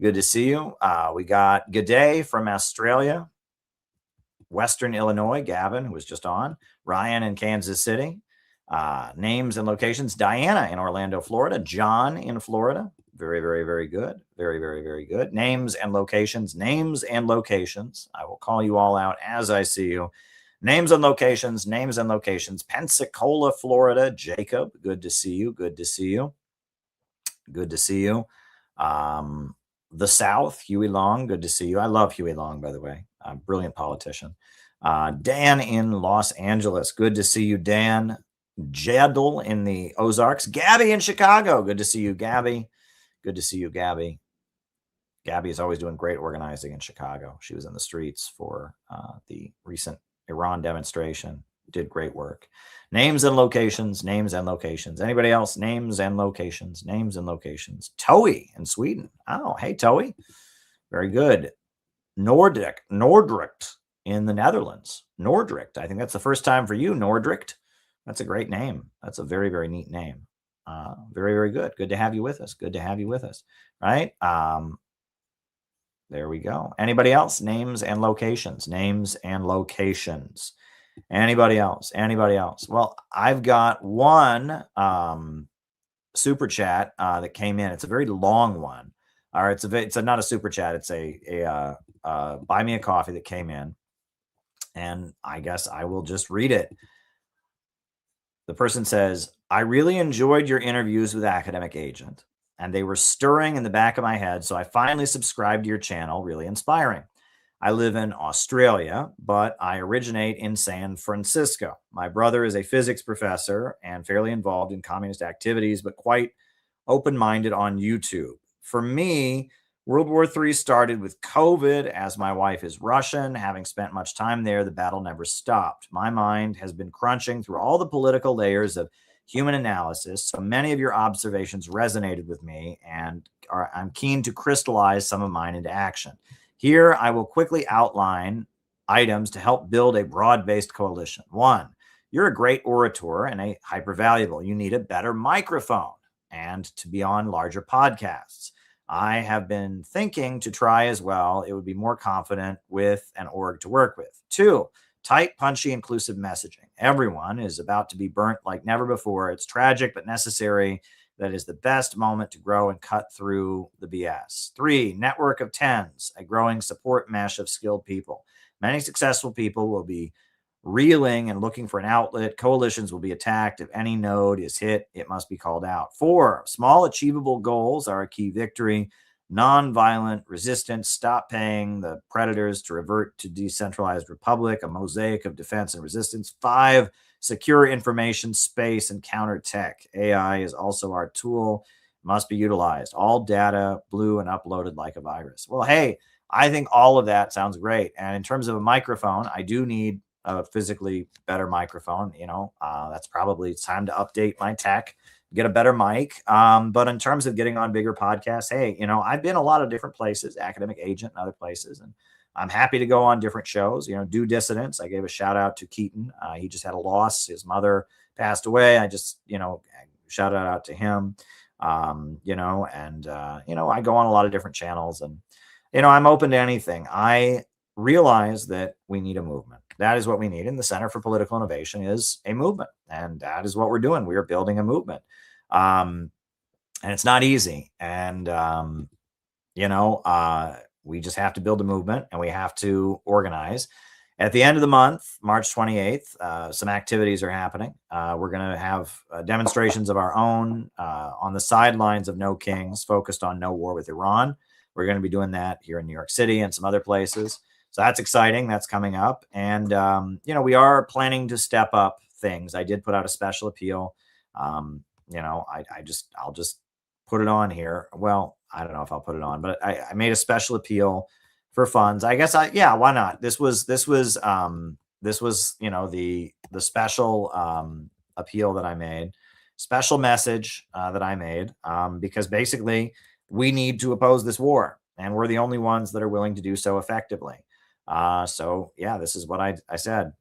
Good to see you. We got G'day from Australia. Western Illinois, Gavin, who was just on. Ryan in Kansas City. Names and locations. Diana in Orlando, Florida. John in Florida. Very, very, very good. Very, very, very good. Names and locations. I will call you all out as I see you. Names and locations. Pensacola, Florida. Jacob, good to see you. The South, Huey Long, good to see you. I love Huey Long, by the way. Brilliant politician. Dan in Los Angeles, good to see you, Dan. Jadel in the Ozarks. Gabby in Chicago, good to see you, Gabby. Gabby is always doing great organizing in Chicago. She was in the streets for the recent Iran demonstration. Did great work. Names and locations. Anybody else? Names and locations. Toey in Sweden. Oh, hey, Toey. Very good. Nordricht in the Netherlands. Nordricht. I think that's the first time for you, Nordricht. That's a great name. That's a very, very neat name. Very, very good. Good to have you with us. Right? There we go. Anybody else? Names and locations. Anybody else? Well, I've got one super chat that came in. It's a very long one. All right, it's not a super chat. It's a buy me a coffee that came in, and I guess I will just read it. The person says, "I really enjoyed your interviews with Academic Agent, and they were stirring in the back of my head. So I finally subscribed to your channel. Really inspiring. I live in Australia, but I originate in San Francisco. My brother is a physics professor and fairly involved in communist activities, but quite open-minded on YouTube. For me, World War III started with COVID, as my wife is Russian. Having spent much time there, the battle never stopped. My mind has been crunching through all the political layers of human analysis, so many of your observations resonated with me, and I'm keen to crystallize some of mine into action. Here, I will quickly outline items to help build a broad-based coalition. 1, you're a great orator and a hyper-valuable. You need a better microphone and to be on larger podcasts. I have been thinking to try as well. It would be more confident with an org to work with. 2, tight, punchy, inclusive messaging. Everyone is about to be burnt like never before. It's tragic but necessary. That is the best moment to grow and cut through the BS. 3, network of tens, a growing support mesh of skilled people. Many successful people will be reeling and looking for an outlet. Coalitions will be attacked. If any node is hit, it must be called out. 4, small achievable goals are a key victory. Nonviolent resistance, stop paying the predators to revert to decentralized republic, a mosaic of defense and resistance. 5, secure information space and counter tech. AI is also our tool, must be utilized. All data blue and uploaded like a virus. Well, hey, I think all of that sounds great. And in terms of a microphone, I do need a physically better microphone. That's probably time to update my tech, get a better mic. But in terms of getting on bigger podcasts, hey, I've been a lot of different places, Academic Agent and other places, and I'm happy to go on different shows. Do Dissidents. I gave a shout out to Keaton. He just had a loss. His mother passed away. I just, shout out to him. I go on a lot of different channels, and, I'm open to anything. I realize that we need a movement. That is what we need. And the Center for Political Innovation is a movement. And that is what we're doing. We are building a movement. And it's not easy. And, we just have to build a movement, and we have to organize. At the end of the month, March 28th, some activities are happening. We're going to have demonstrations of our own on the sidelines of No Kings, focused on no war with Iran. We're going to be doing that here in New York City and some other places. So that's exciting. That's coming up. And, we are planning to step up things. I did put out a special appeal. I'll just put it on here. Well, I don't know if I'll put it on, but I made a special appeal for funds. I guess why not? This was the special appeal that I made, special message that I made, because basically we need to oppose this war, and we're the only ones that are willing to do so effectively. This is what I said.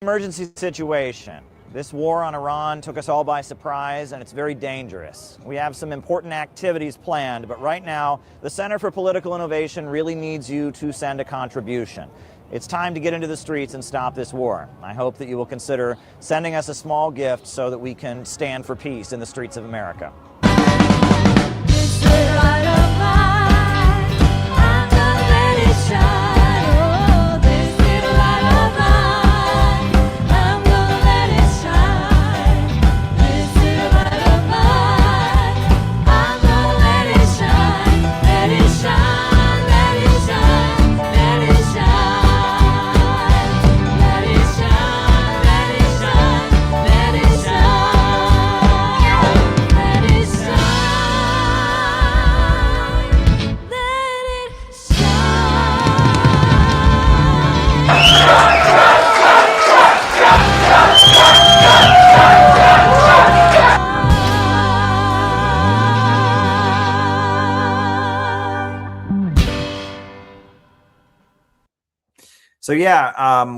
Emergency situation. This war on Iran took us all by surprise, and it's very dangerous. We have some important activities planned, but right now, the Center for Political Innovation really needs you to send a contribution. It's time to get into the streets and stop this war. I hope that you will consider sending us a small gift so that we can stand for peace in the streets of America. So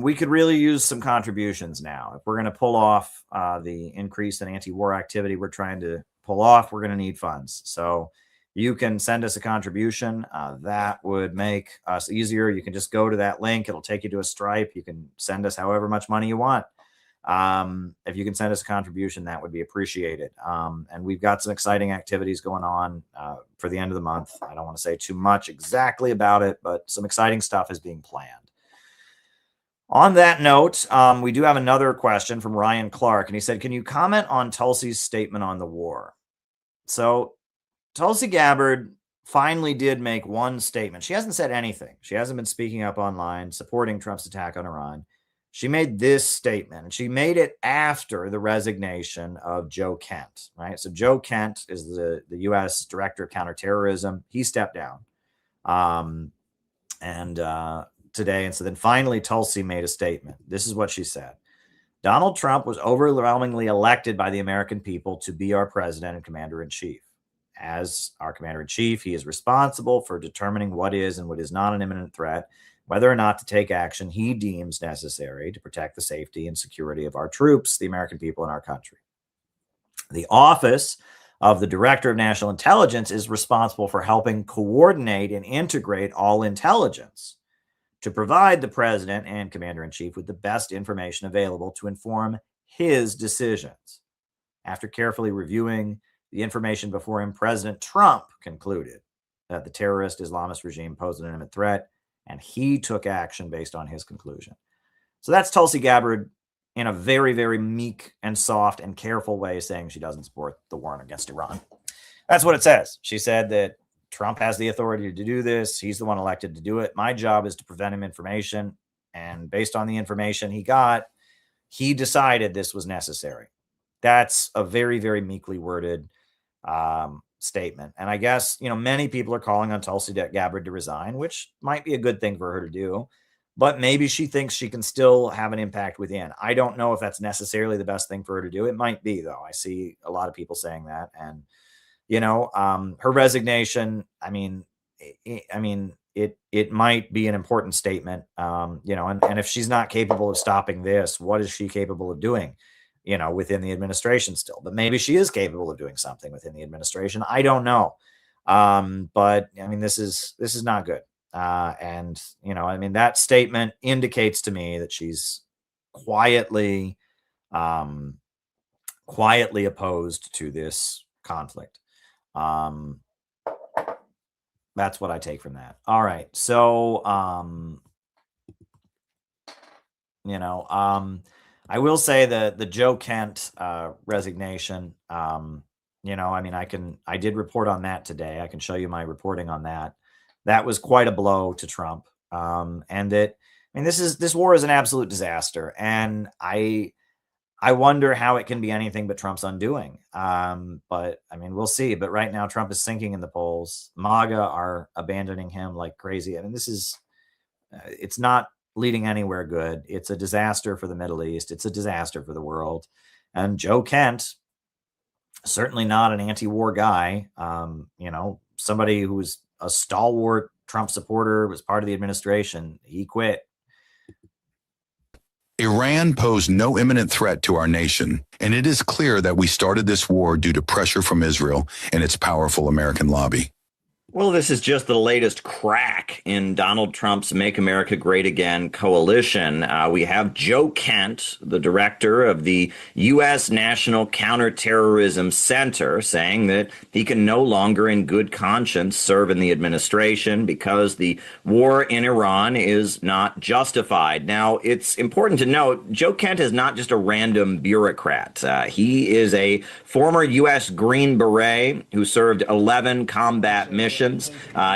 we could really use some contributions now. If we're going to pull off the increase in anti-war activity we're trying to pull off, we're going to need funds. So you can send us a contribution. That would make us easier. You can just go to that link. It'll take you to a Stripe. You can send us however much money you want. If you can send us a contribution, that would be appreciated. And we've got some exciting activities going on for the end of the month. I don't want to say too much exactly about it, but some exciting stuff is being planned. On that note, we do have another question from Ryan Clark, and he said, can you comment on Tulsi's statement on the war? So Tulsi Gabbard finally did make one statement. She hasn't said anything. She hasn't been speaking up online, supporting Trump's attack on Iran. She made this statement, and she made it after the resignation of Joe Kent, right? So Joe Kent is the U.S. Director of Counterterrorism. He stepped down. Today. And so then finally, Tulsi made a statement. This is what she said. Donald Trump was overwhelmingly elected by the American people to be our president and commander-in-chief. As our commander-in-chief, he is responsible for determining what is and what is not an imminent threat, whether or not to take action he deems necessary to protect the safety and security of our troops, the American people, and our country. The office of the Director of National Intelligence is responsible for helping coordinate and integrate all intelligence to provide the president and commander-in-chief with the best information available to inform his decisions. After carefully reviewing the information before him, President Trump concluded that the terrorist Islamist regime posed an imminent threat, and he took action based on his conclusion. So that's Tulsi Gabbard in a very, very meek and soft and careful way saying she doesn't support the war against Iran. That's what it says. She said that Trump has the authority to do this. He's the one elected to do it. My job is to prevent him information. And based on the information he got, he decided this was necessary. That's a very, very meekly worded statement. And I guess, many people are calling on Tulsi Gabbard to resign, which might be a good thing for her to do. But maybe she thinks she can still have an impact within. I don't know if that's necessarily the best thing for her to do. It might be, though. I see a lot of people saying that. And her resignation, it might be an important statement, and if she's not capable of stopping this, what is she capable of doing, within the administration still? But maybe she is capable of doing something within the administration. I don't know. But this is not good. That statement indicates to me that she's quietly opposed to this conflict. That's what I take from that. All right. So, I will say the Joe Kent resignation. I did report on that today. I can show you my reporting on that. That was quite a blow to Trump. This war is an absolute disaster, and I wonder how it can be anything but Trump's undoing. But we'll see. But right now, Trump is sinking in the polls. MAGA are abandoning him like crazy. It's not leading anywhere good. It's a disaster for the Middle East. It's a disaster for the world. And Joe Kent, certainly not an anti-war guy. Somebody who was a stalwart Trump supporter, was part of the administration. He quit. Iran posed no imminent threat to our nation, and it is clear that we started this war due to pressure from Israel and its powerful American lobby. Well, this is just the latest crack in Donald Trump's Make America Great Again coalition. We have Joe Kent, the director of the U.S. National Counterterrorism Center, saying that he can no longer in good conscience serve in the administration because the war in Iran is not justified. Now, it's important to note, Joe Kent is not just a random bureaucrat. He is a former U.S. Green Beret who served 11 combat missions.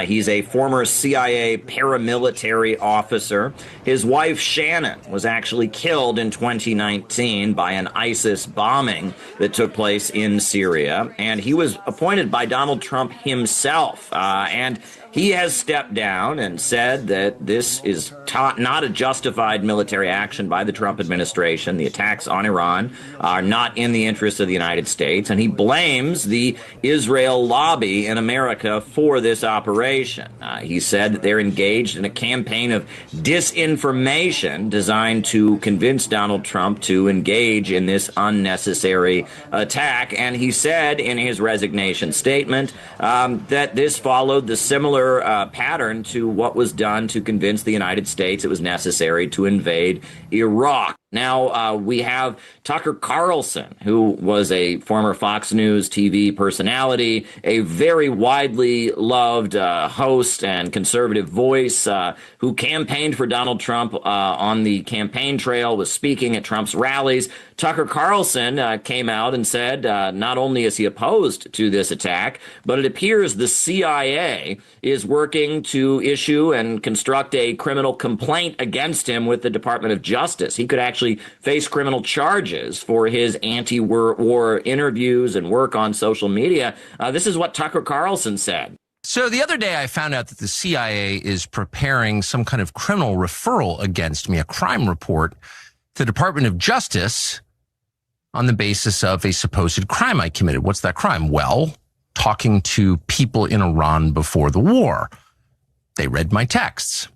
He's a former CIA paramilitary officer. His wife, Shannon, was actually killed in 2019 by an ISIS bombing that took place in Syria. And he was appointed by Donald Trump himself. And he has stepped down and said that this is not a justified military action by the Trump administration. The attacks on Iran are not in the interest of the United States. And he blames the Israel lobby in America for this operation. He said that they're engaged in a campaign of disinformation designed to convince Donald Trump to engage in this unnecessary attack. And he said in his resignation statement that this followed the similar pattern to what was done to convince the United States it was necessary to invade Iraq. Now, we have Tucker Carlson, who was a former Fox News TV personality, a very widely loved host and conservative voice who campaigned for Donald Trump on the campaign trail, was speaking at Trump's rallies. Tucker Carlson came out and said not only is he opposed to this attack, but it appears the CIA is working to issue and construct a criminal complaint against him with the Department of Justice. He could actually face criminal charges for his anti-war interviews and work on social media. This is what Tucker Carlson said. So the other day I found out that the CIA is preparing some kind of criminal referral against me, a crime report to the Department of Justice on the basis of a supposed crime I committed. What's that crime? Well, talking to people in Iran before the war. They read my texts.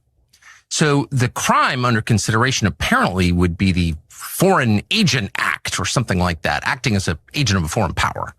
So the crime under consideration apparently would be the Foreign Agent Act or something like that, acting as an agent of a foreign power.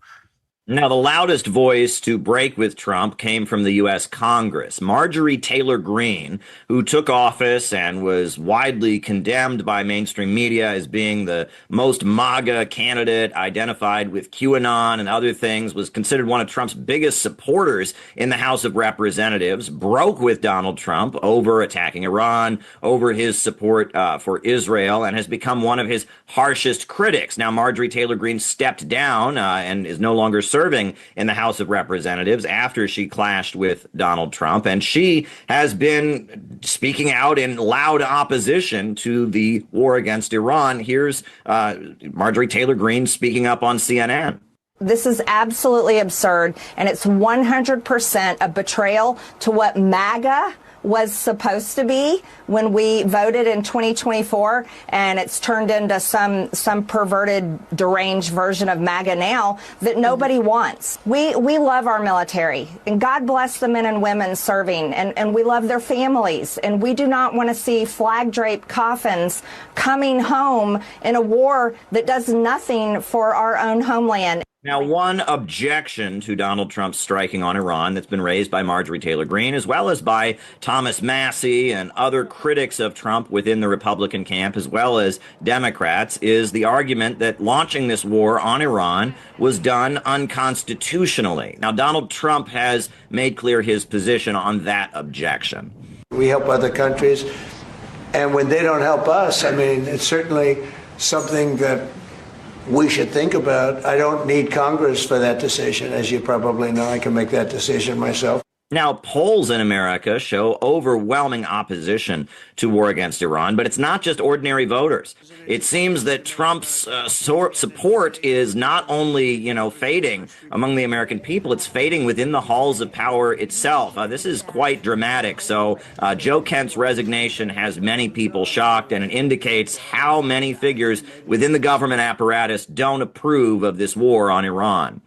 Now, the loudest voice to break with Trump came from the U.S. Congress. Marjorie Taylor Greene, who took office and was widely condemned by mainstream media as being the most MAGA candidate, identified with QAnon and other things, was considered one of Trump's biggest supporters in the House of Representatives, broke with Donald Trump over attacking Iran, over his support for Israel, and has become one of his harshest critics. Now, Marjorie Taylor Greene stepped down and is no longer serving in the House of Representatives after she clashed with Donald Trump. And she has been speaking out in loud opposition to the war against Iran. Here's Marjorie Taylor Greene speaking up on CNN. This is absolutely absurd, and it's 100% a betrayal to what MAGA was supposed to be when we voted in 2024, and it's turned into some perverted, deranged version of MAGA now that nobody wants. We love our military, and God bless the men and women serving, and we love their families, and we do not want to see flag-draped coffins coming home in a war that does nothing for our own homeland. Now, one objection to Donald Trump striking on Iran that's been raised by Marjorie Taylor Greene, as well as by Thomas Massie and other critics of Trump within the Republican camp, as well as Democrats, is the argument that launching this war on Iran was done unconstitutionally. Now, Donald Trump has made clear his position on that objection. We help other countries And when they don't help us, I mean, it's certainly something that we should think about. I don't need Congress for that decision. As you probably know, I can make that decision myself. Now, polls in America show overwhelming opposition to war against Iran, but it's not just ordinary voters. It seems that Trump's support is not only, fading among the American people, it's fading within the halls of power itself. This is quite dramatic. So Joe Kent's resignation has many people shocked, and it indicates how many figures within the government apparatus don't approve of this war on Iran.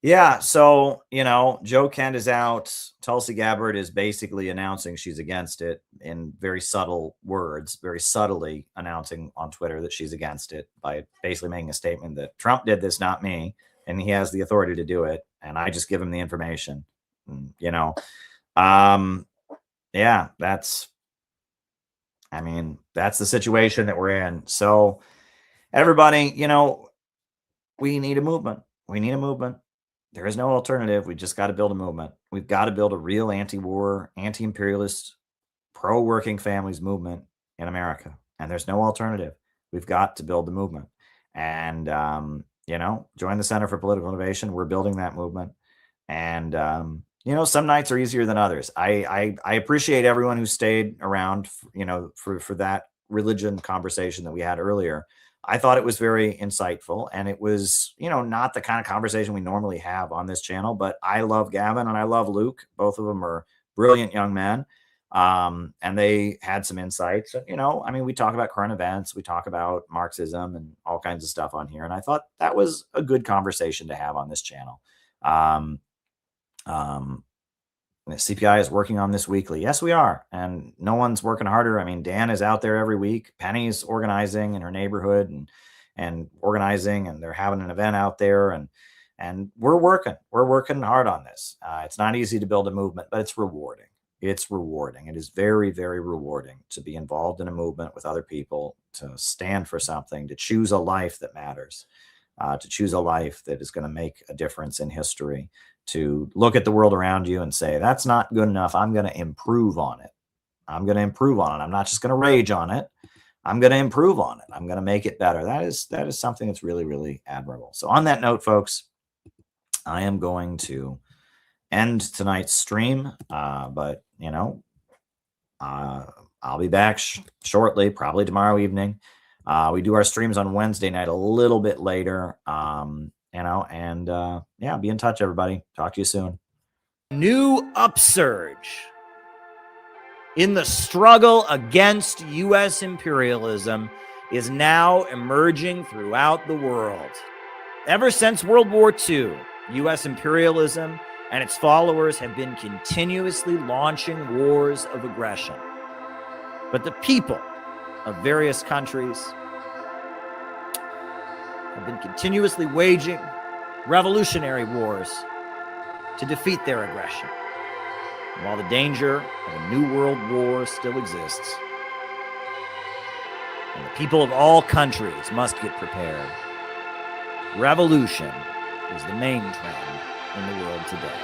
Yeah, so, Joe Kent is out. Tulsi Gabbard is basically announcing she's against it in very subtle words, very subtly announcing on Twitter that she's against it by basically making a statement that Trump did this, not me, and he has the authority to do it, and I just give him the information. Yeah, that's the situation that we're in. So everybody, we need a movement. We need a movement. There is no alternative. We just got to build a movement. We've got to build a real anti-war, anti-imperialist, pro-working families movement in America. And there's no alternative. We've got to build the movement. And, join the Center for Political Innovation. We're building that movement. And, some nights are easier than others. I appreciate everyone who stayed around, for that religion conversation that we had earlier. I thought it was very insightful, and it was, not the kind of conversation we normally have on this channel, but I love Gavin and I love Luke. Both of them are brilliant young men. And they had some insights, we talk about current events, we talk about Marxism and all kinds of stuff on here. And I thought that was a good conversation to have on this channel. The CPI is working on this weekly. Yes, we are. And no one's working harder. Dan is out there every week. Penny's organizing in her neighborhood and organizing, and they're having an event out there. And we're working hard on this. It's not easy to build a movement, but it's rewarding. It's rewarding. It is very, very rewarding to be involved in a movement with other people, to stand for something, to choose a life that matters, to choose a life that is going to make a difference in history, to look at the world around you and say, that's not good enough. I'm going to improve on it. I'm going to improve on it. I'm not just going to rage on it. I'm going to improve on it. I'm going to make it better. That is something that's really, really admirable. So on that note, folks, I am going to end tonight's stream. But, I'll be back shortly, probably tomorrow evening. We do our streams on Wednesday night a little bit later. Be in touch, everybody. Talk to you soon. New upsurge in the struggle against U.S. imperialism is now emerging throughout the world. Ever since World War II, U.S. imperialism and its followers have been continuously launching wars of aggression. But the people of various countries have been continuously waging revolutionary wars to defeat their aggression. And while the danger of a new world war still exists, and the people of all countries must get prepared, revolution is the main trend in the world today.